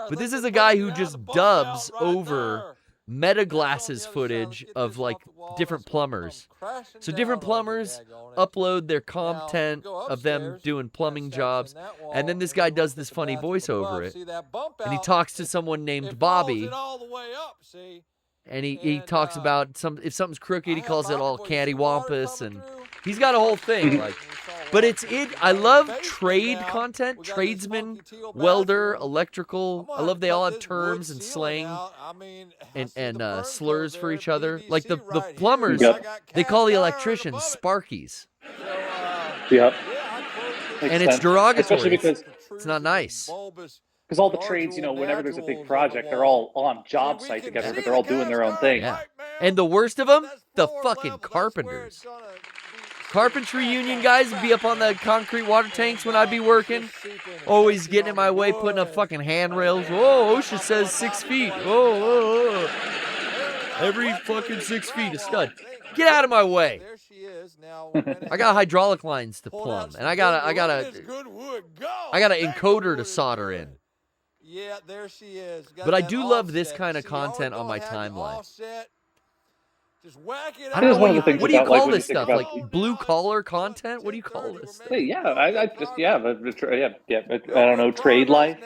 But this is a guy who just dubs over meta glasses footage of like different plumbers. So different plumbers upload their content of them doing plumbing jobs, and then this guy does this funny voice over it, and he talks to someone named Bobby. And he talks about if something's crooked, he calls it all cattywampus, and he's got a whole thing. Like, but I love trade content, tradesman, welder, electrical. I love they all have terms and slang and slurs for each other. Like the plumbers, they call the electricians Sparkies. Yep. And it's derogatory. Especially because it's not nice. Because all the trades, whenever there's a big project, they're all on job site together, but they're all doing their own thing. Yeah. And the worst of them, the fucking carpenters. Carpentry union guys would be up on the concrete water tanks when I'd be working. Always getting in my way, putting up fucking handrails. Oh, OSHA says 6 feet. Oh. Every fucking 6 feet, a stud. Get out of my way. I got hydraulic lines to plumb, and I got a encoder to solder in. Yeah, there she is. But I do love this kind of content on my timeline. Just whack it I don't know what do you call when this you think stuff? about- Like blue collar content? What do you call this? Hey, yeah, I don't know, trade life.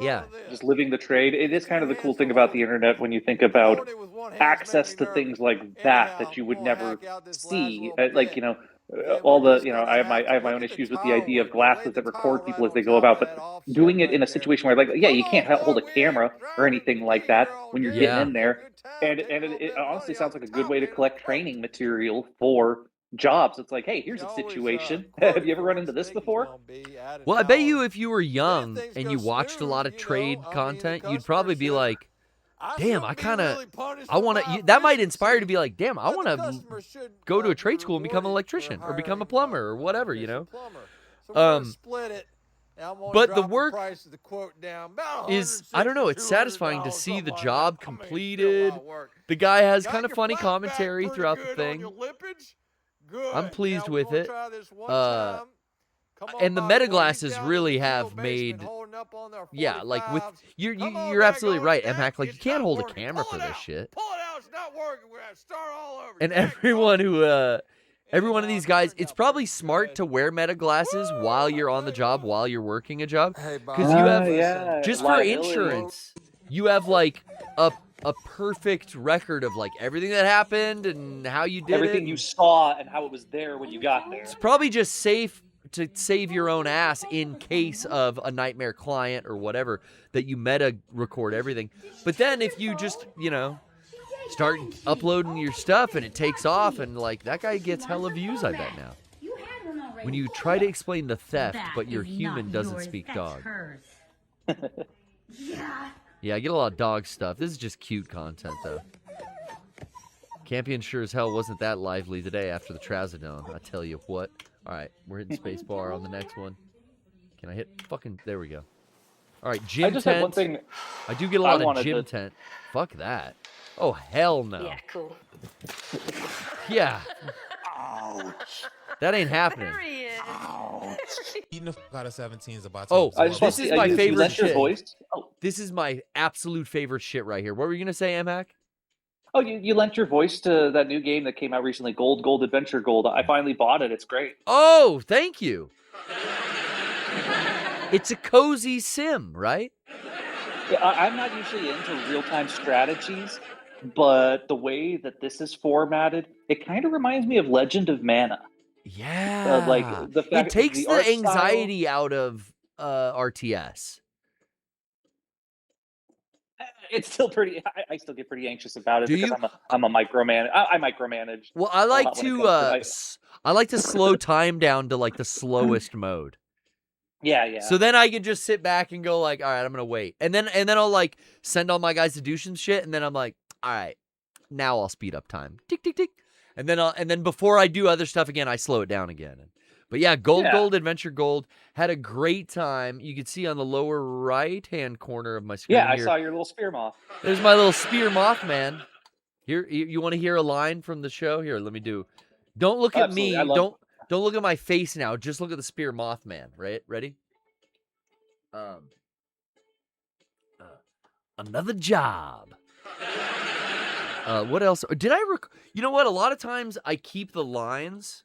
Yeah. Just living the trade. It is kind of the cool thing about the internet when you think about access to things like that you would never see. All the I have my own issues with the idea of glasses that record people as they go about, but doing it in a situation where you can't hold a camera or anything like that when you're getting in there, and it honestly sounds like a good way to collect training material for jobs. It's like, hey, here's a situation. Have you ever run into this before? Well, I bet you if you were young and you watched a lot of trade content, you'd probably be like, damn, I want to, that might inspire you to be like, damn, I want to go to a trade school and become an electrician or become a plumber or whatever, But the work is, I don't know, it's satisfying to see the job completed. The guy has kind of funny commentary throughout the thing. I'm pleased with it. And the meta glasses really have made, like with you're absolutely right, MHAC. Like you can't hold a camera for this shit. And every one of these guys, it's probably smart to wear meta glasses while you're on the job, while you're working a job, because you have just for insurance, you have like a perfect record of like everything that happened and how you did everything you saw and how it was there when you got there. It's probably just safe to save your own ass in case of a nightmare client or whatever, that you meta record everything. But then if you just, start uploading your stuff and it takes off and like that guy gets hella views, I bet now. When you try to explain the theft, but your human doesn't speak dog. Yeah, I get a lot of dog stuff. This is just cute content, though. Campion sure as hell wasn't that lively today after the Trazodone. I tell you what. All right, we're hitting spacebar on the next one. Can I hit fucking... There we go. All right, gym tent. Had one thing I do get a lot of gym tent. Fuck that. Oh, hell no. Yeah, cool. Yeah. That ain't happening. Eating the out of 17 is about to. Oh, I just this is my favorite shit. Voice? Oh. This is my absolute favorite shit right here. What were you gonna say, MHAC? Oh, you lent your voice to that new game that came out recently, Gold Adventure Gold. I finally bought it. It's great. Oh, thank you. It's a cozy sim, right? Yeah, I'm not usually into real-time strategies, but the way that this is formatted, it kind of reminds me of Legend of Mana. Yeah. Like the fact it takes the art anxiety style, out of RTS. It's still pretty. I still get pretty anxious about it Do because you? I'm a microman. I micromanage. Well, I like when it to comes I like to slow time down to like the slowest mode. Yeah. So then I can just sit back and go like, all right, I'm gonna wait, and then I'll like send all my guys to do some shit, and then I'm like, all right, now I'll speed up time, tick tick tick, and then before I do other stuff again, I slow it down again. But yeah, Gold Adventure Gold, had a great time. You can see on the lower right hand corner of my screen. Yeah, I here, saw your little spear moth. There's my little spear moth man. Here, you want to hear a line from the show? Here, let me do. Don't look at me. Don't look at my face now. Just look at the spear moth man. Right? Ready? Another job. What else? Did I you know what? A lot of times I keep the lines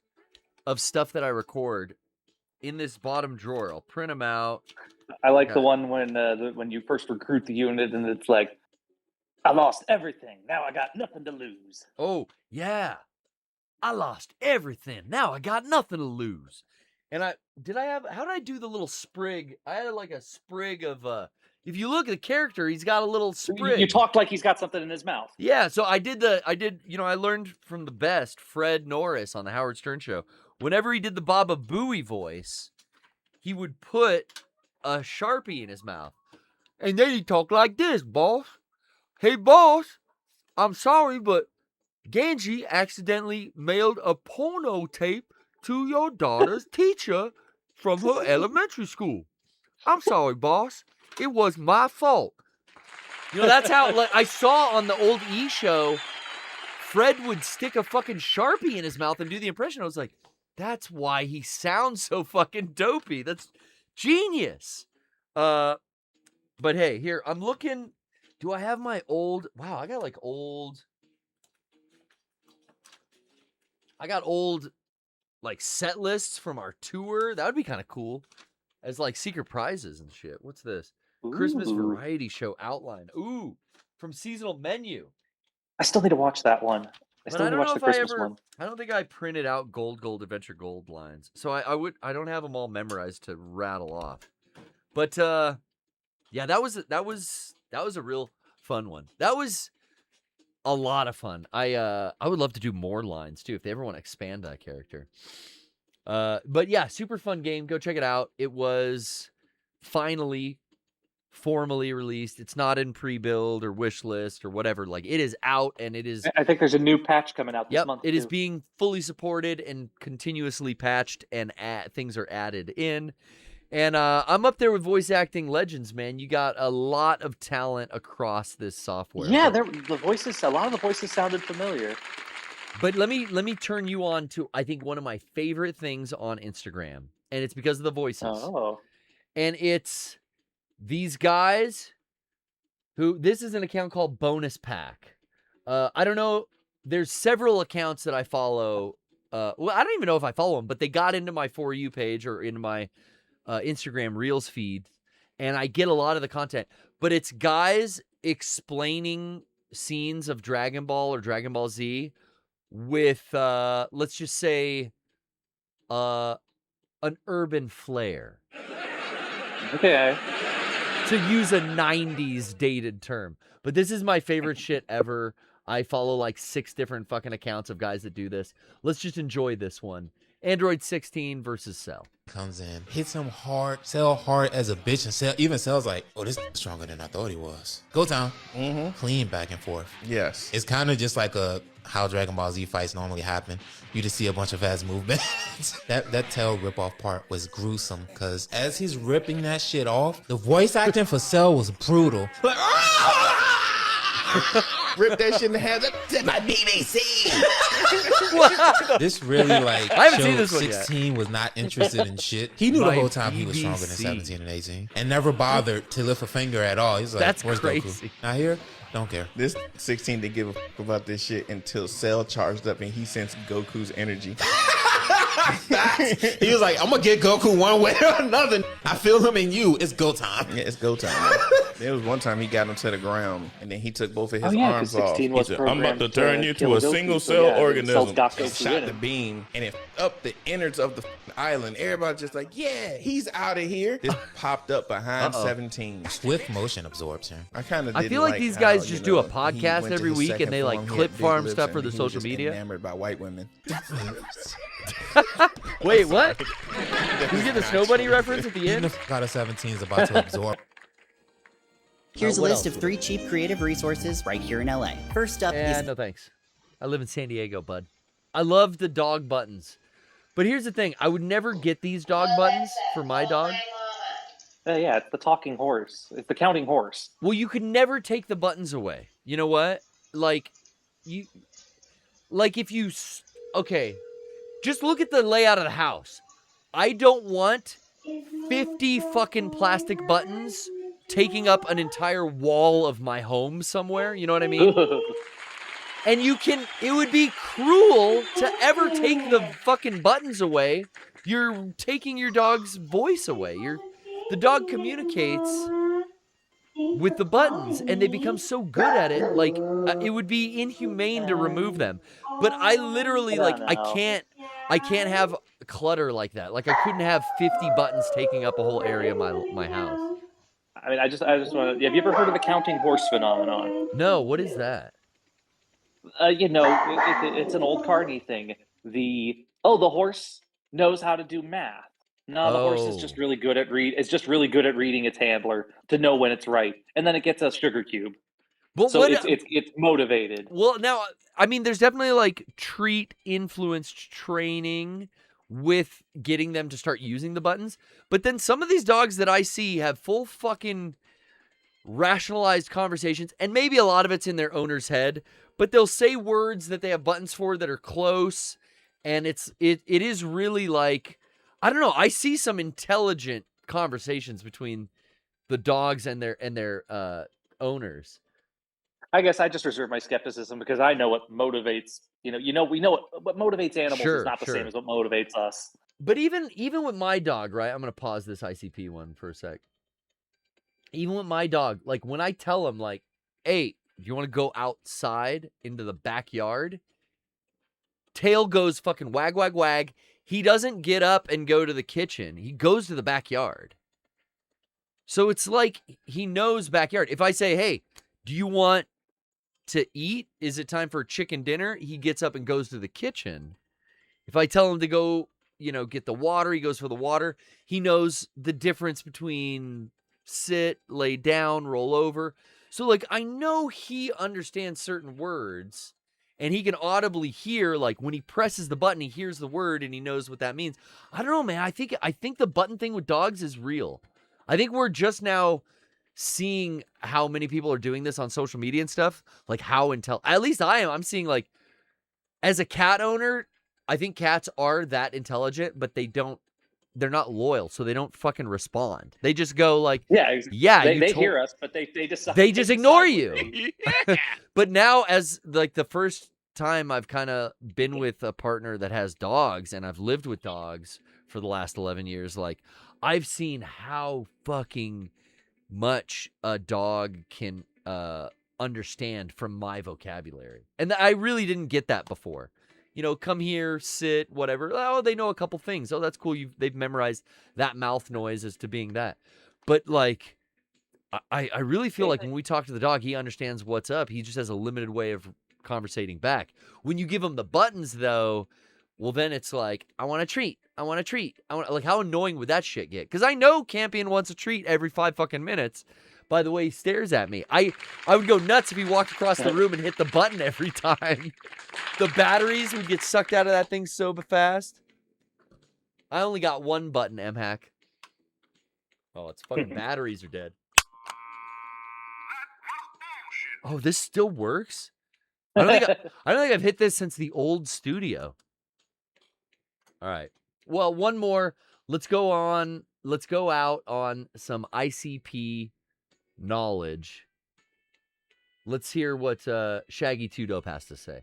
of stuff that I record in this bottom drawer. I'll print them out. I like the one when you first recruit the unit and it's like, I lost everything. Now I got nothing to lose. Oh, yeah. I lost everything. Now I got nothing to lose. And how did I do the little sprig? I had like a sprig of, if you look at the character, he's got a little sprig. You talked like he's got something in his mouth. Yeah, so I learned from the best, Fred Norris on the Howard Stern Show. Whenever he did the Baba Booey voice, he would put a Sharpie in his mouth. And then he'd talk like this, boss. Hey, boss, I'm sorry, but Ganji accidentally mailed a porno tape to your daughter's teacher from her elementary school. I'm sorry, boss. It was my fault. You know, that's how, like, I saw on the old E! show, Fred would stick a fucking Sharpie in his mouth and do the impression. I was like, that's why he sounds so fucking dopey. That's genius. But hey, here, I'm looking. Do I have my old? Wow, I got old like set lists from our tour. That would be kind of cool. As like secret prizes and shit. What's this? Ooh. Christmas variety show outline. Ooh, from seasonal menu. I still need to watch that one. I still need to watch the Christmas one. I don't think I printed out gold, adventure, gold lines. So I don't have them all memorized to rattle off. But yeah, that was a real fun one. That was a lot of fun. I would love to do more lines too if they ever want to expand that character. But yeah, super fun game. Go check it out. It was finally formally released. It's not in pre-build or wish list or whatever. Like, it is out, and it is. I think there's a new patch coming out this month. It is being fully supported and continuously patched, and things are added in. And I'm up there with voice acting legends, man. You got a lot of talent across this software. Yeah, a lot of the voices sounded familiar. But let me turn you on to, I think, one of my favorite things on Instagram, and it's because of the voices. Oh. And it's these guys who, this is an account called Bonus Pack. I don't know. There's several accounts that I follow. Well, I don't even know if I follow them, but they got into my For You page or into my Instagram Reels feed, and I get a lot of the content. But it's guys explaining scenes of Dragon Ball or Dragon Ball Z with, let's just say, an urban flair. Okay. To use a 90s dated term. But this is my favorite shit ever. I follow like 6 different fucking accounts of guys that do this. Let's just enjoy this one. Android 16 versus Cell. Comes in, hits him hard, Cell hard as a bitch, and Cell, even Cell's like, oh, this is stronger than I thought he was. Go down. Clean back and forth. Yes. It's kind of just like how Dragon Ball Z fights normally happen. You just see a bunch of fast movement. that tail rip-off part was gruesome, because as he's ripping that shit off, the voice acting for Cell was brutal. Like, rip that shit in the head. That's my BBC. This really, like, I haven't seen showed this one 16 was not interested in shit. He knew the whole time he was stronger than 17 and 18, and never bothered to lift a finger at all. He's like, that's where's crazy. Goku? Not here? Don't care. This 16 didn't give a fuck about this shit until Cell charged up and he sensed Goku's energy. He was like, I'm gonna get Goku one way or another. I feel him in you. It's go time. Yeah, it's go time. There was one time he got him to the ground and then he took both of his arms off. He said, I'm about to turn you to a single cell organism. And shot the beam and it up the innards of the island. Everybody just like, yeah, he's out of here. This popped up behind 17. Swift motion absorbs him. I feel like these guys just do a podcast every week and they like clip farm stuff for the social media. Enamored by white women. Wait, what? Did you get the Snow Bunny reference at the end? God of 17 is about to absorb. Here's a list of 3 cheap creative resources right here in LA. First up is... No thanks. I live in San Diego, bud. I love the dog buttons. But here's the thing. I would never get these dog buttons for my dog. Yeah, it's the talking horse. It's the counting horse. Well, you could never take the buttons away. You know what? Like, if you... Okay. Just look at the layout of the house. I don't want 50 fucking plastic buttons taking up an entire wall of my home somewhere. You know what I mean? And it would be cruel to ever take the fucking buttons away. You're taking your dog's voice away. The dog communicates with the buttons, and they become so good at it. Like it would be inhumane to remove them. But I literally I can't have clutter like that. Like I couldn't have 50 buttons taking up a whole area of my house. I mean, I just want to. Have you ever heard of the counting horse phenomenon? No, what is that? It's an old Carney thing. The horse knows how to do math. No, the horse is just really good at It's just really good at reading its handler to know when it's right, and then it gets a sugar cube. Well, so it's motivated. Well, now I mean, there's definitely like treat influenced training with getting them to start using the buttons, but then some of these dogs that I see have full fucking rationalized conversations, and maybe a lot of it's in their owner's head, but they'll say words that they have buttons for that are close, and it is really like, I don't know, I see some intelligent conversations between the dogs and their owners. I guess I just reserve my skepticism because I know what motivates, we know what motivates animals is not the same as what motivates us. But even with my dog, right? I'm going to pause this ICP one for a sec. Even with my dog, like when I tell him like, hey, do you want to go outside into the backyard? Tail goes fucking wag, wag, wag. He doesn't get up and go to the kitchen. He goes to the backyard. So it's like he knows backyard. If I say, hey, do you want to eat? Is it time for chicken dinner? He gets up and goes to the kitchen. If I tell him to go, get the water, he goes for the water. He knows the difference between sit, lay down, roll over. So like I know he understands certain words, and he can audibly hear, like when he presses the button, he hears the word and he knows what that means. I don't know, man. I think the button thing with dogs is real. I think we're just now seeing how many people are doing this on social media and stuff. Like how at least I am. I'm seeing like, as a cat owner, I think cats are that intelligent, but they're not loyal, so they don't fucking respond. They just go like, yeah, they hear us, but they decide. They just ignore you. But now, as like the first time I've kind of been with a partner that has dogs, and I've lived with dogs for the last 11 years, like I've seen how fucking much a dog can understand from my vocabulary. And I really didn't get that before. Come here, sit, whatever. Oh, they know a couple things. Oh, that's cool. They've memorized that mouth noise as to being that. But like, I really feel like when we talk to the dog, he understands what's up. He just has a limited way of conversating back. When you give him the buttons, though, well, then it's like, I want a treat. I want a treat. Like, how annoying would that shit get? Because I know Campion wants a treat every 5 fucking minutes. By the way he stares at me. I would go nuts if he walked across the room and hit the button every time. The batteries would get sucked out of that thing so fast. I only got one button, MHack. Oh, it's fucking batteries are dead. Oh, this still works? I don't think I've hit this since the old studio. All right. Well, one more. Let's go out on some ICP knowledge. Let's hear what Shaggy Two Dope has to say.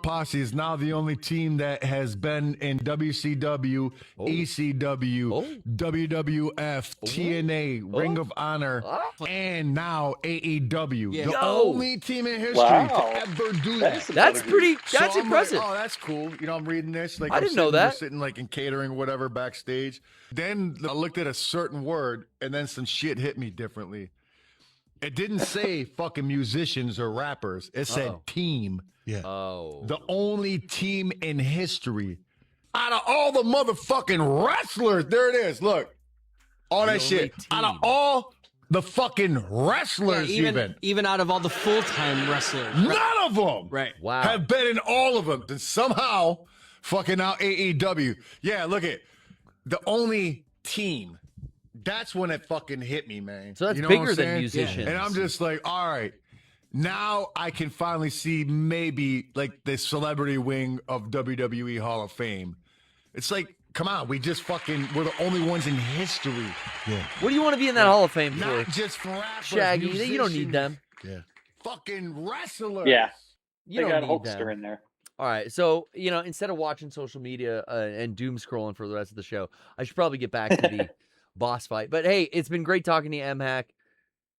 Posse is now the only team that has been in WCW, ECW, WWF, TNA, Ring of Honor, and now AEW. The only team in history to ever do that. That's impressive. Like, oh, that's cool. I'm reading this. Like I didn't know that. Sitting like in catering or whatever backstage. Then I looked at a certain word, and then some shit hit me differently. It didn't say fucking musicians or rappers. It said team. Yeah. Oh. The only team in history out of all the motherfucking wrestlers. There it is. Look. All that shit. Out of all the fucking wrestlers, even out of all the full-time wrestlers. None of them Wow. have been in all of them. And somehow fucking out AEW. Yeah, look at the only team. That's when it fucking hit me, man. So that's you know bigger than musicians. And I'm just like, all right. Now I can finally see maybe like the celebrity wing of WWE Hall of Fame. It's like, come on, we're the only ones in history. Yeah. What do you want to be in that Hall of Fame for? Not just for rappers, Shaggy, musicians. you don't need them. Yeah. Fucking wrestlers. Yeah. You don't need Hulkster them. in there. All right, so, instead of watching social media and doom scrolling for the rest of the show, I should probably get back to the boss fight. But hey, it's been great talking to you, MHack.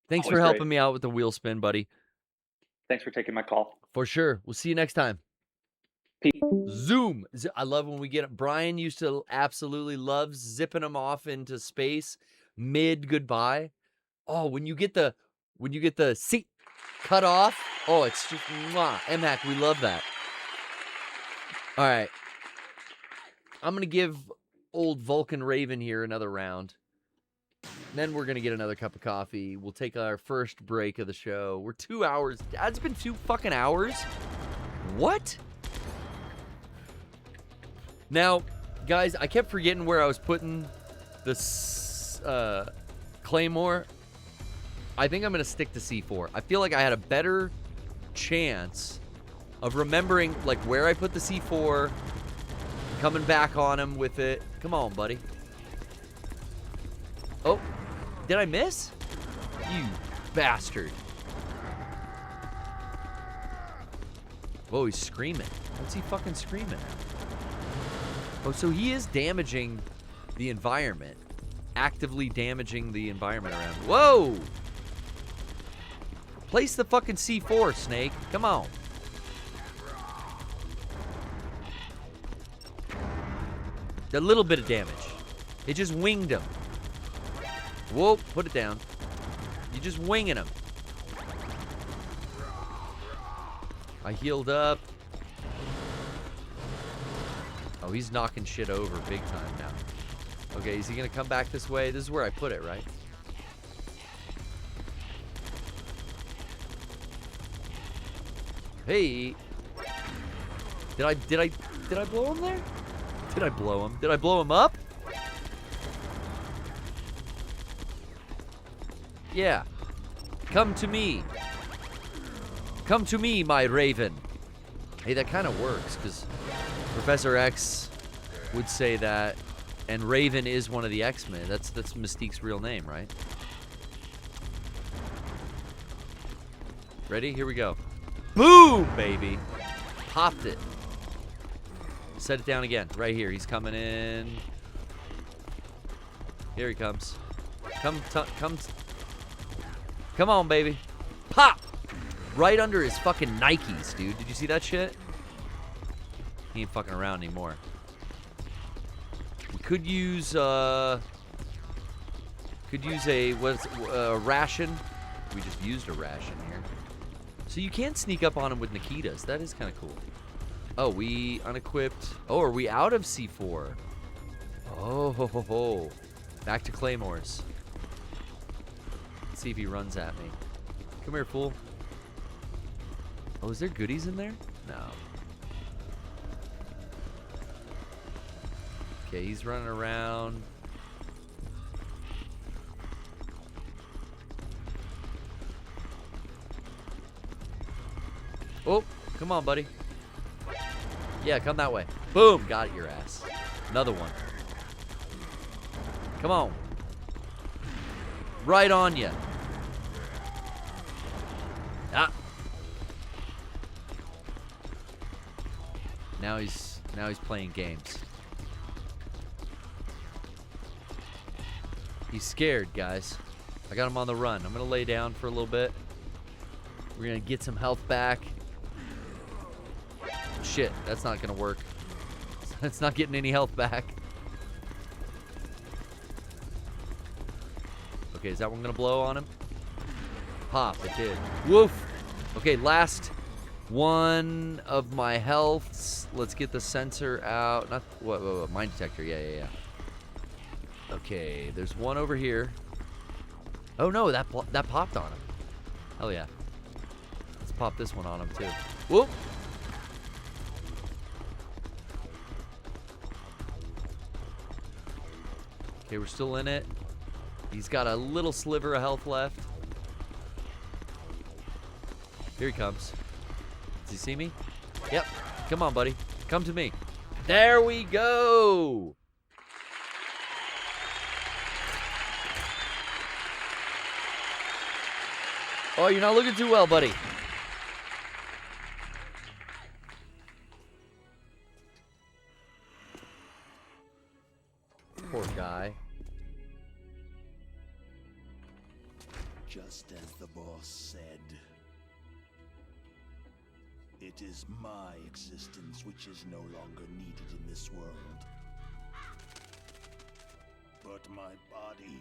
Thanks Always for helping great. me out with the wheel spin, buddy. Thanks for taking my call. For sure. We'll see you next time. Zoom. I love when we get it. Brian used to absolutely love zipping them off into space mid goodbye. Oh, when you get the seat cut off. Oh, it's just mwah. MHAC, we love that. All right. I'm going to give old Vulcan Raven here another round. Then we're going to get another cup of coffee. We'll take our first break of the show. We're 2 hours. It's been 2 fucking hours? What? Now, guys, I kept forgetting where I was putting this Claymore. I think I'm going to stick to C4. I feel like I had a better chance of remembering like where I put the C4, coming back on him with it. Come on, buddy. Oh, did I miss? You bastard. Whoa, he's screaming. What's he fucking screaming? Oh, so he is damaging the environment. Actively damaging the environment around him. Whoa! Place the fucking C4, Snake. Come on. A little bit of damage. It just winged him. Whoa, put it down. You're just winging him. I healed up. Oh, he's knocking shit over big time now. Okay, is he gonna come back this way? This is where I put it, right? Hey. Did I blow him there? Did I blow him? Did I blow him up? Yeah. Come to me. Come to me, my Raven. Hey, that kind of works, because Professor X would say that, and Raven is one of the X-Men. That's Mystique's real name, right? Ready? Here we go. Boom, baby. Popped it. Set it down again. Right here. He's coming in. Here he comes. Come on, baby. Pop! Right under his fucking Nikes, dude. Did you see that shit? He ain't fucking around anymore. We could use a ration. We just used a ration here. So you can sneak up on him with Nikitas. That is kind of cool. Oh, we unequipped. Oh, are we out of C4? Oh, ho, ho, ho. Back to Claymores. Let's see if he runs at me. Come here, fool. Oh, is there goodies in there? No. Okay, he's running around. Oh, come on, buddy. Yeah, come that way. Boom, got your ass. Another one. Come on. Right on you. Ah. Now he's playing games. He's scared, guys. I got him on the run. I'm gonna lay down for a little bit. We're gonna get some health back. Shit, that's not gonna work. That's not getting any health back. Okay, is that one gonna blow on him? Pop, it did. Woof! Okay, last one of my healths. Let's get the sensor out. Not what mine detector. Yeah. Okay, there's one over here. Oh no, that popped on him. Hell yeah. Let's pop this one on him too. Whoop! Okay, we're still in it. He's got a little sliver of health left. Here he comes. Does he see me? Yep. Come on, buddy. Come to me. There we go. Oh, you're not looking too well, buddy. Poor guy. Just as the boss said, it is my existence which is no longer needed in this world. But my body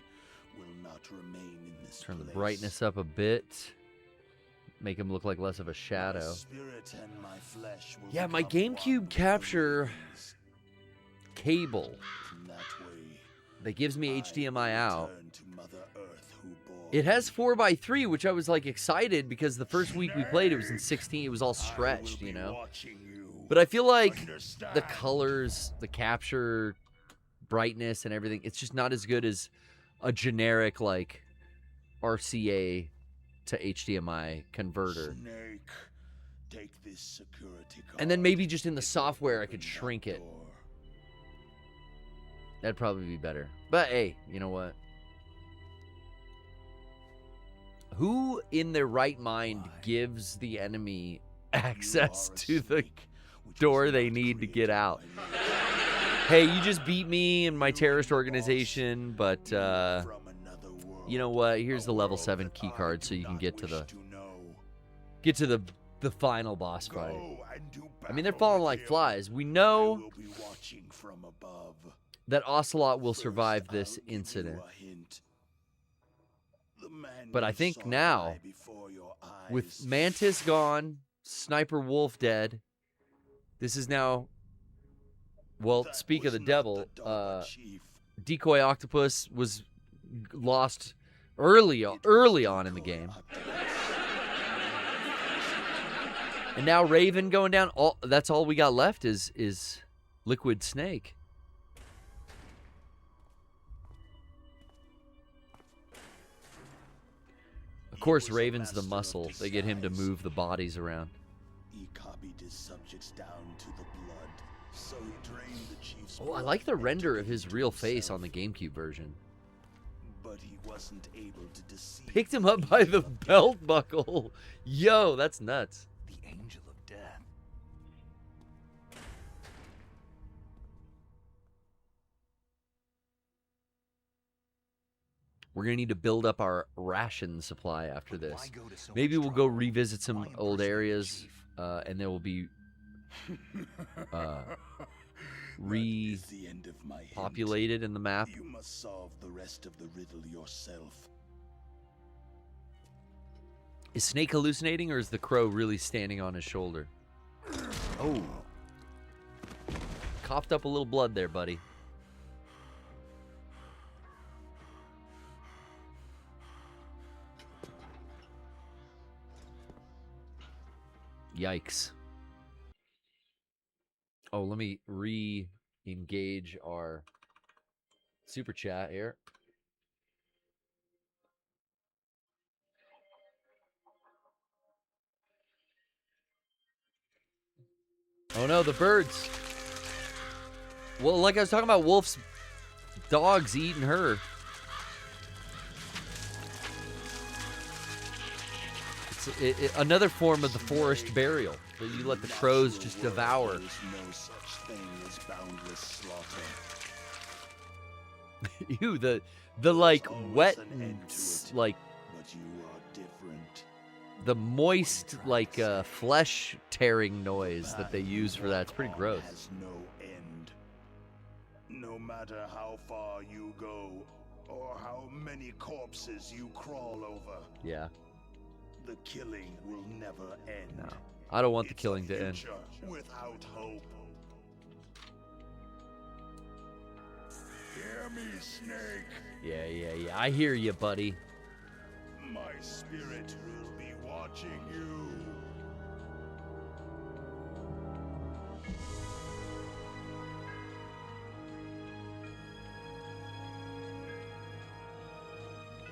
will not remain in this Turn the place. brightness up a bit. Make him look like less of a shadow. My spirit and my flesh will Yeah, my become GameCube one capture cable in that way. that gives me HDMI out. Turn to Mother Earth who bore It has 4x3, which I was like excited because the first week we played it was in 16. It was all stretched, you know. But I feel like the colors, the capture, brightness, and everything, it's just not as good as a generic like RCA to HDMI converter. Snake, take this security card. And then maybe just in the software I could shrink it. That'd probably be better. But hey, you know what? Who in their right mind gives the enemy access to the door they need to get out? Hey, you just beat me and my terrorist organization, but you know what? Here's the level 7 key card so you can get to the final boss fight. I mean, they're falling like flies. We know that Ocelot will survive this incident. But I think now, with Mantis gone, Sniper Wolf dead, this is now, well, speak of the devil, Decoy Octopus was lost early on in the game. And now Raven going down, that's all we got left is Liquid Snake. Of course, Raven's the muscle. They get him to move the bodies around. He copied his subjects down to the blood, so he drained the chief's Oh, I like the render of his real face on the GameCube version. But he wasn't able to deceive. Picked him up by the belt buckle. Yo, that's nuts. The angel of death. We're going to need to build up our ration supply after this. Maybe we'll go revisit some old areas, and there will be repopulated in the map. You must solve the rest of the riddle yourself. Is Snake hallucinating, or is the crow really standing on his shoulder? Oh. Coughed up a little blood there, buddy. Yikes. Oh, let me re-engage our super chat here. Oh no, the birds. Well, like I was talking about, Wolf's dog's eating her. It's another form of the forest burial that you let the crows just devour. There is no such thing as boundless slaughter. Ew, the like wet and like But you are different. the moist like flesh tearing noise that they use for that. It's pretty gross. Has no end. No matter how far you go or how many corpses you crawl over, Yeah. the killing will never end. No. I don't want the killing to end. Future without hope. Hear me, Snake. Yeah. I hear you, buddy. My spirit will be watching you.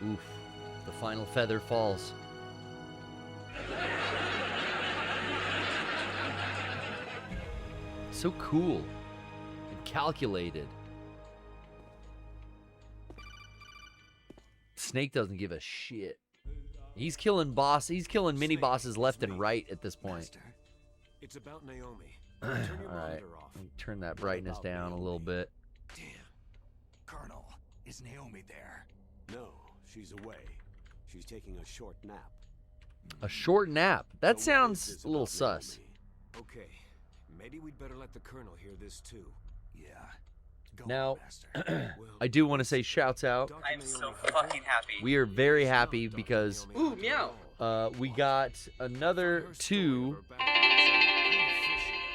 Oof. The final feather falls. So cool and calculated. Snake doesn't give a shit. He's killing mini bosses left and right at this point. It's about Naomi. All right, turn that brightness down a little bit. Damn. Colonel, is Naomi there? No, she's away. She's taking a short nap. A short nap. That sounds a little sus. Okay, maybe we'd better let the Colonel hear this too. Yeah. Now, I do want to say shouts out. I'm so fucking happy. We are very happy because Ooh, meow. we got another 2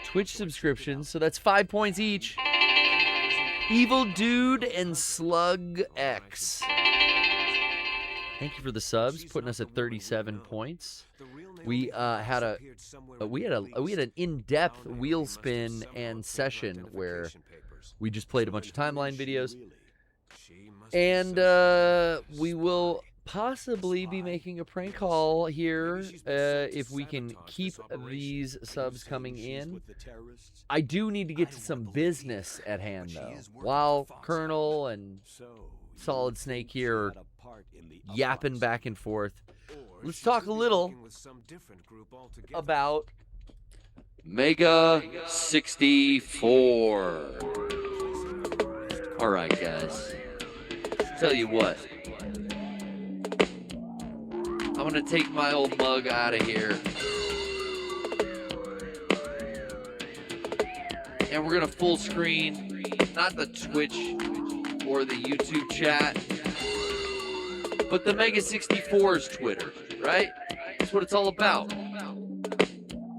Twitch subscriptions, so that's 5 points each. Evil Dude and Slug X. Thank you for the subs, putting us at 37 points. We had an in-depth wheel spin and session where we just played a bunch of timeline videos, and we will possibly be making a prank call here if we can keep these subs coming in. I do need to get to some business at hand, though. While Colonel and Solid Snake here are yapping back and forth, let's talk a little about Mega 64. All right, guys. Tell you what. I'm going to take my old mug out of here. And we're going to full screen, not the Twitch or the YouTube chat, but the Mega 64's Twitter, right? That's what it's all about.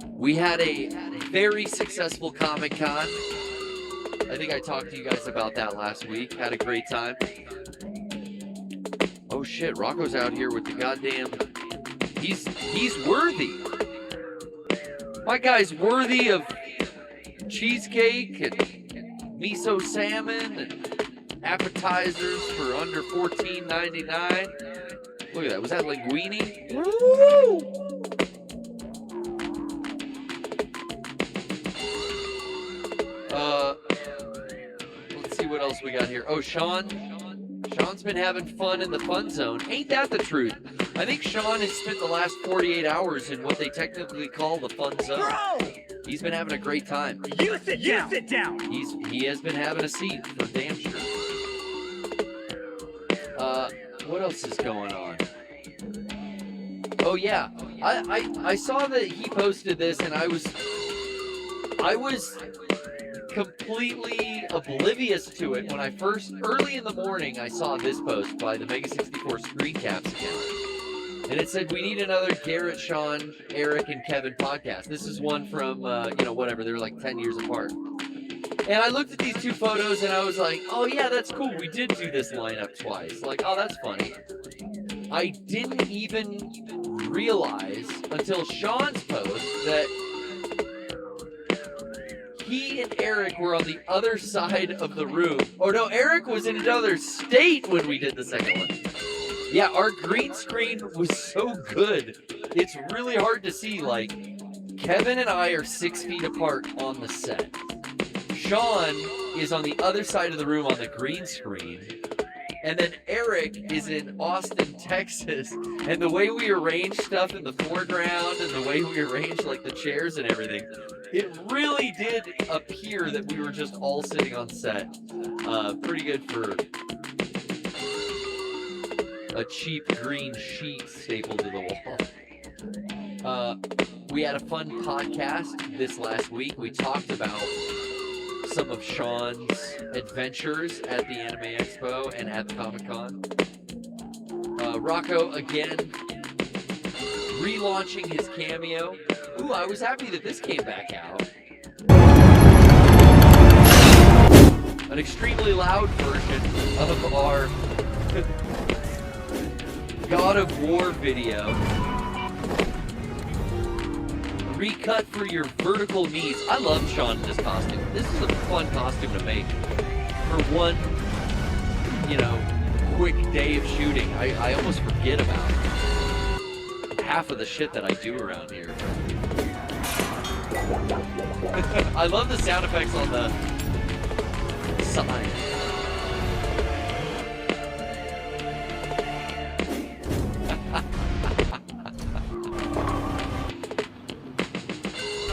We had a very successful Comic-Con. I think I talked to you guys about that last week. Had a great time. Oh shit, Rocco's out here with the goddamn... He's worthy. My guy's worthy of cheesecake and miso salmon and appetizers for under $14.99. Look at that. Was that linguine? Woo! Let's see what else we got here. Oh, Sean's been having fun in the fun zone. Ain't that the truth? I think Sean has spent the last 48 hours in what they technically call the fun zone. Bro! He's been having a great time. You sit down. He has been having a seat for damn sure. What else is going on? Oh yeah, I saw that he posted this, and I was completely oblivious to it when I first, early in the morning, I saw this post by the Mega 64 Screen Caps account. And it said, we need another Garrett, Sean, Eric, and Kevin podcast. This is one from, whatever, they're like 10 years apart. And I looked at these 2 photos and I was like, oh yeah, that's cool. We did do this lineup twice. Like, oh, that's funny. I didn't even realize until Sean's post that he and Eric were on the other side of the room. Or no, Eric was in another state when we did the second one. Yeah, our green screen was so good. It's really hard to see. Like, Kevin and I are 6 feet apart on the set. Sean is on the other side of the room on the green screen. And then Eric is in Austin, Texas. And the way we arrange stuff in the foreground and the way we arrange like the chairs and everything, it really did appear that we were just all sitting on set. Pretty good for a cheap green sheet stapled to the wall. We had a fun podcast this last week. We talked about some of Sean's adventures at the Anime Expo and at the Comic-Con. Rocco, again, relaunching his cameo. Ooh, I was happy that this came back out. An extremely loud version of our God of War video. Recut for your vertical needs. I love Sean in this costume. This is a fun costume to make. For one, quick day of shooting, I almost forget about half of the shit that I do around here. I love the sound effects on the side.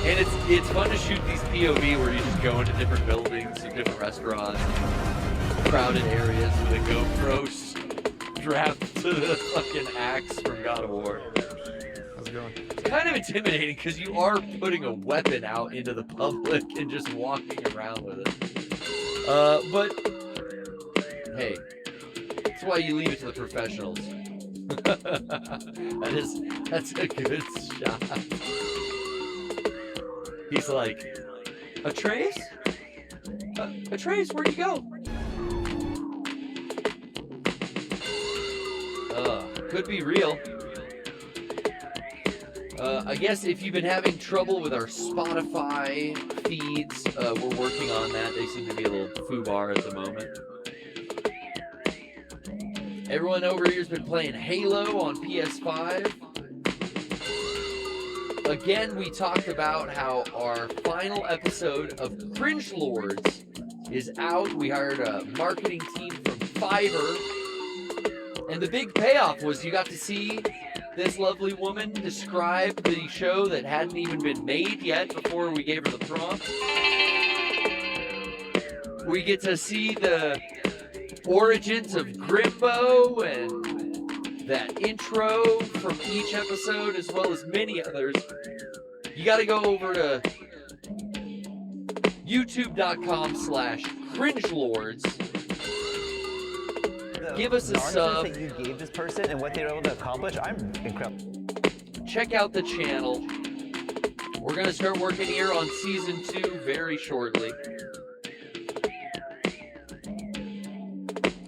And it's fun to shoot these POV where you just go into different buildings, different restaurants, crowded areas with a GoPro strapped to the fucking axe from God of War. How's it going? It's kind of intimidating because you are putting a weapon out into the public and just walking around with it. But hey, that's why you leave it to the professionals. That's a good shot. He's like, Atreus? Atreus, where'd you go? Could be real. I guess if you've been having trouble with our Spotify feeds, we're working on that. They seem to be a little foobar at the moment. Everyone over here's been playing Halo on PS5. Again, we talked about how our final episode of Cringe Lords is out. We hired a marketing team from Fiverr. And the big payoff was you got to see this lovely woman describe the show that hadn't even been made yet before we gave her the prompt. We get to see the origins of Grimbo and that intro from each episode as well as many others. You got to go over to youtube.com/cringelords. Give us a sub. That you gave this person and what they were able to accomplish, I'm incredible. Check out the channel. We're going to start working here on season 2 very shortly.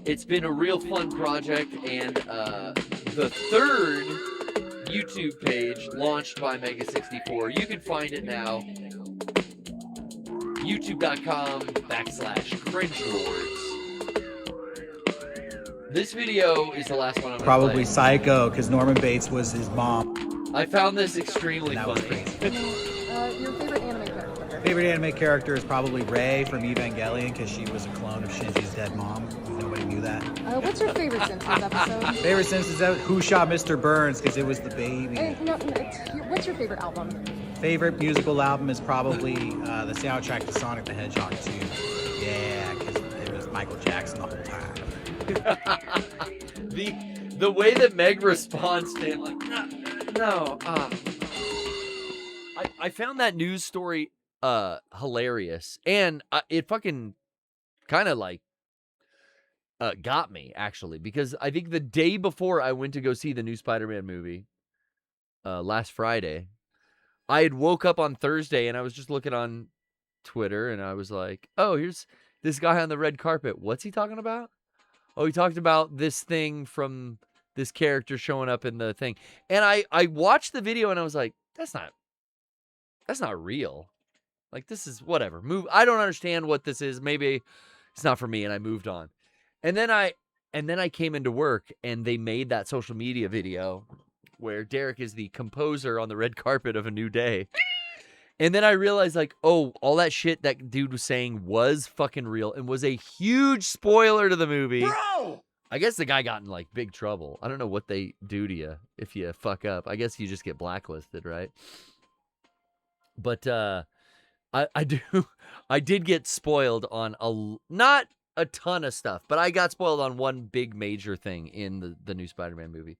It's been a real fun project, and the third YouTube page launched by Mega64. You can find it now. youtube.com/cringelords. This video is the last one I'm gonna Probably play. Psycho, because Norman Bates was his mom. I found this extremely funny. Your favorite anime character? Favorite anime character is probably Rey from Evangelion, because she was a clone of Shinji's dead mom. Nobody knew that. What's your favorite Simpsons episode? Favorite Simpsons episode? Who Shot Mr. Burns, because it was the baby. What's your favorite album? Favorite musical album is probably the soundtrack to Sonic the Hedgehog 2. Yeah, because it was Michael Jackson the whole time. the way that Meg responds to him, like, no. I found that news story hilarious, and it fucking kind of like got me actually, because I think the day before I went to go see the new Spider-Man movie last Friday, I had woke up on Thursday and I was just looking on Twitter and I was like, oh, here's this guy on the red carpet. What's he talking about? Oh, he talked about this thing from this character showing up in the thing. And I watched the video and I was like, that's not real. Like, this is whatever. I don't understand what this is. Maybe it's not for me, and I moved on. And then I came into work and they made that social media video where Derek is the composer on the red carpet of A New Day. And then I realized, like, oh, all that shit that dude was saying was fucking real and was a huge spoiler to the movie. Bro! I guess the guy got in, like, big trouble. I don't know what they do to you if you fuck up. I guess you just get blacklisted, right? But I did get spoiled on not a ton of stuff, but I got spoiled on one big major thing in the new Spider-Man movie.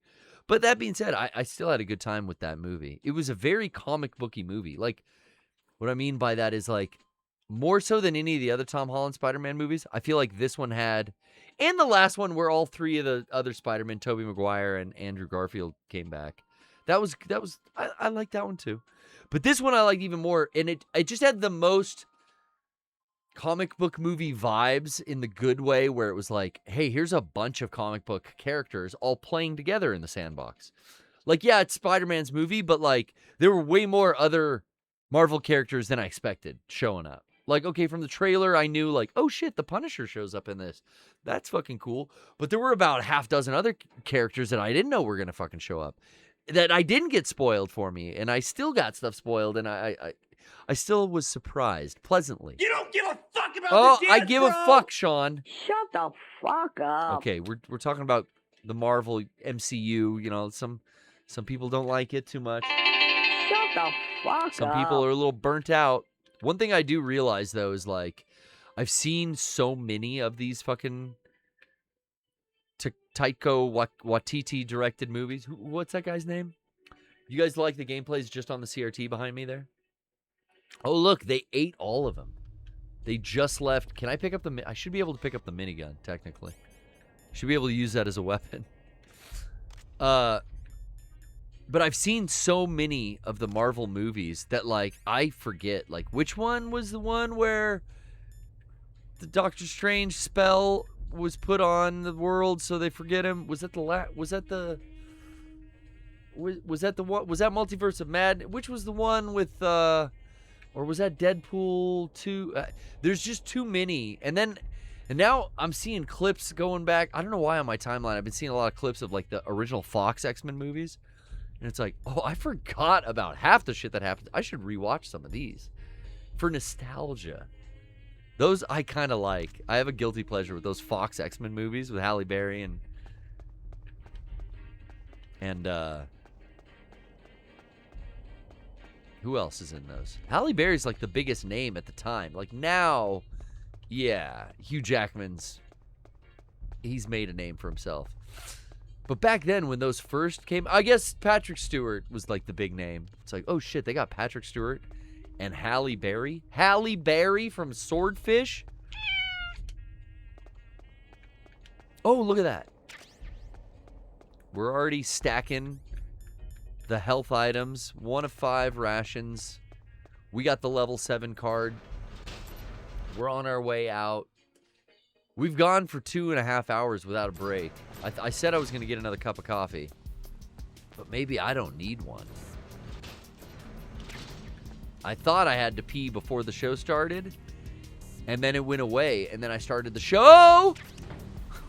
But that being said, I still had a good time with that movie. It was a very comic booky movie. Like, what I mean by that is, like, more so than any of the other Tom Holland Spider-Man movies, I feel like this one had, and the last one where all three of the other Spider-Man, Tobey Maguire and Andrew Garfield, came back. That was I liked that one too. But this one I liked even more, and it just had the most comic book movie vibes in the good way, where it was like, hey, here's a bunch of comic book characters all playing together in the sandbox. Like, yeah, it's Spider-Man's movie, but, like, there were way more other Marvel characters than I expected showing up. Like, okay, from the trailer, I knew, like, oh shit, the Punisher shows up in this. That's fucking cool. But there were about a half dozen other characters that I didn't know were going to fucking show up, that I didn't get spoiled for me, and I still got stuff spoiled, and I still was surprised, pleasantly. You don't give a fuck about the I dead, give bro! a fuck, Sean. Shut the fuck up. Okay, we're talking about the Marvel MCU. You know, some people don't like it too much. Shut the fuck up. Some people are a little burnt out. One thing I do realize, though, is, like, I've seen so many of these fucking Taika Waititi directed movies. What's that guy's name? You guys like the gameplays just on the CRT behind me there? Oh, look, they ate all of them. They just left. Can I pick up the... I should be able to pick up the minigun, technically. Should be able to use that as a weapon. But I've seen so many of the Marvel movies that, like, I forget. Like, which one was the one where the Doctor Strange spell was put on the world so they forget him? Was that the was that the one? Was that Multiverse of Madness? Which was the one with or was that Deadpool 2? There's just too many. And now I'm seeing clips going back. I don't know why on my timeline I've been seeing a lot of clips of like the original Fox X-Men movies. And it's like, oh, I forgot about half the shit that happened. I should rewatch some of these for nostalgia. Those I kind of like. I have a guilty pleasure with those Fox X-Men movies with Halle Berry and who else is in those? Halle Berry's like the biggest name at the time. Like now, yeah, Hugh Jackman's, he's made a name for himself. But back then when those first came, I guess Patrick Stewart was like the big name. It's like, oh shit, they got Patrick Stewart and Halle Berry. Halle Berry from Swordfish. Oh, look at that. We're already stacking the health items. 1 of 5 rations. We got the level 7 card. We're on our way out. We've gone for 2.5 hours without a break. I said I was going to get another cup of coffee. But maybe I don't need one. I thought I had to pee before the show started. And then it went away. And then I started the show.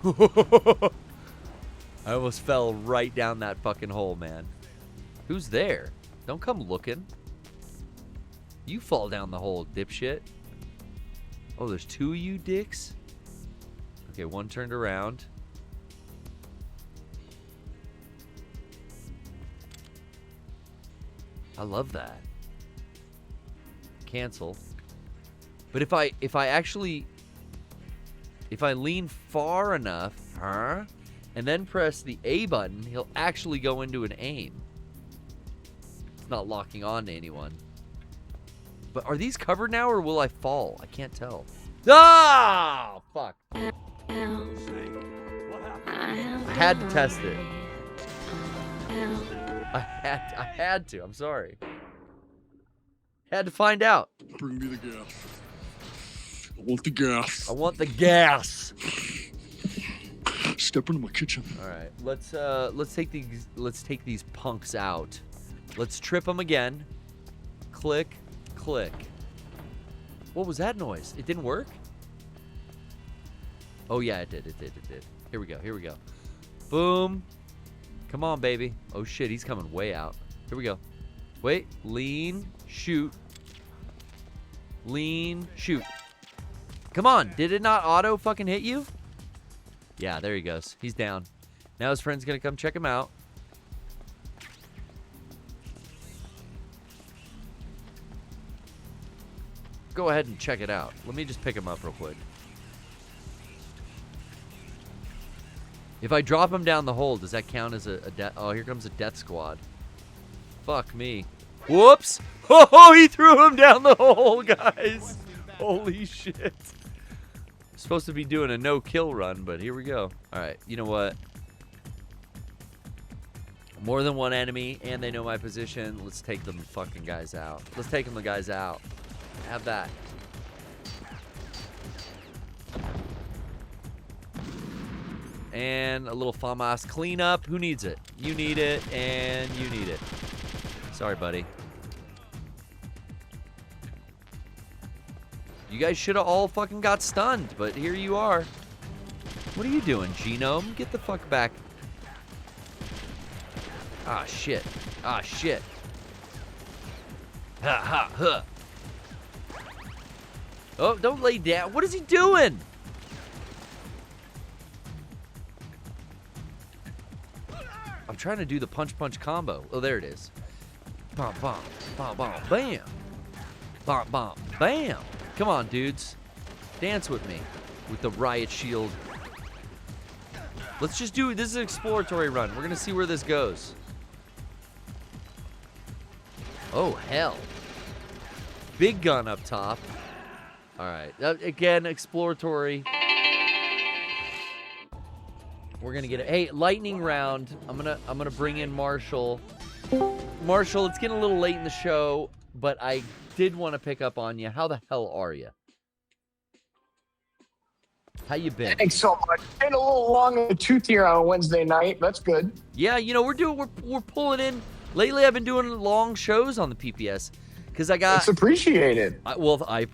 I almost fell right down that fucking hole, man. Who's there? Don't come looking. You fall down the hole, dipshit. Oh, there's 2 of you dicks? Okay, one turned around. I love that. Cancel. But if I lean far enough, and then press the A button, he'll actually go into an aim. It's not locking on to anyone. But are these covered now, or will I fall? I can't tell. Ah! Fuck. I had to test it. I had to. I'm sorry. Had to find out. Bring me the gas. I want the gas. I want the gas. Step into my kitchen. All right, let's take these punks out. Let's trip them again. Click, click. What was that noise? It didn't work? Oh yeah, it did. It did. Here we go. Boom. Come on, baby. Oh shit, he's coming way out. Here we go. Wait, lean, shoot. Lean, shoot. Come on, did it not auto fucking hit you? Yeah, there he goes. He's down. Now his friend's gonna come check him out. Go ahead and check it out. Let me just pick him up real quick. If I drop him down the hole, does that count as a death? Oh, here comes a death squad. Fuck me. Whoops! Oh, he threw him down the hole, guys. Holy shit. Supposed to be doing a no-kill run, but here we go. All right, you know what? More than one enemy, and they know my position. Let's take them fucking guys out. Let's take them the guys out. Have that. And a little FAMAS cleanup. Who needs it? You need it, and you need it. Sorry, buddy. You guys should have all fucking got stunned, but here you are. What are you doing, Genome? Get the fuck back. Ah, shit. Ah, shit. Ha, ha, huh. Oh, don't lay down. What is he doing? I'm trying to do the punch-punch combo. Oh, there it is. Bom, bom, bom, bom, bam. Bom, bom, bam. Come on, dudes. Dance with me with the riot shield. Let's just do, this is an exploratory run. We're going to see where this goes. Oh, hell. Big gun up top. All right. Again, exploratory. We're going to get it. Hey, lightning round. I'm going to bring in Marshall. Marshall, it's getting a little late in the show, but I did want to pick up on you. How the hell are you? How you been? Thanks so much. Been a little long in the tooth here on a Wednesday night. That's good. Yeah, you know, we're pulling in. Lately, I've been doing long shows on the PPS because I got. It's appreciated. I'm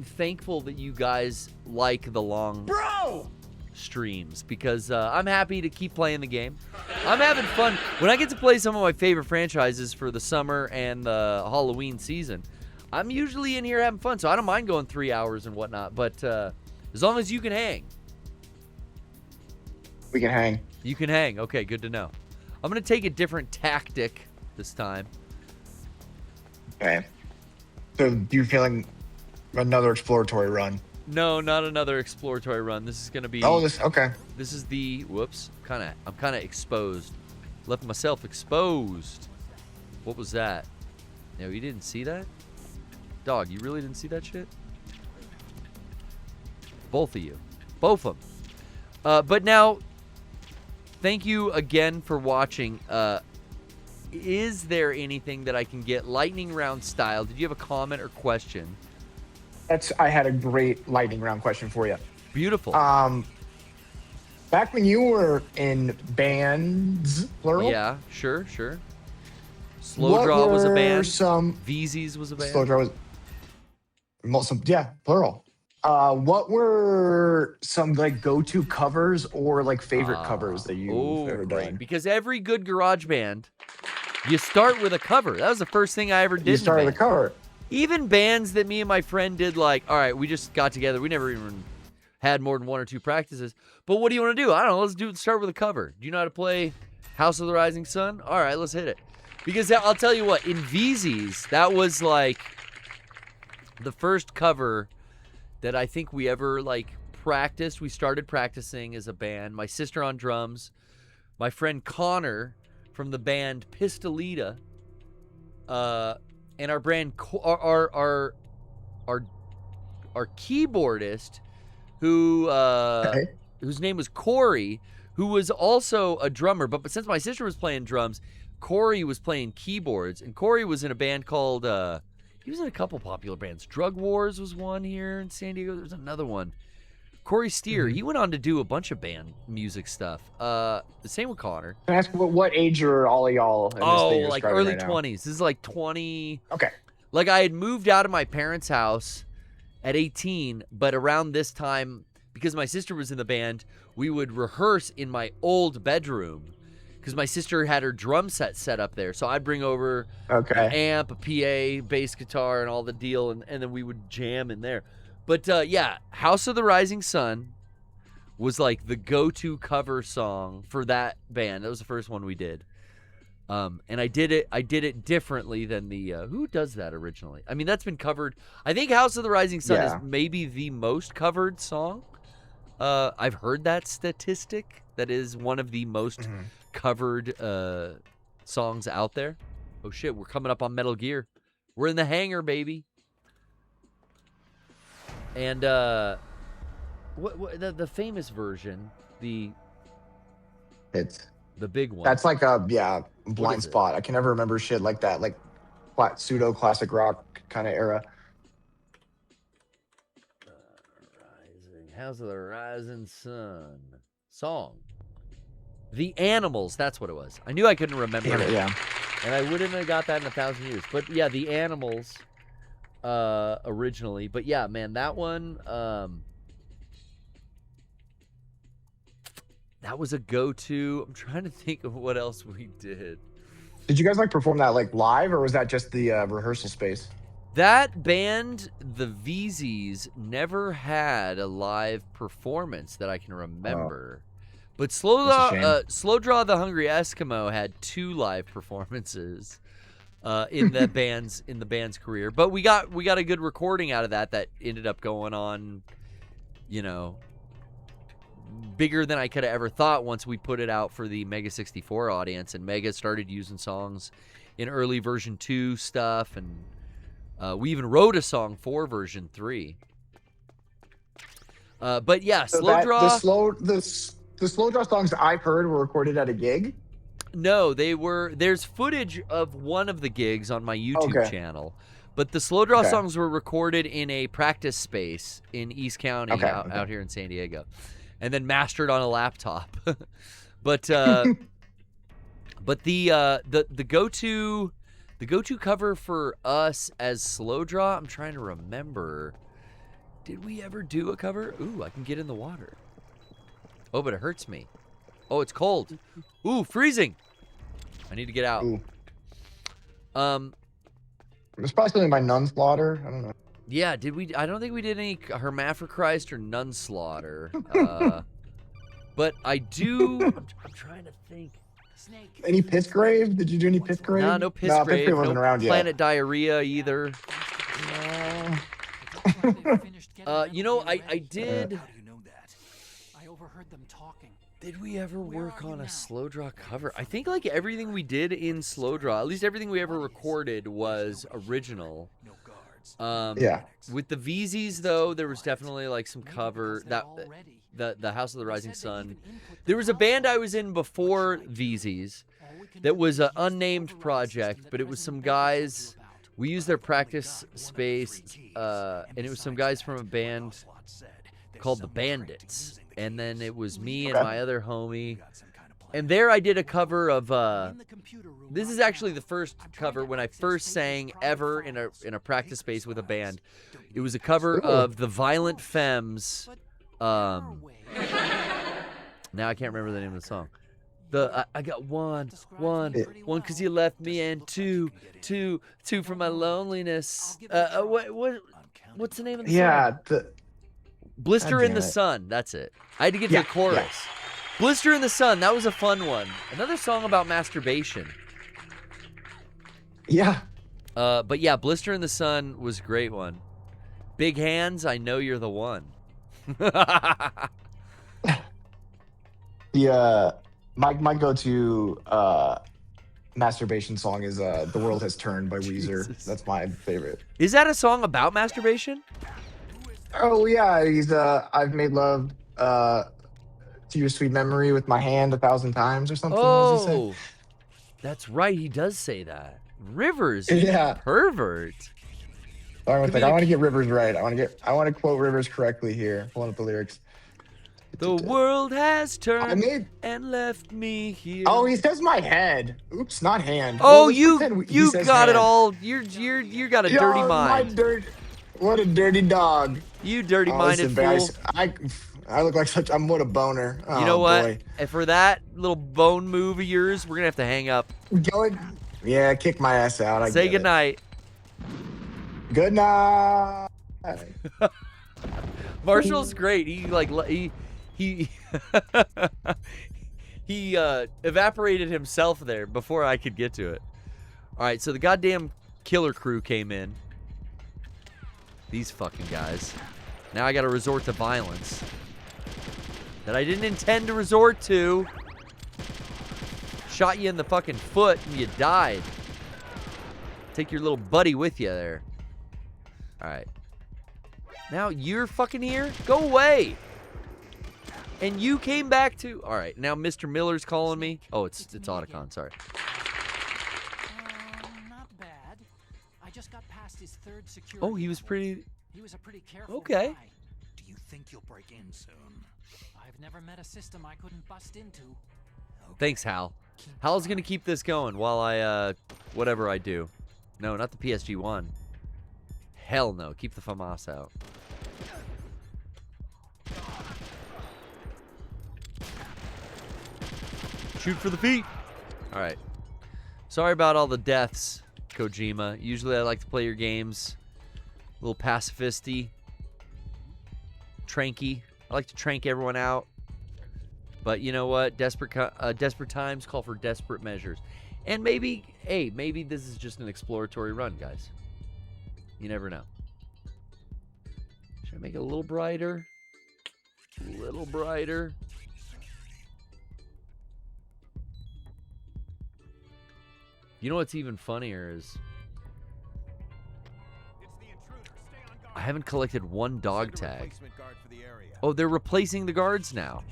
thankful that you guys like the long streams because I'm happy to keep playing the game. I'm having fun when I get to play some of my favorite franchises for the summer and the Halloween season. I'm usually in here having fun, so I don't mind going 3 hours and whatnot. But as long as you can hang, we can hang. You can hang. Okay, good to know. I'm going to take a different tactic this time. Okay. So you're feeling another exploratory run? No, not another exploratory run. This is going to be... Oh, okay. This is the... Whoops. I'm kind of exposed. Left myself exposed. What was that? No, you didn't see that? Dog, you really didn't see that shit? Both of you. Both of them. But now... Thank you again for watching. Is there anything that I can get lightning round style? Did you have a comment or question? I had a great lightning round question for you. Beautiful. Back when you were in bands, plural? Yeah, sure. Slow Draw was a band. VZs was a band. Slow Draw was... plural. What were some like go-to covers or like favorite covers that you've ever done? Because every good garage band, you start with a cover. That was the first thing I ever did. You started with a cover. Even bands that me and my friend did, like, all right, we just got together. We never even had more than 1 or 2 practices. But what do you want to do? I don't know. Let's start with a cover. Do you know how to play House of the Rising Sun? All right, let's hit it. Because I'll tell you what, in VZs, that was like the first cover that I think we ever like practiced. We started practicing as a band. My sister on drums, my friend Connor from the band Pistolita, and our keyboardist whose name was Corey, who was also a drummer. But since my sister was playing drums, Corey was playing keyboards, and Corey was in a band called. He was in a couple popular bands. Drug Wars was one here in San Diego. There's another one. Corey Steer, he went on to do a bunch of band music stuff. The same with Connor. Can I ask what age are all of y'all in this thing you're like describing early right now? 20s. This is like 20. Okay. Like I had moved out of my parents' house at 18, but around this time, because my sister was in the band, we would rehearse in my old bedroom. Because my sister had her drum set up there. So I'd bring over an amp, a PA, bass guitar, and all the deal, and then we would jam in there. But, yeah, House of the Rising Sun was like the go-to cover song for that band. That was the first one we did. And I did it differently than the... who does that originally? I mean, that's been covered... I think House of the Rising Sun is maybe the most covered song. I've heard that statistic. That is one of the most... covered songs out there. Oh shit, we're coming up on Metal Gear. We're in the hangar, baby. And what the famous version, it's the big one. That's like a blind spot. I can never remember shit like that, like pseudo classic rock kind of era. House of the Rising Sun song. The Animals, that's what it was. I knew I couldn't remember it. Yeah. And I wouldn't have got that in 1,000 years. But yeah, The Animals originally. But yeah, man, that one, that was a go-to. I'm trying to think of what else we did. Did you guys like perform that like live, or was that just the rehearsal space? That band, the VZs, never had a live performance that I can remember. But Slow Draw the Hungry Eskimo had 2 live performances in the band's career. But we got a good recording out of that ended up going on, you know, bigger than I could have ever thought once we put it out for the Mega 64 audience, and Mega started using songs in early version 2 stuff, and we even wrote a song for version 3. But yeah, So slow draw. The slow draw songs I've heard were recorded at a gig. No, they were. There's footage of one of the gigs on my YouTube Okay. channel, but the slow draw Okay. songs were recorded in a practice space in East County, out here in San Diego, and then mastered on a laptop. but the go-to cover for us as slow draw, I'm trying to remember. Did we ever do a cover? Ooh, I can get in the water. Oh, but it hurts me. Oh, it's cold. Ooh, freezing. I need to get out. Ooh. It's probably something by Nunslaughter. I don't know. Yeah, did we? I don't think we did any Hermaphrodite or Nunslaughter. But I do. I'm trying to think. Any Pissgrave? Did you do any Pissgrave? No, no Pissgrave. Pissgrave wasn't No around yet. Planet Diarrhea either. You know, I did. How do you know that? I overheard them talking. Did we ever work on a slow draw cover? I think like everything we did in slow draw, at least everything we ever recorded, was original. Yeah. With the VZs though, there was definitely like some cover that the House of the Rising Sun. There was a band I was in before VZs that was an unnamed project, but it was some guys. We used their practice space, and it was some guys from a band called the Bandits. And then it was me and my other homie. And there I did a cover of, this is actually the first cover when I first sang ever in a practice space with a band. It was a cover of the Violent Femmes. Now I can't remember the name of the song. I got one, because you left me, and two for my loneliness. What's the name of the song? Yeah, Blister in the Sun. That's it. I had to get to the chorus. Yeah. Blister in the Sun. That was a fun one. Another song about masturbation. Yeah. But yeah, Blister in the Sun was a great one. Big Hands. I know you're the one. My go-to masturbation song is "The World Has Turned" by Weezer. That's my favorite. Is that a song about masturbation? Oh yeah, he's I've made love to your sweet memory with my hand 1,000 times or something. What does he say? That's right. He does say that. Rivers, Yeah. pervert. I want to get Rivers right. I want to quote Rivers correctly here. Pulling up the lyrics. The world has turned and left me here. Oh, he says my head. Oops, not hand. Oh, Well, you says got hand. it all. You got a dirty mind. What a dirty dog. You dirty-minded listen, fool. I look like I'm what a boner. You know Oh, what? boy. And for that little bone move of yours, we're gonna have to hang up. Yeah, kick my ass out. Say goodnight. Good night. Marshall's great. He evaporated himself there before I could get to it. All right, so the goddamn killer crew came in. These fucking guys. Now I got to resort to violence that I didn't intend to resort to. Shot you in the fucking foot and you died. Take your little buddy with you there. All right. Now you're fucking here? Go away. And you came back to... All right, now Mr. Miller's calling me. Oh, it's Otacon, sorry. Not bad. I just got past his third security. Oh, he was pretty... He was a pretty careful Okay. guy. Do you think you'll break in soon? I've never met a system I couldn't bust into. Thanks, Hal. Hal's going to keep this going while I, whatever I do. No, not the PSG-1. Hell no. Keep the FAMAS out. Shoot for the feet. All right. Sorry about all the deaths, Kojima. Usually I like to play your games a little pacifisty, tranky. I like to trank everyone out. But you know what? Desperate times call for desperate measures. And maybe, hey, maybe this is just an exploratory run, guys. You never know. Should I make it a little brighter? A little brighter. You know what's even funnier is I haven't collected one dog tag. Oh, they're replacing the guards now.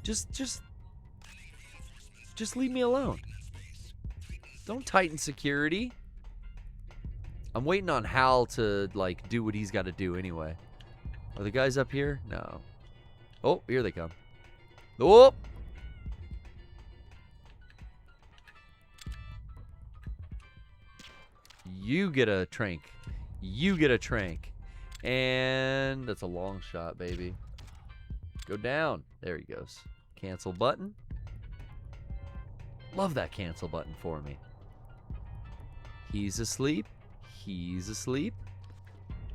Just leave me alone. Don't tighten security. I'm waiting on Hal to, like, do what he's got to do anyway. Are the guys up here? No. Oh, here they come. Oh! You get a trank. You get a trank. And that's a long shot, baby. Go down. There he goes. Cancel button. Love that cancel button for me. He's asleep. He's asleep.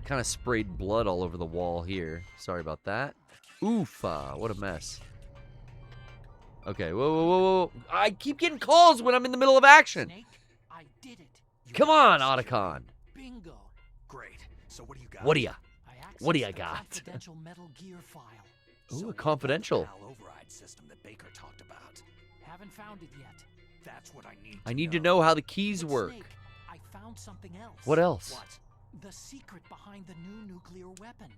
Kind of sprayed blood all over the wall here. Sorry about that. Oofa. What a mess. Okay. Whoa, whoa, whoa, whoa. I keep getting calls when I'm in the middle of action. I did it. Come on, Otacon. Bingo. Great. So what do you got? What do you? What do you got? Confidential Metal Gear file. Ooh, a confidential. PAL override system that Baker talked about. Haven't found it yet. That's what I need. I need to know how the keys work. Snake, I found something else. What else? What? The secret behind the new nuclear weapon.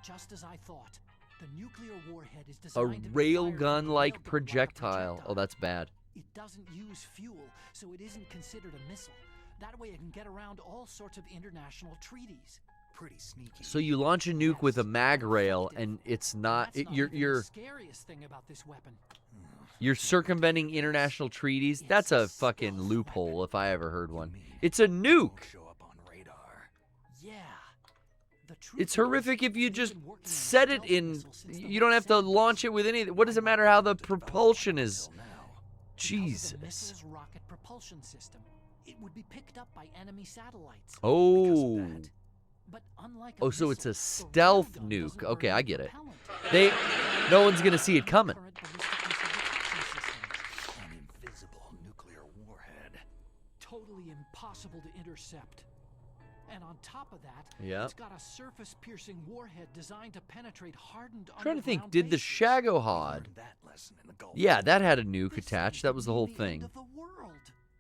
Just as I thought. The nuclear warhead is A designed to be fired from a railgun-like railgun-like projectile. Oh, that's bad. It doesn't use fuel, so it isn't considered a missile. That way it can get around all sorts of international treaties. Pretty sneaky. So you launch a nuke with a mag rail, and it's not. You're the scariest thing about this weapon. You're circumventing international treaties. That's a fucking loophole if I ever heard one. It's a nuke. Yeah. It's horrific if you just set it in. You don't have to launch it with any. What does it matter how the propulsion is? Jesus. Missile's rocket propulsion system. It would be picked up by enemy satellites. Oh. But unlike Oh, so it's a stealth nuke. Okay, I get it. No one's gonna see it coming. An invisible nuclear warhead. Totally impossible to intercept. And on top of that, it's got a surface-piercing warhead designed to penetrate hardened I'm trying to think, underground did the bases. Shagohod? Yeah, that had a nuke attached. That was the whole thing.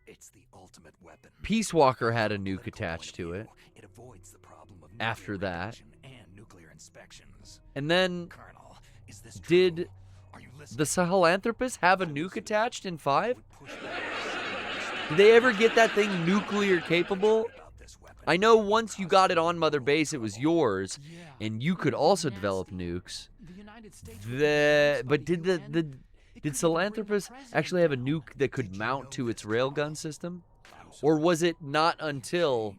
It's the ultimate weapon. Peace Walker had a nuke attached to it. It avoids the problem of After that. and nuclear inspections. And then, Colonel, is this did the Sahelanthropus have a nuke attached in 5? Did they ever get that thing nuclear capable? I know once you got it on Mother Base, it was yours, and you could also develop nukes. But did Sahelanthropus actually have a nuke that could mount to its railgun system? Or was it not until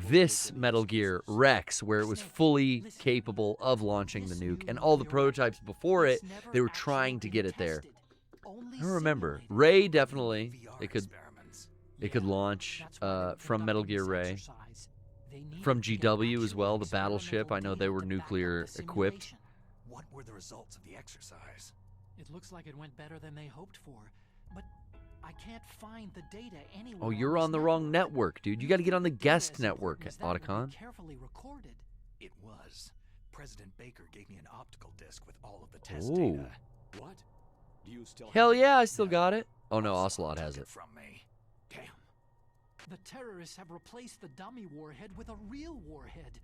this Metal Gear Rex where it was fully capable of launching the nuke, and all the prototypes before it, they were trying to get it there? I don't remember. Ray definitely, it could launch from Metal Gear Ray. From GW as well, the battleship. I know they were nuclear equipped. What were the results of the exercise? It looks like it went better than they hoped for, but I can't find the data anywhere. Oh, you're on the wrong network, dude. You got to get on the guest network, Otacon. Carefully recorded. It was. President Baker gave me an optical disc with all of the test Oh. data. What? Do you still Hell yeah, I still got it. Oh no, Ocelot has it. From me. Damn. The terrorists have replaced the dummy warhead with a real warhead.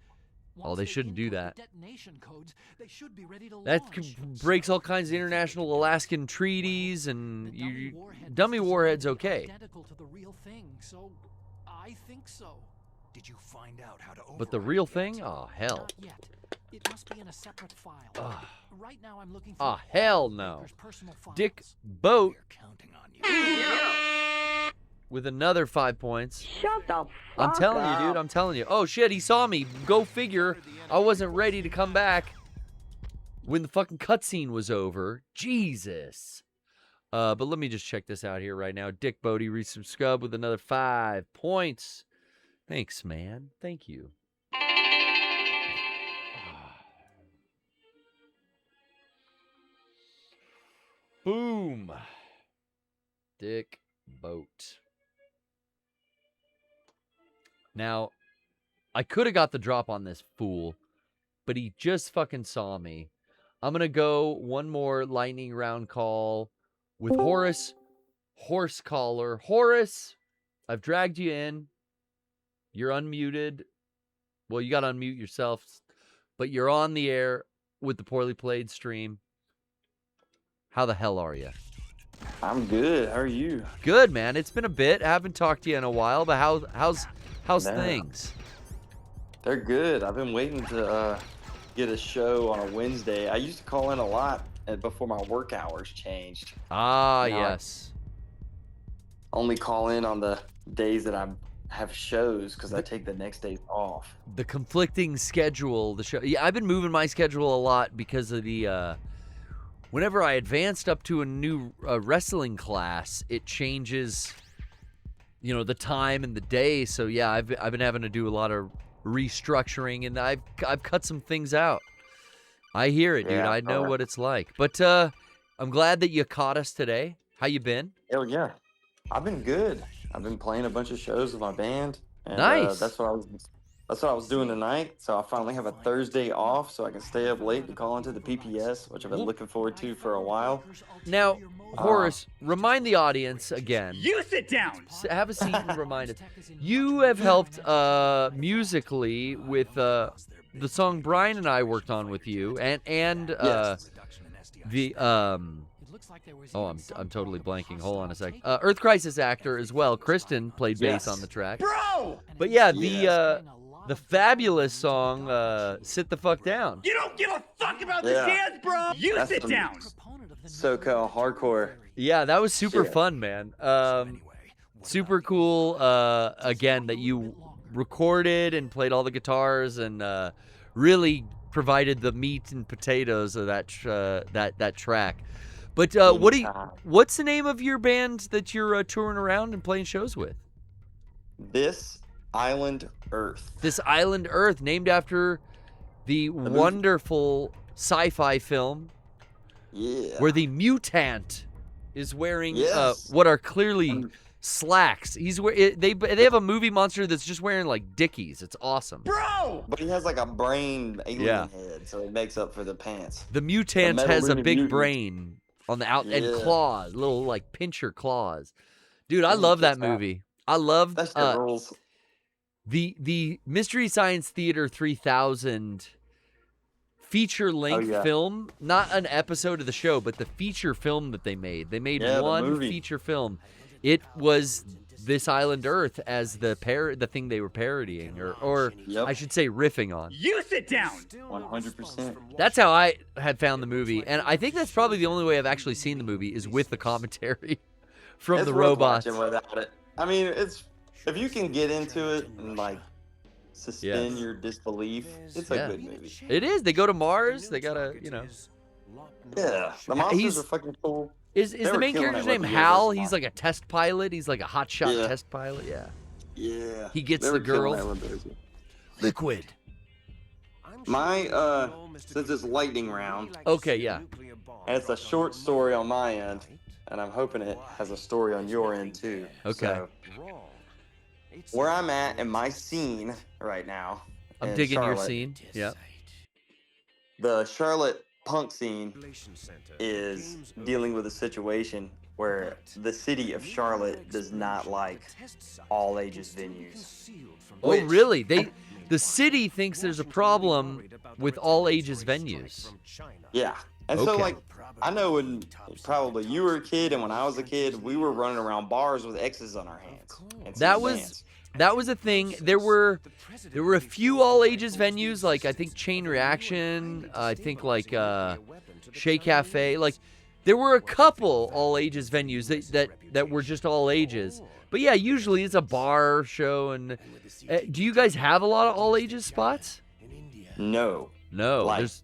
Oh, they shouldn't do that. Detonation codes, they should be ready to That launch. breaks all kinds of international Alaskan treaties, and dummy warhead's okay. Identical to the real thing, so I think so. Did you find out how to But the real thing? Oh, hell. Not yet. It must be in a separate file. Right now I'm looking for Oh, hell no. Baker's personal files. Dick Boat Counting on you. with another 5 points. Shut the I'm telling you, dude. I'm telling you. Oh, shit. He saw me. Go figure. I wasn't ready to come back when the fucking cutscene was over. Jesus. But let me just check this out here right now. Dick Bodie resubscribed with another 5 points. Thanks, man. Thank you. Boom. Dick Boat. Now, I could have got the drop on this fool but he just fucking saw me. I'm going to go one more lightning round call with Horace Horsecaller. Horace, I've dragged you in. You're unmuted. Well, you got to unmute yourself, but you're on the air with the Poorly Played stream. How the hell are you? I'm good. How are you? Good, man. It's been a bit. I haven't talked to you in a while, but how's things? They're good. I've been waiting to get a show on a Wednesday. I used to call in a lot before my work hours changed. Ah, Now yes. I only call in on the days that I have shows because I take the next day off. The conflicting schedule, the show. Yeah, I've been moving my schedule a lot because of the whenever I advanced up to a new wrestling class, it changes, you know, the time and the day. So yeah, I've been having to do a lot of restructuring, and I've cut some things out. I hear it, dude. Yeah, I know what it's like. But I'm glad that you caught us today. How you been? Hell yeah, I've been good. I've been playing a bunch of shows with my band. And, Nice. That's what I was doing tonight. So I finally have a Thursday off, so I can stay up late to call into the PPS, which I've been looking forward to for a while. Now, Horace, remind the audience again. You sit down. Have a seat and remind us. You have helped musically with the song Brian and I worked on with you, and the I'm totally blanking. Hold on a sec. Earth Crisis actor as well. Kristen played bass on the track. Bro! But yeah, the fabulous song "Sit the Fuck Down." You don't give a fuck about the dance, bro. You That's sit some down. SoCal hardcore. Yeah, that was super Shit. fun, man. Super cool. Again, that you recorded and played all the guitars and really provided the meat and potatoes of that track. But what's the name of your band that you're touring around and playing shows with? This Island Earth. This Island Earth, named after the wonderful sci-fi film. Yeah. Where the mutant is wearing Yes. what are clearly slacks. They have a movie monster that's just wearing like Dickies. It's awesome. Bro! But he has like a brain alien head, so it makes up for the pants. The mutant Metal has a Looney big Mutant. brain on the out and Yeah. claws, little like pincher claws. Dude, I love that movie. I love That shit rules. the Mystery Science Theater 3000 feature-length film, not an episode of the show, but the feature film that they made. They made Yeah, the one movie. feature film. It was This Island Earth as the thing they were parodying, or I should say riffing on. You sit down. 100%. That's how I had found the movie, and I think that's probably the only way I've actually seen the movie is with the commentary from It's the worth robots. watching without it. I mean, it's if you can get into it and like suspend your disbelief, it's a good movie. It is. They go to Mars. They gotta, Yeah, the monsters are fucking cool. Is They the were main killing character's it with name the Hal? Universe He's like a test pilot. He's like a hotshot test pilot. Yeah. Yeah. He gets They the were killing girl. that with those. Liquid. My since it's lightning round. Okay, yeah. And it's a short story on my end, and I'm hoping it has a story on your end too. Okay. So, where I'm at in my scene right now. I'm in digging your Charlotte, scene. Yeah. The Charlotte punk scene is dealing with a situation where the city of Charlotte does not like all ages venues. Oh, really? The city thinks there's a problem with all ages venues. Yeah. And so, Okay. like, I know when probably you were a kid and when I was a kid, we were running around bars with X's on our hands. and That singing was bands. that was a thing. There were a few all ages venues, like I think Chain Reaction, I think like Shea Cafe. Like there were a couple all ages venues that were just all ages. But yeah, usually it's a bar show. And do you guys have a lot of all ages spots? No. No. Like, There's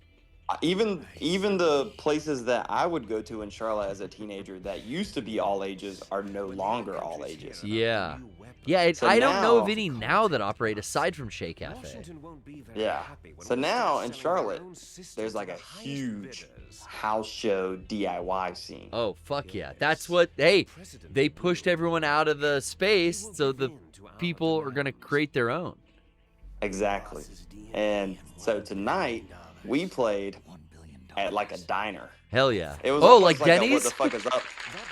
even the places that I would go to in Charlotte as a teenager that used to be all ages are no longer all ages. yeah. Yeah, So I don't know of now- any now that operate aside from Shea Cafe. Yeah. So now in Charlotte, there's like a huge house show DIY scene. Oh, fuck yeah. That's what, hey, they pushed everyone out of the space, so the people are going to create their own. Exactly. And so tonight we played at like a diner. Hell yeah. It was oh, almost like Denny's? what the fuck is up?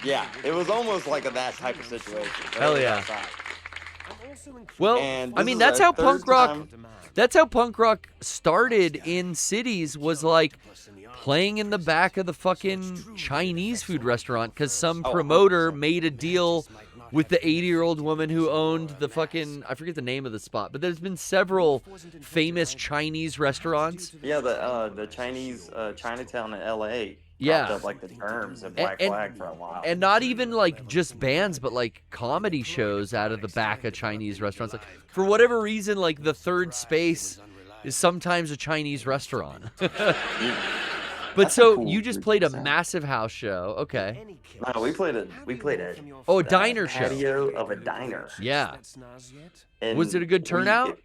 Yeah, it was almost like that type of situation. Hell yeah. Outside. Well, And I this mean, is that's our how punk third rock. time- That's how punk rock started in cities. Was like playing in the back of the fucking Chinese food restaurant because some promoter made a deal with the 80-year-old woman who owned the fucking, I forget the name of the spot, but there's been several famous Chinese restaurants. Yeah, the Chinese Chinatown in L.A. Yeah. popped up like the terms of Black Flag for a while. And not even like just bands, but like comedy shows out of the back of Chinese restaurants. Like for whatever reason, like the third space is sometimes a Chinese restaurant. But so you just played a massive house show, okay? No, we played a diner show. Patio of a diner. Yeah. And Was it a good turnout?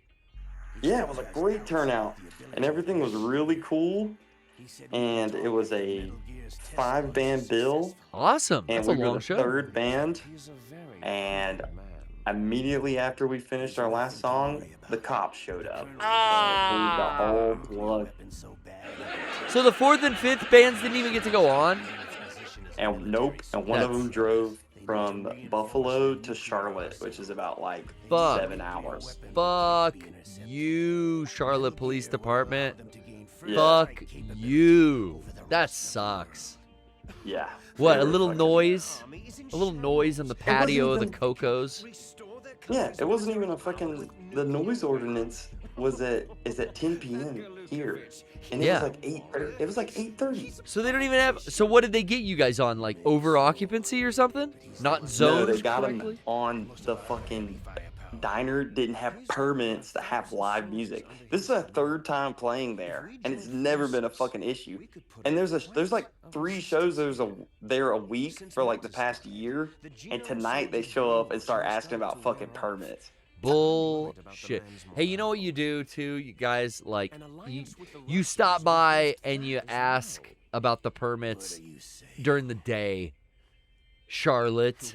Yeah, it was a great turnout, and everything was really cool. And it was a 5-band bill. Awesome. And That's we a were long the show. third band. And immediately after we finished our last song, the cops showed up. And it blew the whole plug. So the fourth and fifth bands didn't even get to go on? And nope. And one of them drove from Buffalo to Charlotte, which is about like 7 hours. Fuck you, Charlotte Police Department. Yeah. Fuck you. That sucks. Yeah. What, They a were little fucking- noise? A little noise on the patio of the even- Cocos? Yeah, it wasn't even a fucking. The noise ordinance is at 10 p.m. here, and it Yeah. was like 8:30. It was like 8:30. So they don't even have. So what did they get you guys on? Like over occupancy or something? Not No, zoned they got correctly? them on the fucking diner. Didn't have permits to have live music. This is our third time playing there, and it's never been a fucking issue. And there's like 3 shows there a week for like the past year, and tonight they show up and start asking about fucking permits. Bullshit. Hey, you know what you do too, you guys? Like, you stop by and you ask about the permits during the day. Charlotte,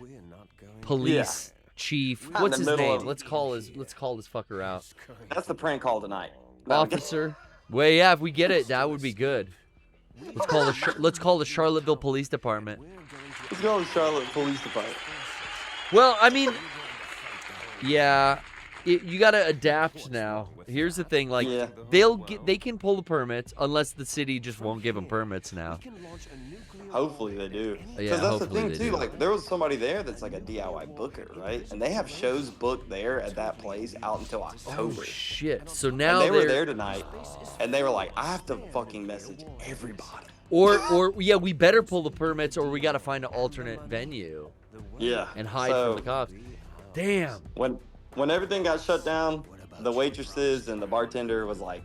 police chief. Not in What's the his middle name? of- Let's call his fucker out. That's the prank call tonight. No, Officer. Well, yeah, if we get it, that would be good. Let's call the Charlottesville Police Department. Let's go to Charlotte Police Department. Well, I mean, yeah, you got to adapt now. Here's the thing, like they can pull the permits unless the city just won't give them permits now. Hopefully they do. Yeah, Because that's the hopefully thing they too. do. Like there was somebody there that's like a DIY booker, right? And they have shows booked there at that place out until October. Oh shit! So now and they were they're- there tonight, and they were like, I have to fucking message everybody. Or yeah, we better pull the permits, or we got to find an alternate venue. Yeah. And hide So, from the cops. Damn. When everything got shut down, the waitresses and the bartender was like,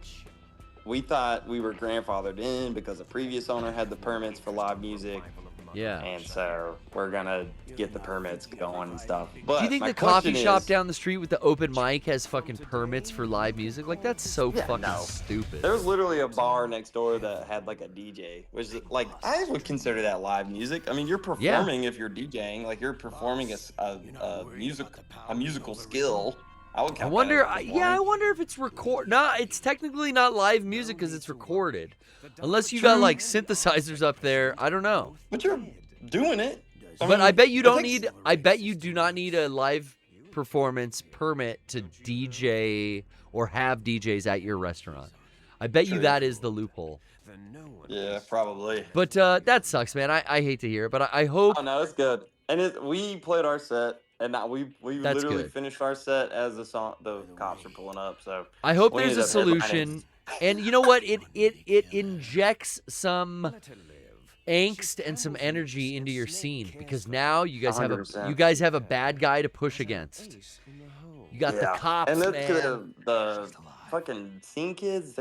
we thought we were grandfathered in because the previous owner had the permits for live music. Yeah. And so we're gonna get the permits going and stuff. But Do you think my the coffee question shop is- down the street with the open mic has fucking permits for live music? Like, that's so fucking stupid. There was literally a bar next door that had like a DJ, which is like I would consider that live music. I mean, you're performing if you're DJing, like you're performing a musical skill. I would. I Count wonder. that as I wonder if it's No, it's technically not live music because it's recorded, unless you got like synthesizers up there. I don't know. But you're doing it. But I bet you don't need. I bet you do not need a live performance permit to DJ or have DJs at your restaurant. I bet you True. that is the loophole. Yeah, probably. But that sucks, man. I hate to hear it, but I hope. Oh no, it's good. And we played our set, and now we That's literally good. finished our set as the cops are pulling up. So I hope we there's ended a up solution. headlining. And you know what? It injects some angst and some energy into your scene because now you guys have 100%. a bad guy to push against. You got the cops, and man. the fucking scene kids.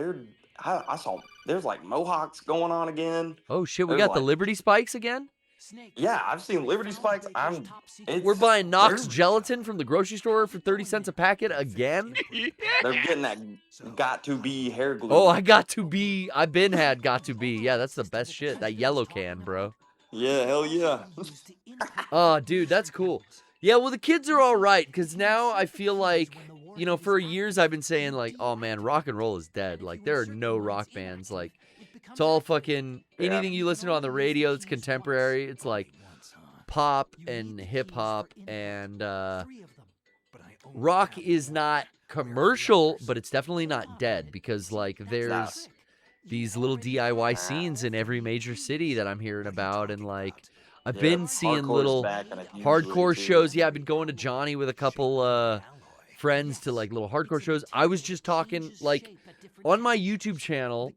I saw there's like mohawks going on again. Oh shit, we There's got the like- Liberty Spikes again? Yeah, I've seen Liberty Spikes. We're buying Knox they're- gelatin from the grocery store for 30 cents a packet again? They're getting that got to be hair glue. Oh, I've been had got to be. Yeah, that's the best shit. That yellow can, bro. Yeah, hell yeah. Oh, dude, that's cool. Yeah, well, the kids are all right because now I feel like you know, for years I've been saying like, oh man, rock and roll is dead. Like there are no rock bands. Like it's all fucking anything you listen to on the radio that's contemporary. It's like pop and hip hop and rock is not commercial, but it's definitely not dead because like there's these little DIY scenes in every major city that I'm hearing about, and like I've been seeing little hardcore shows. Yeah, I've been going to Johnny with a couple friends to like little hardcore shows. I was just talking like on my YouTube channel,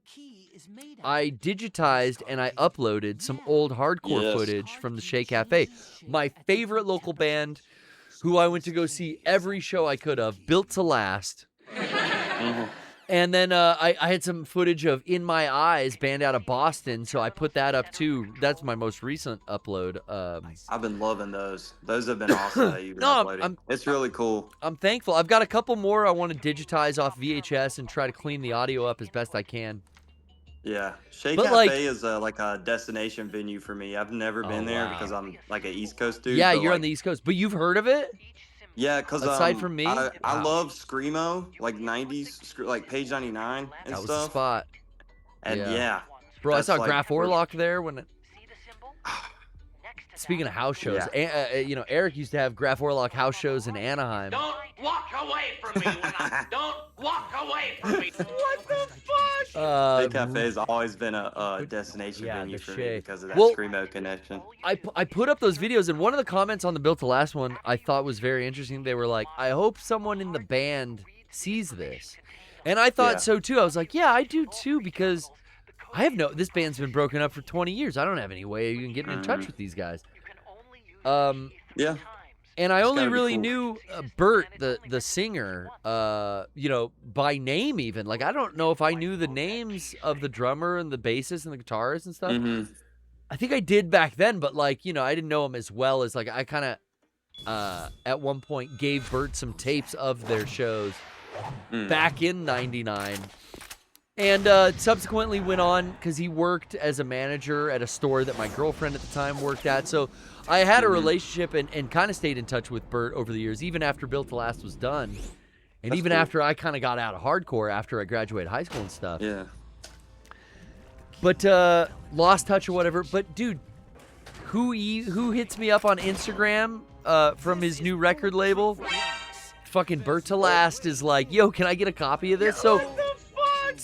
I digitized and I uploaded some old hardcore footage from the Shea Cafe. My favorite local band, who I went to go see every show I could have, Built to Last. And then I had some footage of In My Eyes, band out of Boston, so I put that up too. That's my most recent upload. I've been loving those. Those have been awesome that you've been uploading. It's really cool. I'm thankful. I've got a couple more I want to digitize off VHS and try to clean the audio up as best I can. Yeah, Shea Cafe is like a destination venue for me. I've never been there because I'm like an East Coast dude. Yeah, you're on the East Coast, but you've heard of it? Yeah, because aside from me, I love screamo, like '90s, like Page 99 and that was stuff. the spot. And yeah, bro, I saw like, Graf Orlock there when. Speaking of house shows, you know, Eric used to have Graf Orlock house shows in Anaheim. Don't walk away from me when don't walk away from me. What the fuck? Shea Cafe has always been a destination venue for me because of that screamo connection. I put up those videos, and one of the comments on the Built to Last one I thought was very interesting. They were like, I hope someone in the band sees this. And I thought so too. I was like, yeah, I do too, because this band's been broken up for 20 years. I don't have any way you can get in touch with these guys. Yeah. And I only really knew Bert, the singer, you know, by name even. Like, I don't know if I knew the names of the drummer and the bassist and the guitarist and stuff. I think I did back then, but, like, you know, I didn't know him as well as, like, I kind of, at one point, gave Bert some tapes of their shows back in '99. And subsequently went on, because he worked as a manager at a store that my girlfriend at the time worked at. So I had a relationship and kind of stayed in touch with Bert over the years, even after Built to Last was done. And even after I kind of got out of hardcore after I graduated high school and stuff. Yeah. But lost touch or whatever. But, dude, who hits me up on Instagram from his new record label? Fucking Bert to Last is like, yo, can I get a copy of this? So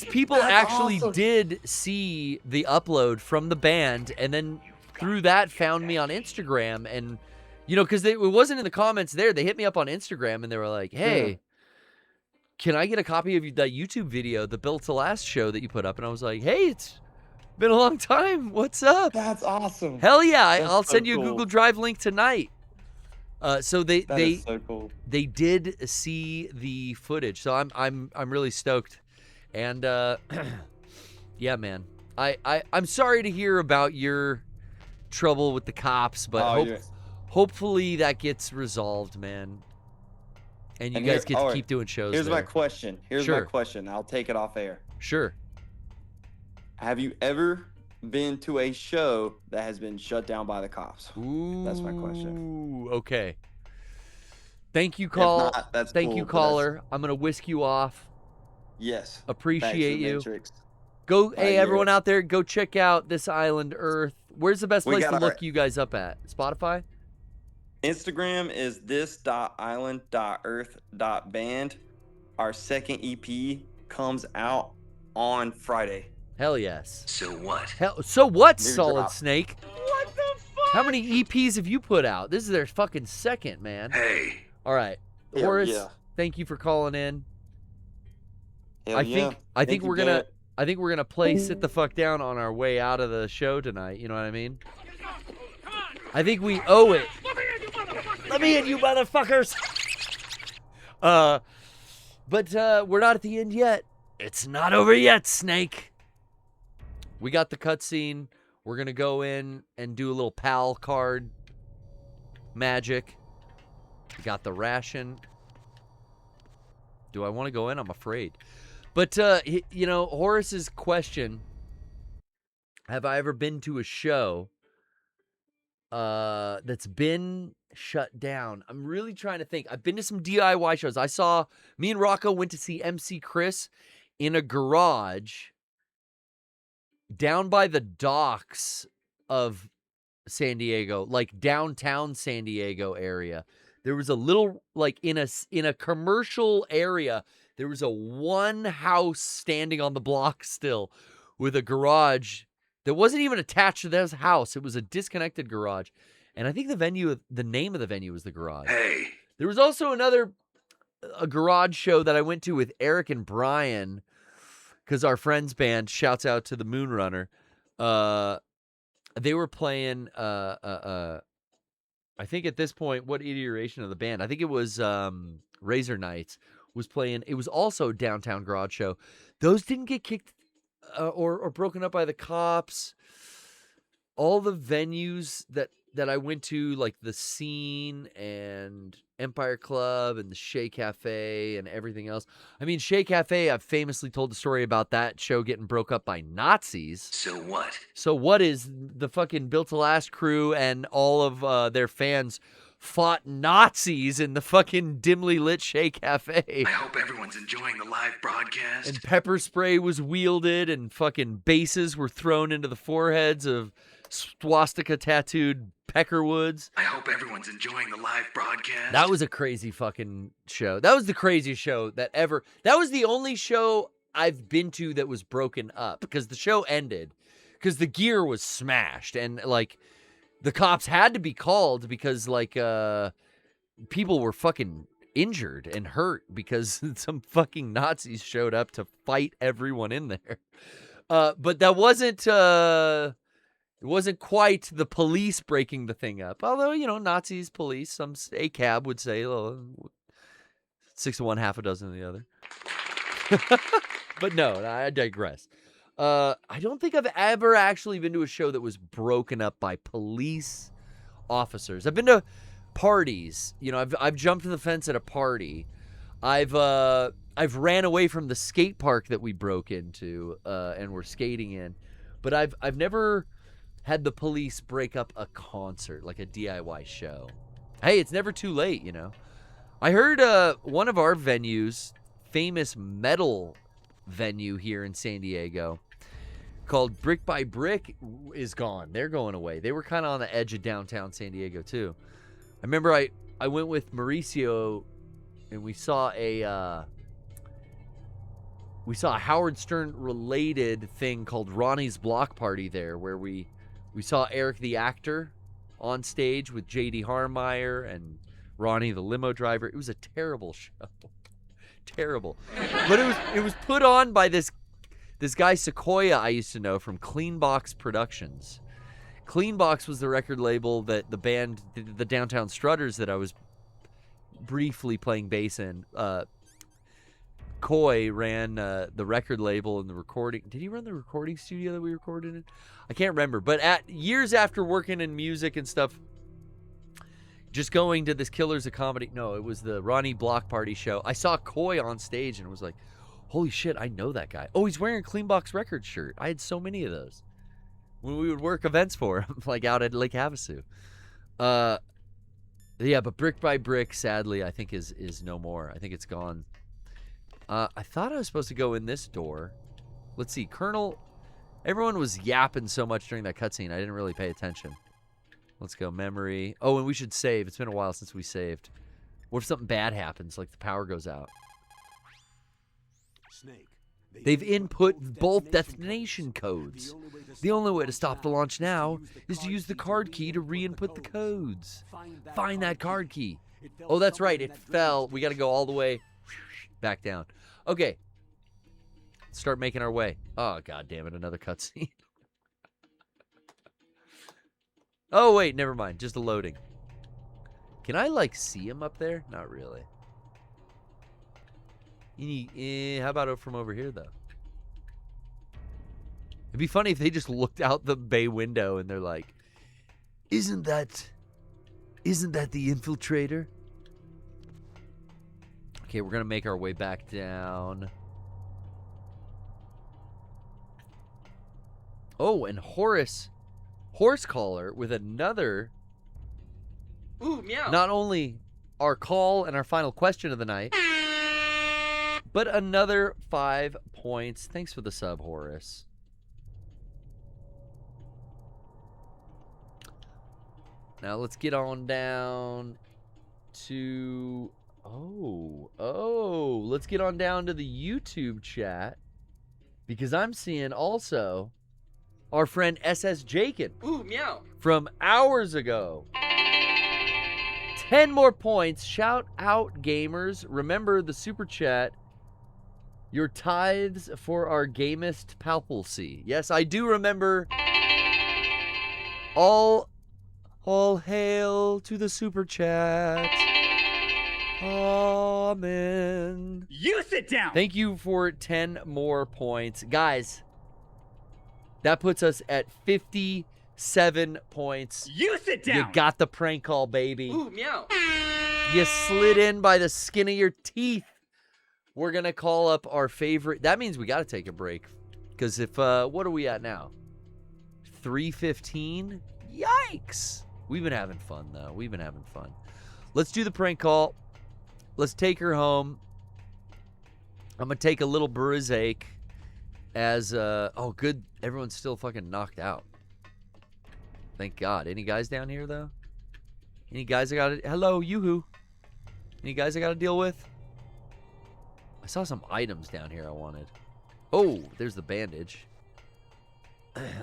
people actually did see the upload from the band, and then through that found me on Instagram. And, you know, because it wasn't in the comments there. They hit me up on Instagram, and they were like, hey, can I get a copy of that YouTube video, the Built to Last show that you put up? And I was like, hey, it's been a long time. What's up? That's awesome. Hell yeah. I'll send you a Google Drive link tonight. So they so cool. They did see the footage. So I'm really stoked. And yeah, man, I'm sorry to hear about your trouble with the cops, but hopefully that gets resolved, man. And you guys get to keep doing shows. Here's my question. My question. I'll take it off air. Sure. Have you ever been to a show that has been shut down by the cops? Ooh, that's my question. Okay. Thank you, caller. Thank you, cool, caller. I'm gonna whisk you off. Yes. Appreciate you. Matrix. Go, hey, everyone out there, go check out This Island Earth. Where's the best place to look you guys up at? Spotify? Instagram is this.island.earth.band. Our second EP comes out on Friday. Hell yes. So what? So what, Solid Snake? What the fuck? How many EPs have you put out? This is their fucking second, man. Hey. All right. Horace, thank you for calling in. I think we're gonna play Sit the Fuck Down on our way out of the show tonight. You know what I mean? I think we owe it. Let me in, you motherfuckers. But we're not at the end yet. It's not over yet, Snake. We got the cutscene. We're gonna go in and do a little PAL card magic. We got the ration. Do I want to go in? I'm afraid. But, you know, Horace's question, have I ever been to a show that's been shut down. I'm really trying to think. I've been to some DIY shows. Me and Rocco went to see MC Chris in a garage down by the docks of San Diego, like downtown San Diego area. There was a little, like in a commercial area, there was a one house standing on the block still with a garage that wasn't even attached to this house. It was a disconnected garage. And I think the name of the venue was the Garage. Hey. There was also a garage show that I went to with Eric and Brian, because our friends band, shouts out to the Moonrunner. They were playing, I think at this point, what iteration of the band? I think it was Razor Knights was playing. It was also downtown garage show. Those didn't get kicked or broken up by the cops. All the venues that I went to, like the Scene and Empire Club and the Shea Cafe and everything else. I mean, Shea Cafe, I've famously told the story about that show getting broke up by Nazis. So what? So what is the fucking Built to Last crew and all of their fans fought Nazis in the fucking dimly lit Shea Cafe. I hope everyone's enjoying the live broadcast. And pepper spray was wielded and fucking bases were thrown into the foreheads of swastika tattooed Peckerwoods. I hope everyone's enjoying the live broadcast. That was a crazy fucking show. That was the craziest show that ever. That was the only show I've been to that was broken up because the show ended because the gear was smashed and like the cops had to be called because like people were fucking injured and hurt because some fucking Nazis showed up to fight everyone in there. But that wasn't it wasn't quite the police breaking the thing up. Although, you know, Nazis, police, some ACAB would say, oh, 6 of one, half a dozen of the other. But no, I digress. I don't think I've ever actually been to a show that was broken up by police officers. I've been to parties. You know, I've jumped the fence at a party. I've ran away from the skate park that we broke into and were skating in. But I've never had the police break up a concert, like a DIY show. Hey, it's never too late, you know. I heard one of our venues, famous metal venue here in San Diego, called Brick by Brick, is gone. They're going away. They were kind of on the edge of downtown San Diego, too. I remember I went with Mauricio, and we saw a Howard Stern related thing called Ronnie's Block Party there, where we saw Eric the actor on stage with J.D. Harmeyer and Ronnie the limo driver. It was a terrible show. Terrible. But it was put on by this guy Sequoia I used to know from Clean Box Productions. Clean Box was the record label that the band, the Downtown Strutters that I was briefly playing bass in. Coy ran the record label and the recording. Did he run the recording studio that we recorded in? I can't remember. But years after working in music and stuff, just going to this Killers of Comedy. No, it was the Ronnie Block Party show. I saw Coy on stage and was like, holy shit, I know that guy. Oh, he's wearing a Clean Box Records shirt. I had so many of those when we would work events for him, like out at Lake Havasu. Yeah, but Brick by Brick, sadly, I think is no more. I think it's gone. I thought I was supposed to go in this door. Let's see, Colonel. Everyone was yapping so much during that cutscene, I didn't really pay attention. Let's go, memory. Oh, and we should save. It's been a while since we saved. What if something bad happens, like the power goes out? They've input both destination codes. The only way to stop the launch now is to use the card key to re-input the codes. Find that card key. Oh, that's right. It fell. We got to go all the way back down. Okay. Start making our way. Oh, God damn it. Another cutscene. Oh, wait. Never mind. Just a loading. Can I, like, see him up there? Not really. How about from over here, though? It'd be funny if they just looked out the bay window and they're like, Isn't that the infiltrator? Okay, we're going to make our way back down. Oh, and Horsecaller with another Ooh, meow. Not only our call and our final question of the night, but another 5 points. Thanks for the sub, Horace. Now let's get on down to... let's get on down to the YouTube chat, because I'm seeing also our friend SS Jakin. Ooh, meow. From hours ago. 10 more points. Shout out, gamers. Remember the super chat. Your tithes for our gamist palpalcy. Yes, I do remember. All hail to the super chat. Amen. You sit down. Thank you for 10 more points. Guys, that puts us at 57 points. You sit down. You got the prank call, baby. Ooh, meow. You slid in by the skin of your teeth. We're going to call up our favorite. That means we got to take a break. Because if, what are we at now? 3:15? Yikes. We've been having fun, though. We've been having fun. Let's do the prank call. Let's take her home. I'm going to take a little bruisache as, oh, good. Everyone's still fucking knocked out. Thank God. Any guys down here, though? Any guys I got to... Hello, yoo-hoo. Any guys I got to deal with? I saw some items down here I wanted. Oh, there's the bandage.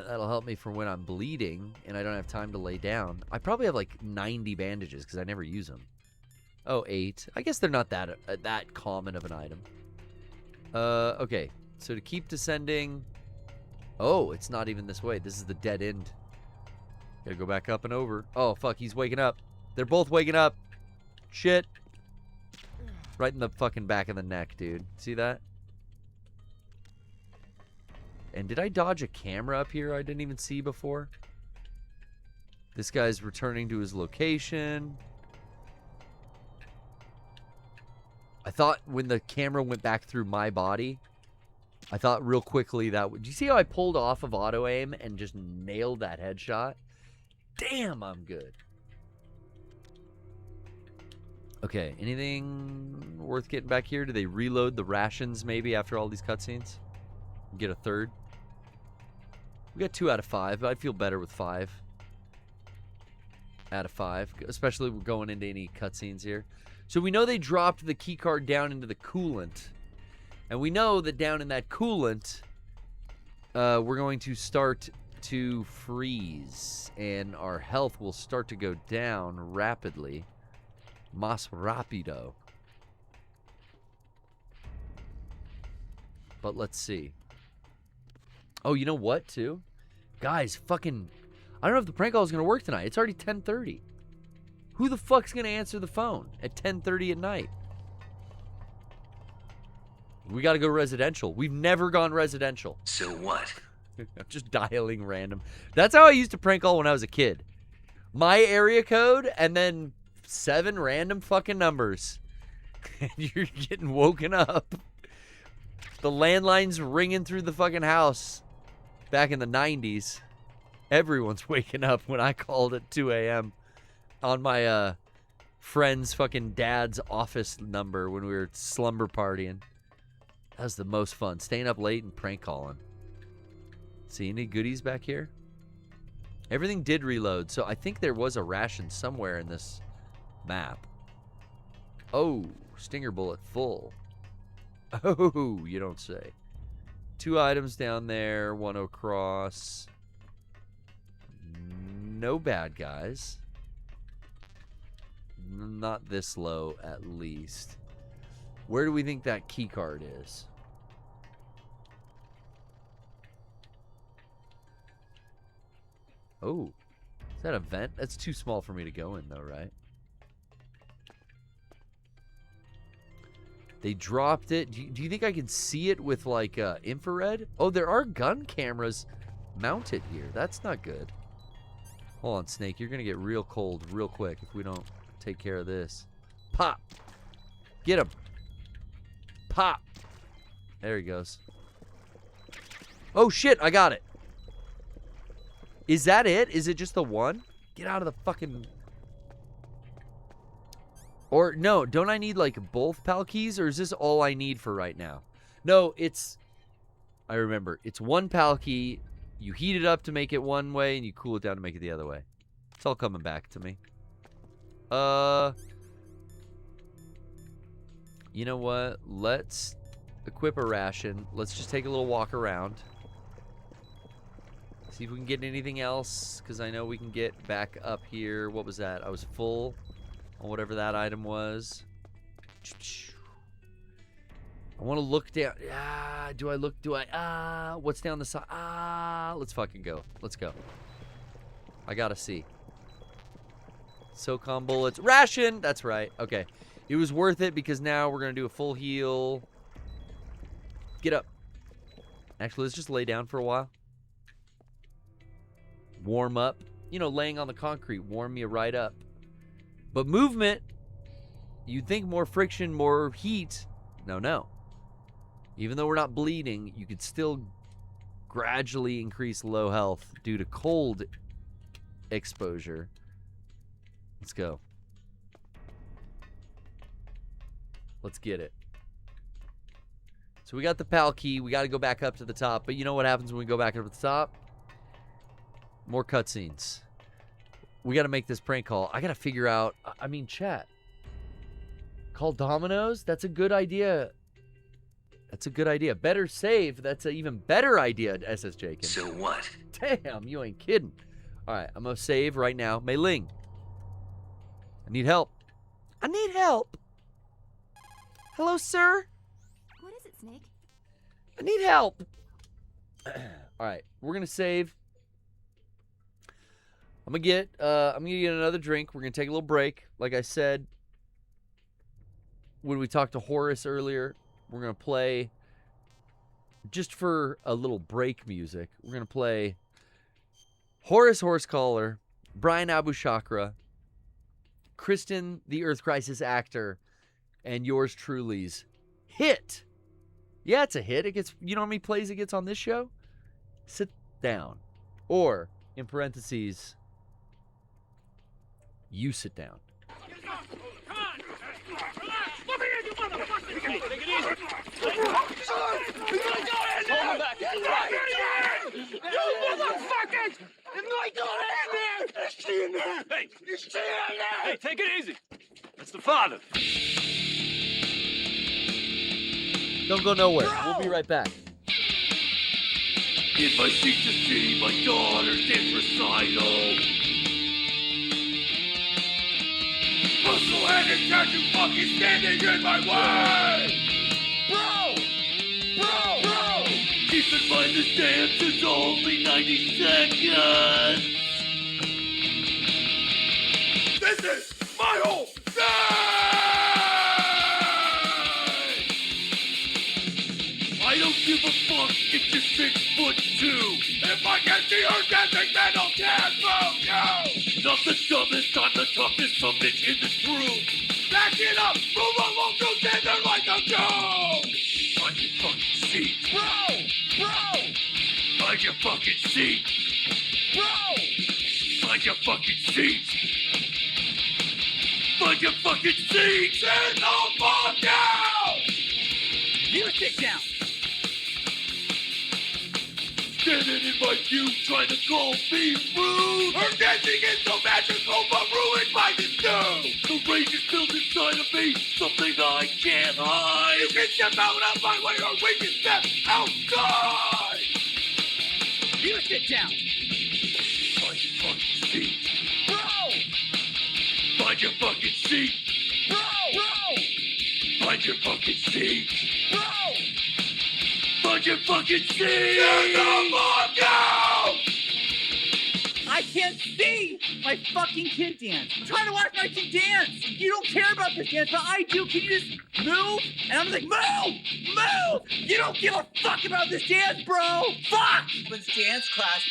That'll help me for when I'm bleeding and I don't have time to lay down. I probably have like 90 bandages because I never use them. Oh, 8. I guess they're not that common of an item. Okay. So to keep descending... Oh, it's not even this way. This is the dead end. Gotta go back up and over. Oh, fuck. He's waking up. They're both waking up. Shit. Right in the fucking back of the neck, dude. See that? And did I dodge a camera up here I didn't even see before? This guy's returning to his location. I thought when the camera went back through my body, I thought real quickly that would... Do you see how I pulled off of auto aim and just nailed that headshot? Damn, I'm good. Okay, anything worth getting back here? Do they reload the rations maybe after all these cutscenes? Get a third? We got 2 out of 5. I'd feel better with 5 out of 5, especially going into any cutscenes here. So we know they dropped the key card down into the coolant. And we know that down in that coolant, we're going to start to freeze. And our health will start to go down rapidly. Mas rapido. But let's see. Oh, you know what, too? Guys, fucking... I don't know if the prank call is going to work tonight. It's already 10:30. Who the fuck's going to answer the phone at 10:30 at night? We got to go residential. We've never gone residential. So what? I'm just dialing random. That's how I used to prank call when I was a kid. My area code and then 7 random fucking numbers. And you're getting woken up. The landline's ringing through the fucking house. Back in the 90s. Everyone's waking up when I called at 2 a.m. on my friend's fucking dad's office number when we were slumber partying. That was the most fun. Staying up late and prank calling. See any goodies back here? Everything did reload, so I think there was a ration somewhere in this map. Oh, stinger bullet full. Oh, you don't say. 2 items down there, 1 across. No bad guys. Not this low, at least. Where do we think that key card is? Oh, is that a vent? That's too small for me to go in, though, right? They dropped it. Do you think I can see it with, like, infrared? Oh, there are gun cameras mounted here. That's not good. Hold on, Snake. You're going to get real cold real quick if we don't take care of this. Pop. Get him. Pop. There he goes. Oh, shit. I got it. Is that it? Is it just the one? Get out of the fucking... Or no, don't I need like both PAL keys, or is this all I need for right now? No, I remember. It's one PAL key. You heat it up to make it one way, and you cool it down to make it the other way. It's all coming back to me. You know what? Let's equip a ration. Let's just take a little walk around. See if we can get anything else, because I know we can get back up here. What was that? I was full on whatever that item was. I want to look down. What's down the side? Let's fucking go. Let's go. I gotta see. SOCOM bullets. Ration! That's right. Okay. It was worth it because now we're going to do a full heal. Get up. Actually, let's just lay down for a while. Warm up. You know, laying on the concrete. Warm you right up. But movement, you'd think more friction, more heat. No. Even though we're not bleeding, you could still gradually increase low health due to cold exposure. Let's go. Let's get it. So we got the PAL key. We got to go back up to the top. But you know what happens when we go back up to the top? More cutscenes. We got to make this prank call. I got to figure out... I mean, chat. Call Domino's? That's a good idea. That's a good idea. Better save. That's an even better idea, SSJ. So what? Damn, you ain't kidding. All right, I'm going to save right now. Mei Ling. I need help. I need help. Hello, sir? What is it, Snake? I need help. All right, we're going to save. I'm gonna get another drink. We're gonna take a little break. Like I said, when we talked to Horace earlier, we're gonna play just for a little break music. We're gonna play Horace Horsecaller, Brian Abushakra, Kristen the Earth Crisis actor, and yours truly's hit. Yeah, it's a hit. It gets, you know how many plays it gets on this show? Sit down. Or in parentheses, you sit down. Hey, take it easy. That's the father. Don't go nowhere. We'll be right back. If I seek to see my daughter's dance recital, muscle head and catch you fucking standing in my way! Bro! Keep in mind this dance is only 90 seconds! This is my whole thing! I don't give a fuck if you're 6'2". If I can see her dancing, then I'll dance from you! Not the dumbest, I'm the toughest some bitch in this room! Back it up! Move along, go stand there like a Joe! Find your fucking seat! Bro! Find your fucking seat! Bro! Find your fucking seat! Find your fucking seat! Sit the fuck down! You sit down! Standing in my view, trying to call me rude. Her dancing is so magical, but ruined by this dude. The rage is built inside of me, something I can't hide. You can step out of my way, or we can step outside. You sit down. Find your fucking seat, bro. Find your fucking seat, bro. Find your fucking seat, bro. Find your fucking seat! Get the fuck out! I can't see my fucking kid dance. I'm trying to watch my kid dance. You don't care about this dance, but I do. Can you just move? And I'm like, move! You don't give a fuck about this dance, bro! Fuck! It's dance class.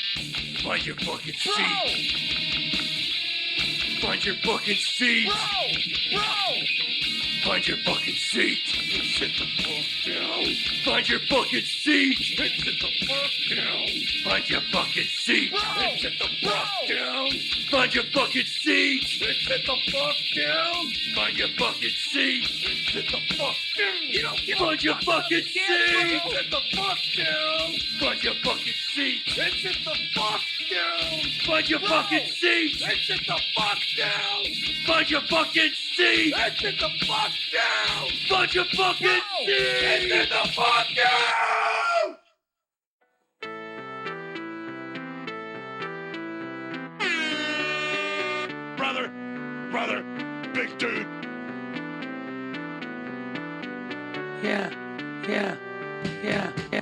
Find your fucking seat! Find your fucking seat! Bro! Find your fucking seat! Sit the fuck down! Find your fucking seat! Sit the fuck down! Find your fucking seat and sit the fuck down. Find your fucking seat and sit the fuck down. Find your fucking seat and sit the fuck down. You don't give Find your fucking seat and sit the fuck down. Find your fucking seat and sit the fuck down. Find your fucking seat and sit the fuck down. Find your fucking seat and sit the fuck down. Find your fucking seat and sit the fuck down. Brother, big dude. Yeah.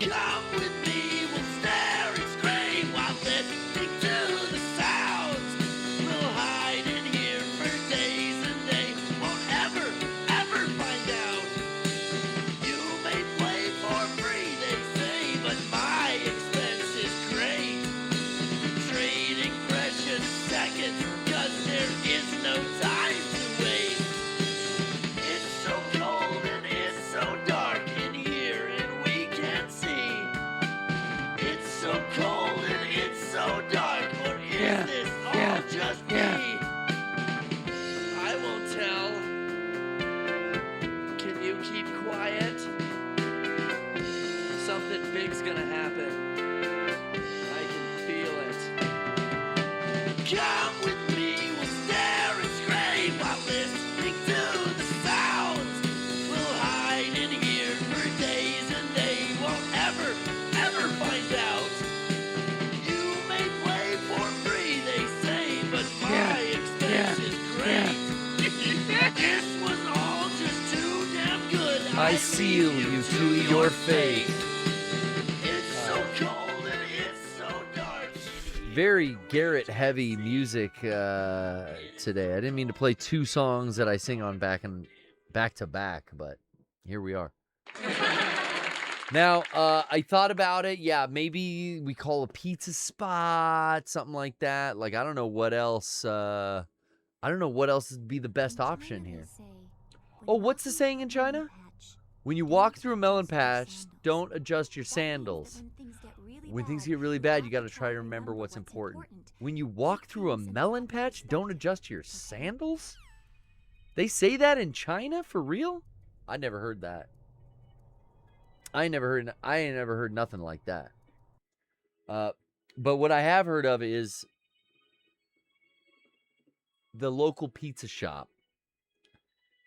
Come with me, we'll stare and scream while listening to the sounds. We'll hide in here for days and they won't ever find out. You may play for free, they say, but my expense is great. Trading precious seconds, 'cause there is no time to waste. It's so cold and it's so dark in here and we can't see. It's so cold and it's so dark, or is this all just me? I won't tell. Can you keep quiet? Something big's gonna happen. I can feel it. Come with me, we'll stare and scream while listening to the sounds. We'll hide in here for days and they won't ever find out. You may play for free, they say, but my expense is great. This was all just too damn good. I seal you to your fate. It's so cold and it's so dark. Very Garrett heavy music today. I didn't mean to play two songs that I sing on back to back, but here we are. Now, I thought about it. Yeah, maybe we call a pizza spot, something like that. Like, I don't know what else. I don't know what else would be the best option here. Oh, what's the saying in China? When you walk through a melon patch, don't adjust your sandals. When things get really bad, you got to try to remember what's important. When you walk through a melon patch, don't adjust your sandals? They say that in China? For real? I never heard that. I ain't never heard nothing like that. But what I have heard of is the local pizza shop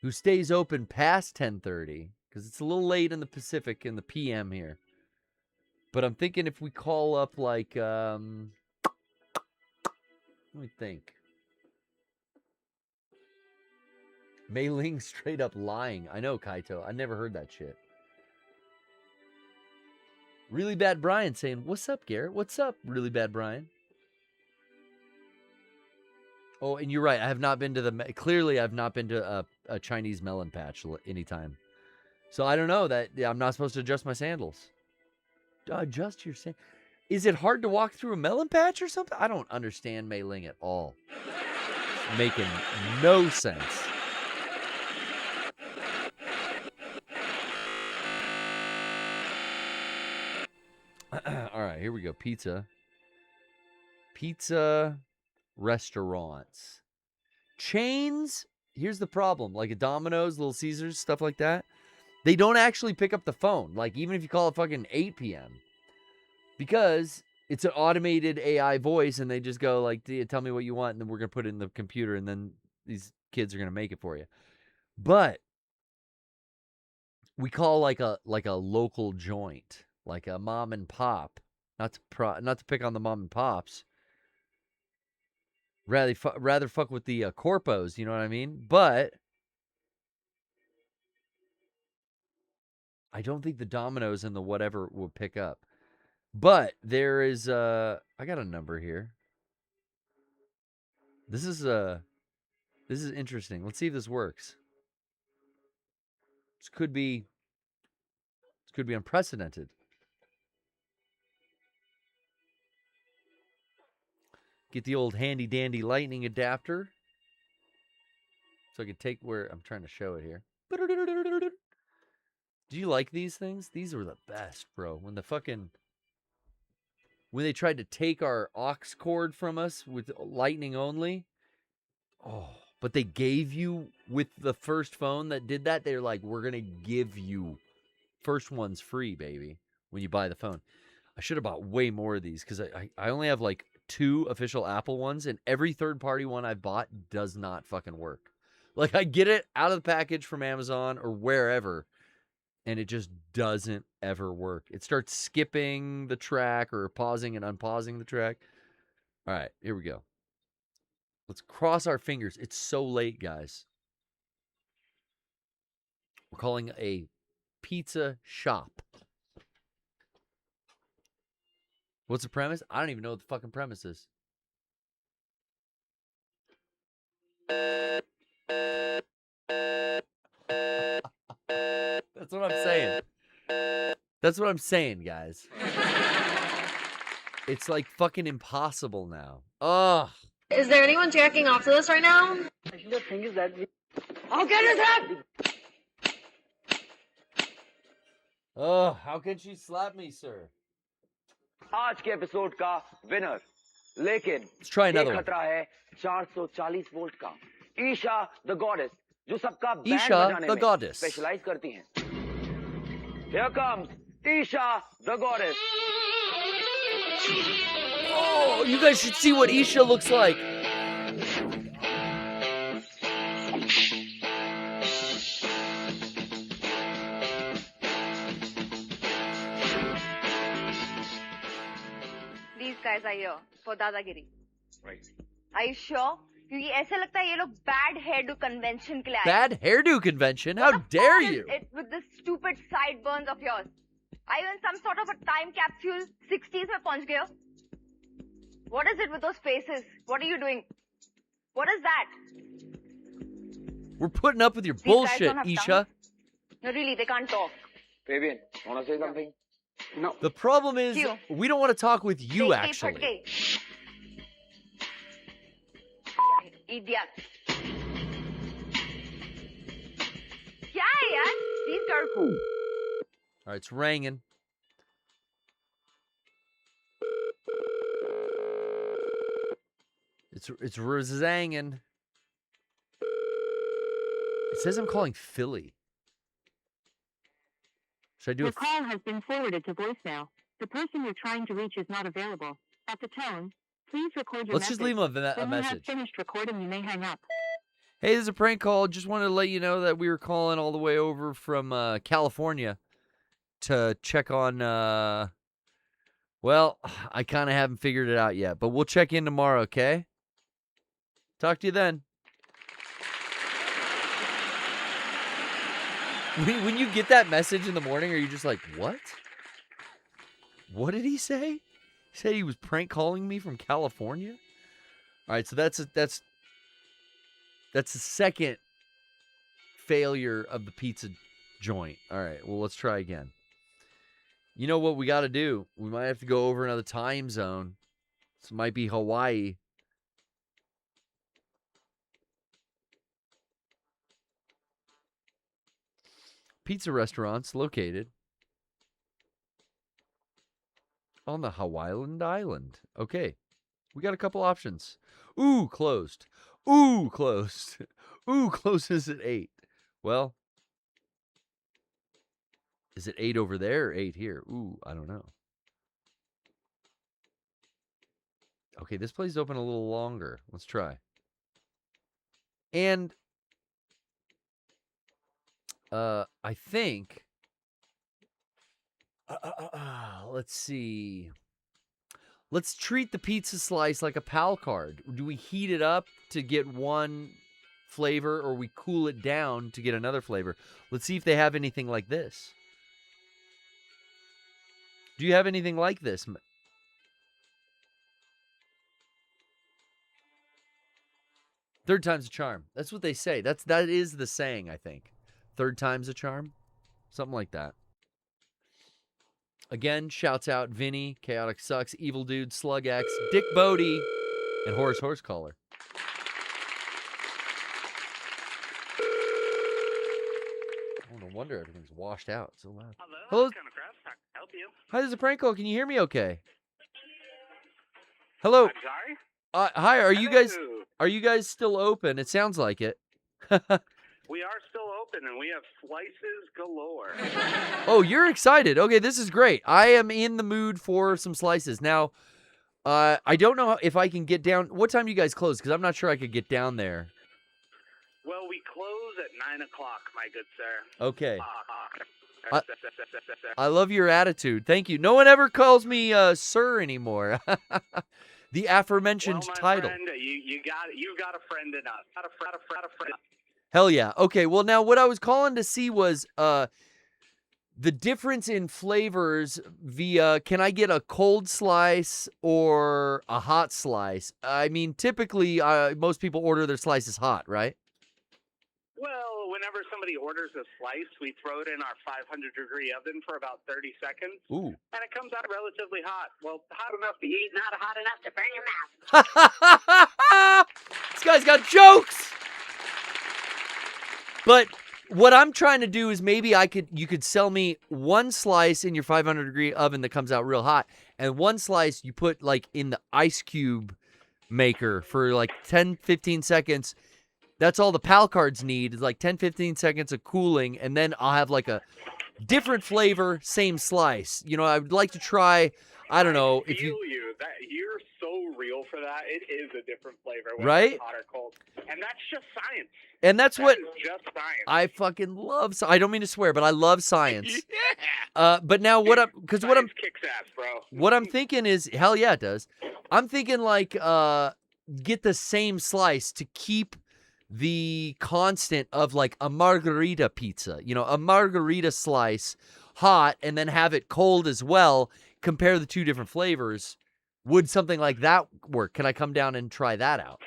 who stays open past 10:30 because it's a little late in the Pacific in the PM here. But I'm thinking if we call up like let me think. Mei Ling straight up lying. I know, Kaito. I never heard that shit. Really Bad Brian saying, "What's up, Garrett? What's up, Really Bad Brian?" Oh, and you're right. I have not been to clearly I've not been to a Chinese melon patch anytime. So I don't know that I'm not supposed to adjust my sandals. Adjust your sandals. Is it hard to walk through a melon patch or something? I don't understand Mei Ling at all. It's making no sense. All right, here we go. Pizza restaurants. Chains, here's the problem. Like a Domino's, Little Caesars, stuff like that. They don't actually pick up the phone. Like, even if you call it fucking 8 p.m. Because it's an automated AI voice, and they just go, like, tell me what you want, and then we're going to put it in the computer, and then these kids are going to make it for you. But we call like a local joint, like a mom and pop. Not to pick on the mom and pops. Rather fuck with the corpos, you know what I mean? But I don't think the Domino's and the whatever will pick up. But there is I got a number here. This is interesting. Let's see if this works. This could be unprecedented. Get the old handy dandy lightning adapter. So I can take where I'm trying to show it here. Do you like these things? These were the best, bro. When the fucking when they tried to take our aux cord from us with lightning only. Oh, but they gave you with the first phone that did that. They're like, we're going to give you first one's free, baby, when you buy the phone. I should have bought way more of these because I only have like 2 official Apple ones, and every third-party one I've bought does not fucking work. Like, I get it out of the package from Amazon or wherever, and it just doesn't ever work. It starts skipping the track or pausing and unpausing the track. All right, here we go. Let's cross our fingers. It's so late, guys. We're calling a pizza shop. What's the premise? I don't even know what the fucking premise is. That's what I'm saying. That's what I'm saying, guys. It's like fucking impossible now. Ugh. Is there anyone jacking off to this right now? The thing is that I'll get his head! Oh, how can she slap me, sir? आज के episode का winner लेकिन Let's try another ये one. खतरा है 440 volt का Isha the goddess जो सबका बैंड Isha, बजाने the में goddess. स्पेशलाइज करती हैं Here comes Isha the goddess. Oh, you guys should see what Isha looks like. These guys are here for दादागिरी. Right. Are you sure? क्योंकि ऐसे लगता है ये लोग bad hairdo convention के लिए आए. Bad hairdo convention? How dare you? It with the stupid sideburns of yours. Are you in some sort of a time capsule? 60s में पहुंच गए हो? What is it with those faces? What are you doing? What is that? We're putting up with your These guys bullshit, don't have Isha. tongues? No, really, they can't talk. Fabian, wanna say something? No. The problem is, You. we don't want to talk with you, They actually. फट गई. Idiot. क्या है यार? These are cool. All right, it's ringing. It's zanging. It says I'm calling Philly. Should I do Your it? call has been forwarded to voicemail. The person you're trying to reach is not available. At the tone, please record your Let's message. just leave him a When you have message. finished recording, you may hang up. Hey, this is a prank call. Just wanted to let you know that we were calling all the way over from California to check on, well, I kind of haven't figured it out yet, but we'll check in tomorrow, okay? Talk to you then. When you get that message in the morning, are you just like, what? What did he say? He said he was prank calling me from California? All right, so that's the second failure of the pizza joint. All right, well, let's try again. You know what we got to do? We might have to go over another time zone. This might be Hawaii. Pizza restaurants located on the Howlin Island. Okay, we got a couple options. Ooh, closed. Ooh, closed. Ooh, closes at 8. Well, is it 8 over there or 8 here? Ooh, I don't know. Okay, this place is open a little longer. Let's try. And I think let's see. Let's treat the pizza slice like a PAL card. Do we heat it up to get one flavor or we cool it down to get another flavor? Let's see if they have anything like this. Do you have anything like this? Third time's a charm. That's what they say. That is the saying, I think. Third time's a charm. Something like that. Again, shouts out Vinny, Chaotic Sucks, Evil Dude, Slug X, Dick Bodie, and Horace Horsecaller. Oh, no wonder everything's washed out. It's so loud. Hello? Crafts. How can I help you? Hi, this is a prank call. Can you hear me okay? Hello. I'm sorry? Hi, are you guys still open? It sounds like it. We are still open, and we have slices galore. Oh, you're excited. Okay, this is great. I am in the mood for some slices. Now, I don't know if I can get down. What time do you guys close? Because I'm not sure I could get down there. Well, we close at 9 o'clock, my good sir. Okay. I love your attitude. Thank you. No one ever calls me sir anymore. The aforementioned title. Friend, you got a friend in us. Got a friend. Hell yeah. Okay, well, now what I was calling to see was the difference in flavors via, can I get a cold slice or a hot slice? I mean, typically, most people order their slices hot, right? Well, whenever somebody orders a slice, we throw it in our 500-degree oven for about 30 seconds. Ooh. And it comes out relatively hot. Well, hot enough to eat, not hot enough to burn your mouth. This guy's got jokes! But what I'm trying to do is maybe you could sell me one slice in your 500-degree oven that comes out real hot, and one slice you put like in the ice cube maker for like 10, 15 seconds. That's all the PAL cards need is like 10, 15 seconds of cooling, and then I'll have like a different flavor, same slice. You know, I would like to try, I don't know. If you you're so real for that. It is a different flavor, whether right? It's hot or cold. And that's just science. And that's what is just science. I fucking love. I don't mean to swear, but I love science. But now what I'm kicks ass, bro. What I'm thinking is, hell yeah, it does. I'm thinking like get the same slice to keep the constant of like a margarita pizza. You know, a margarita slice hot and then have it cold as well. Compare the two different flavors. Would something like that work? Can I come down and try that out?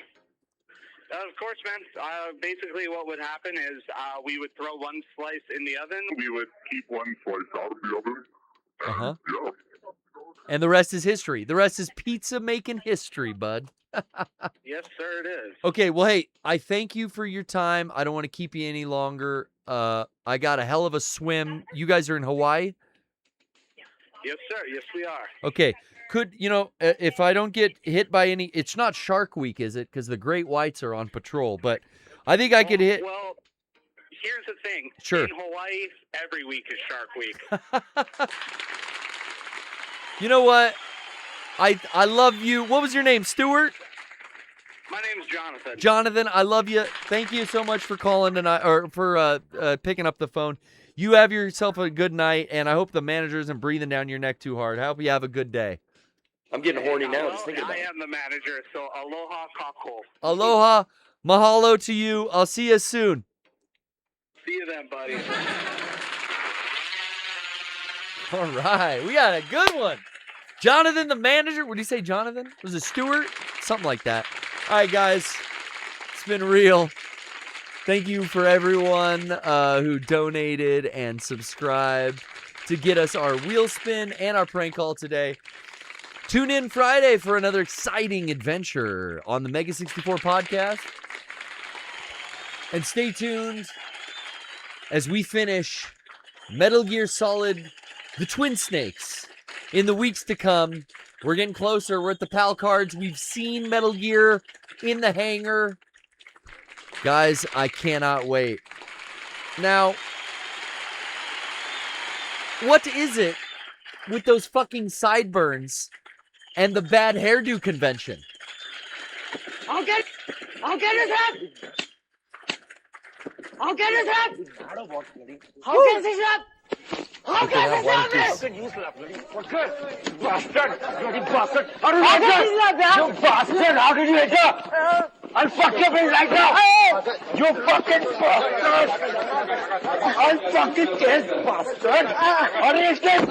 Of course, man. Basically, what would happen is we would throw one slice in the oven. We would keep one slice out of the oven. Uh-huh. Yeah. And the rest is history. The rest is pizza making history, bud. Yes, sir, it is. Okay, well, hey, I thank you for your time. I don't want to keep you any longer. I got a hell of a swim. You guys are in Hawaii? Yes, sir. Yes, we are. Okay. Could, you know, if I don't get hit by any, it's not Shark Week, is it? Because the great whites are on patrol, but I think I could hit. Well, here's the thing. Sure. In Hawaii, every week is Shark Week. You know what? I love you. What was your name, Stuart? My name's Jonathan. Jonathan, I love you. Thank you so much for calling tonight, or for picking up the phone. You have yourself a good night, and I hope the manager isn't breathing down your neck too hard. I hope you have a good day. I'm getting horny now just thinking about it. I am the manager, so aloha kako. Aloha. Mahalo to you. I'll see you soon. See you then, buddy. All right. We got a good one. Jonathan, the manager. What did you say, Jonathan? Was it Stuart? Something like that. All right, guys. It's been real. Thank you for everyone who donated and subscribed to get us our wheel spin and our prank call today. Tune in Friday for another exciting adventure on the Mega 64 podcast. And stay tuned as we finish Metal Gear Solid The Twin Snakes. In the weeks to come, we're getting closer. We're at the PAL cards. We've seen Metal Gear in the hangar. Guys, I cannot wait. Now, what is it with those fucking sideburns and the bad hairdo convention? I'll get his head! I'll get his head! I'll get his head! I'll get his head! You bastard! Bloody bastard! How did you enter? You bastard! How did you enter? I'll fuck your face right now! You fucking bastard! I'll fucking kill bastard! How did you escape?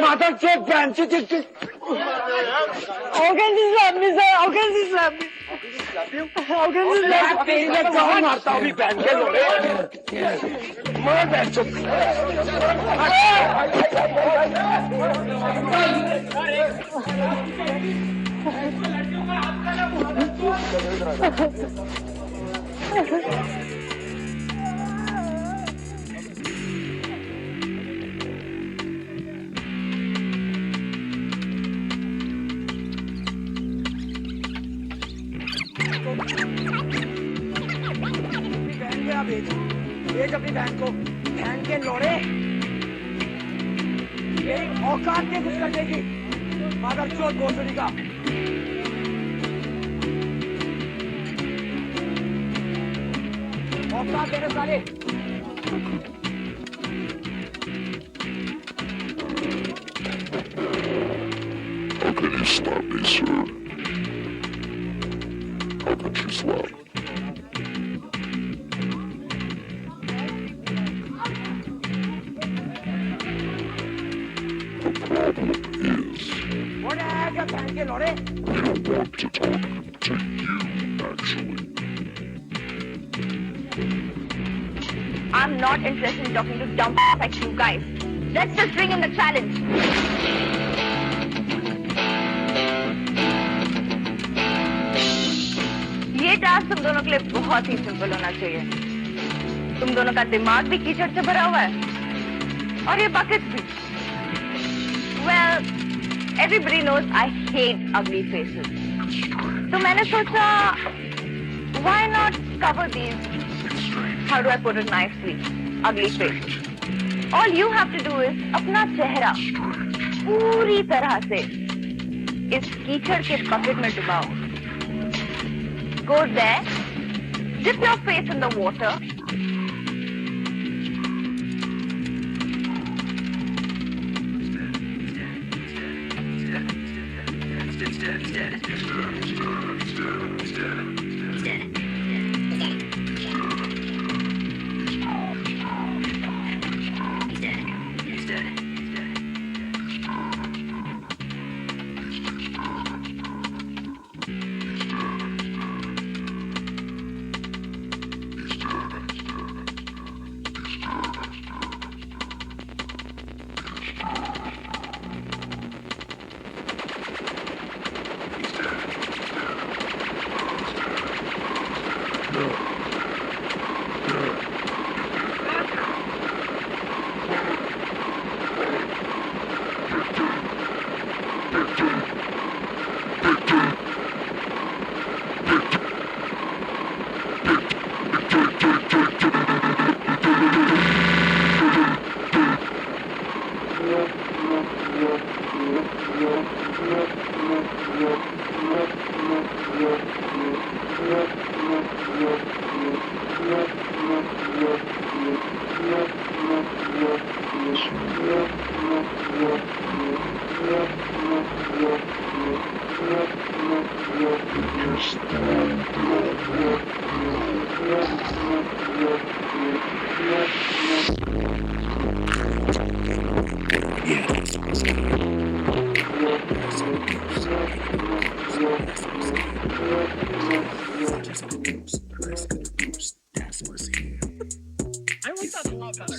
Mother chop branch! How can you slap me, sir? How can you slap me? How can you slap me? तेरी मैं जान मारता हूँ भी बहन के लोड़े मर बहन चुप भेज अपनी बहन को बहन के लौड़े मेरी औकात के कुछ कर देगी मादर चोट भोसड़ी का औकात मेरे साले How can you stop me, sir? How could you stop? The problem is, what है बहन के लौड़े? I don't want to talk to you, actually. I'm not interested in talking to dumb like you guys. Let's just bring in the challenge. ये task तुम दोनों के लिए बहुत ही simple होना चाहिए। तुम दोनों का दिमाग भी कीचड़ से भरा हुआ है और ये बकेट्स भी। Well, everybody knows I hate ugly faces. तो मैंने सोचा, why not cover these? How do I put it nicely? Ugly faces. All you have to do is अपना चेहरा पूरी तरह से इस कीचड़ के बकेट में डुबाओ। Go there, dip your face in the water. I like that a lot better.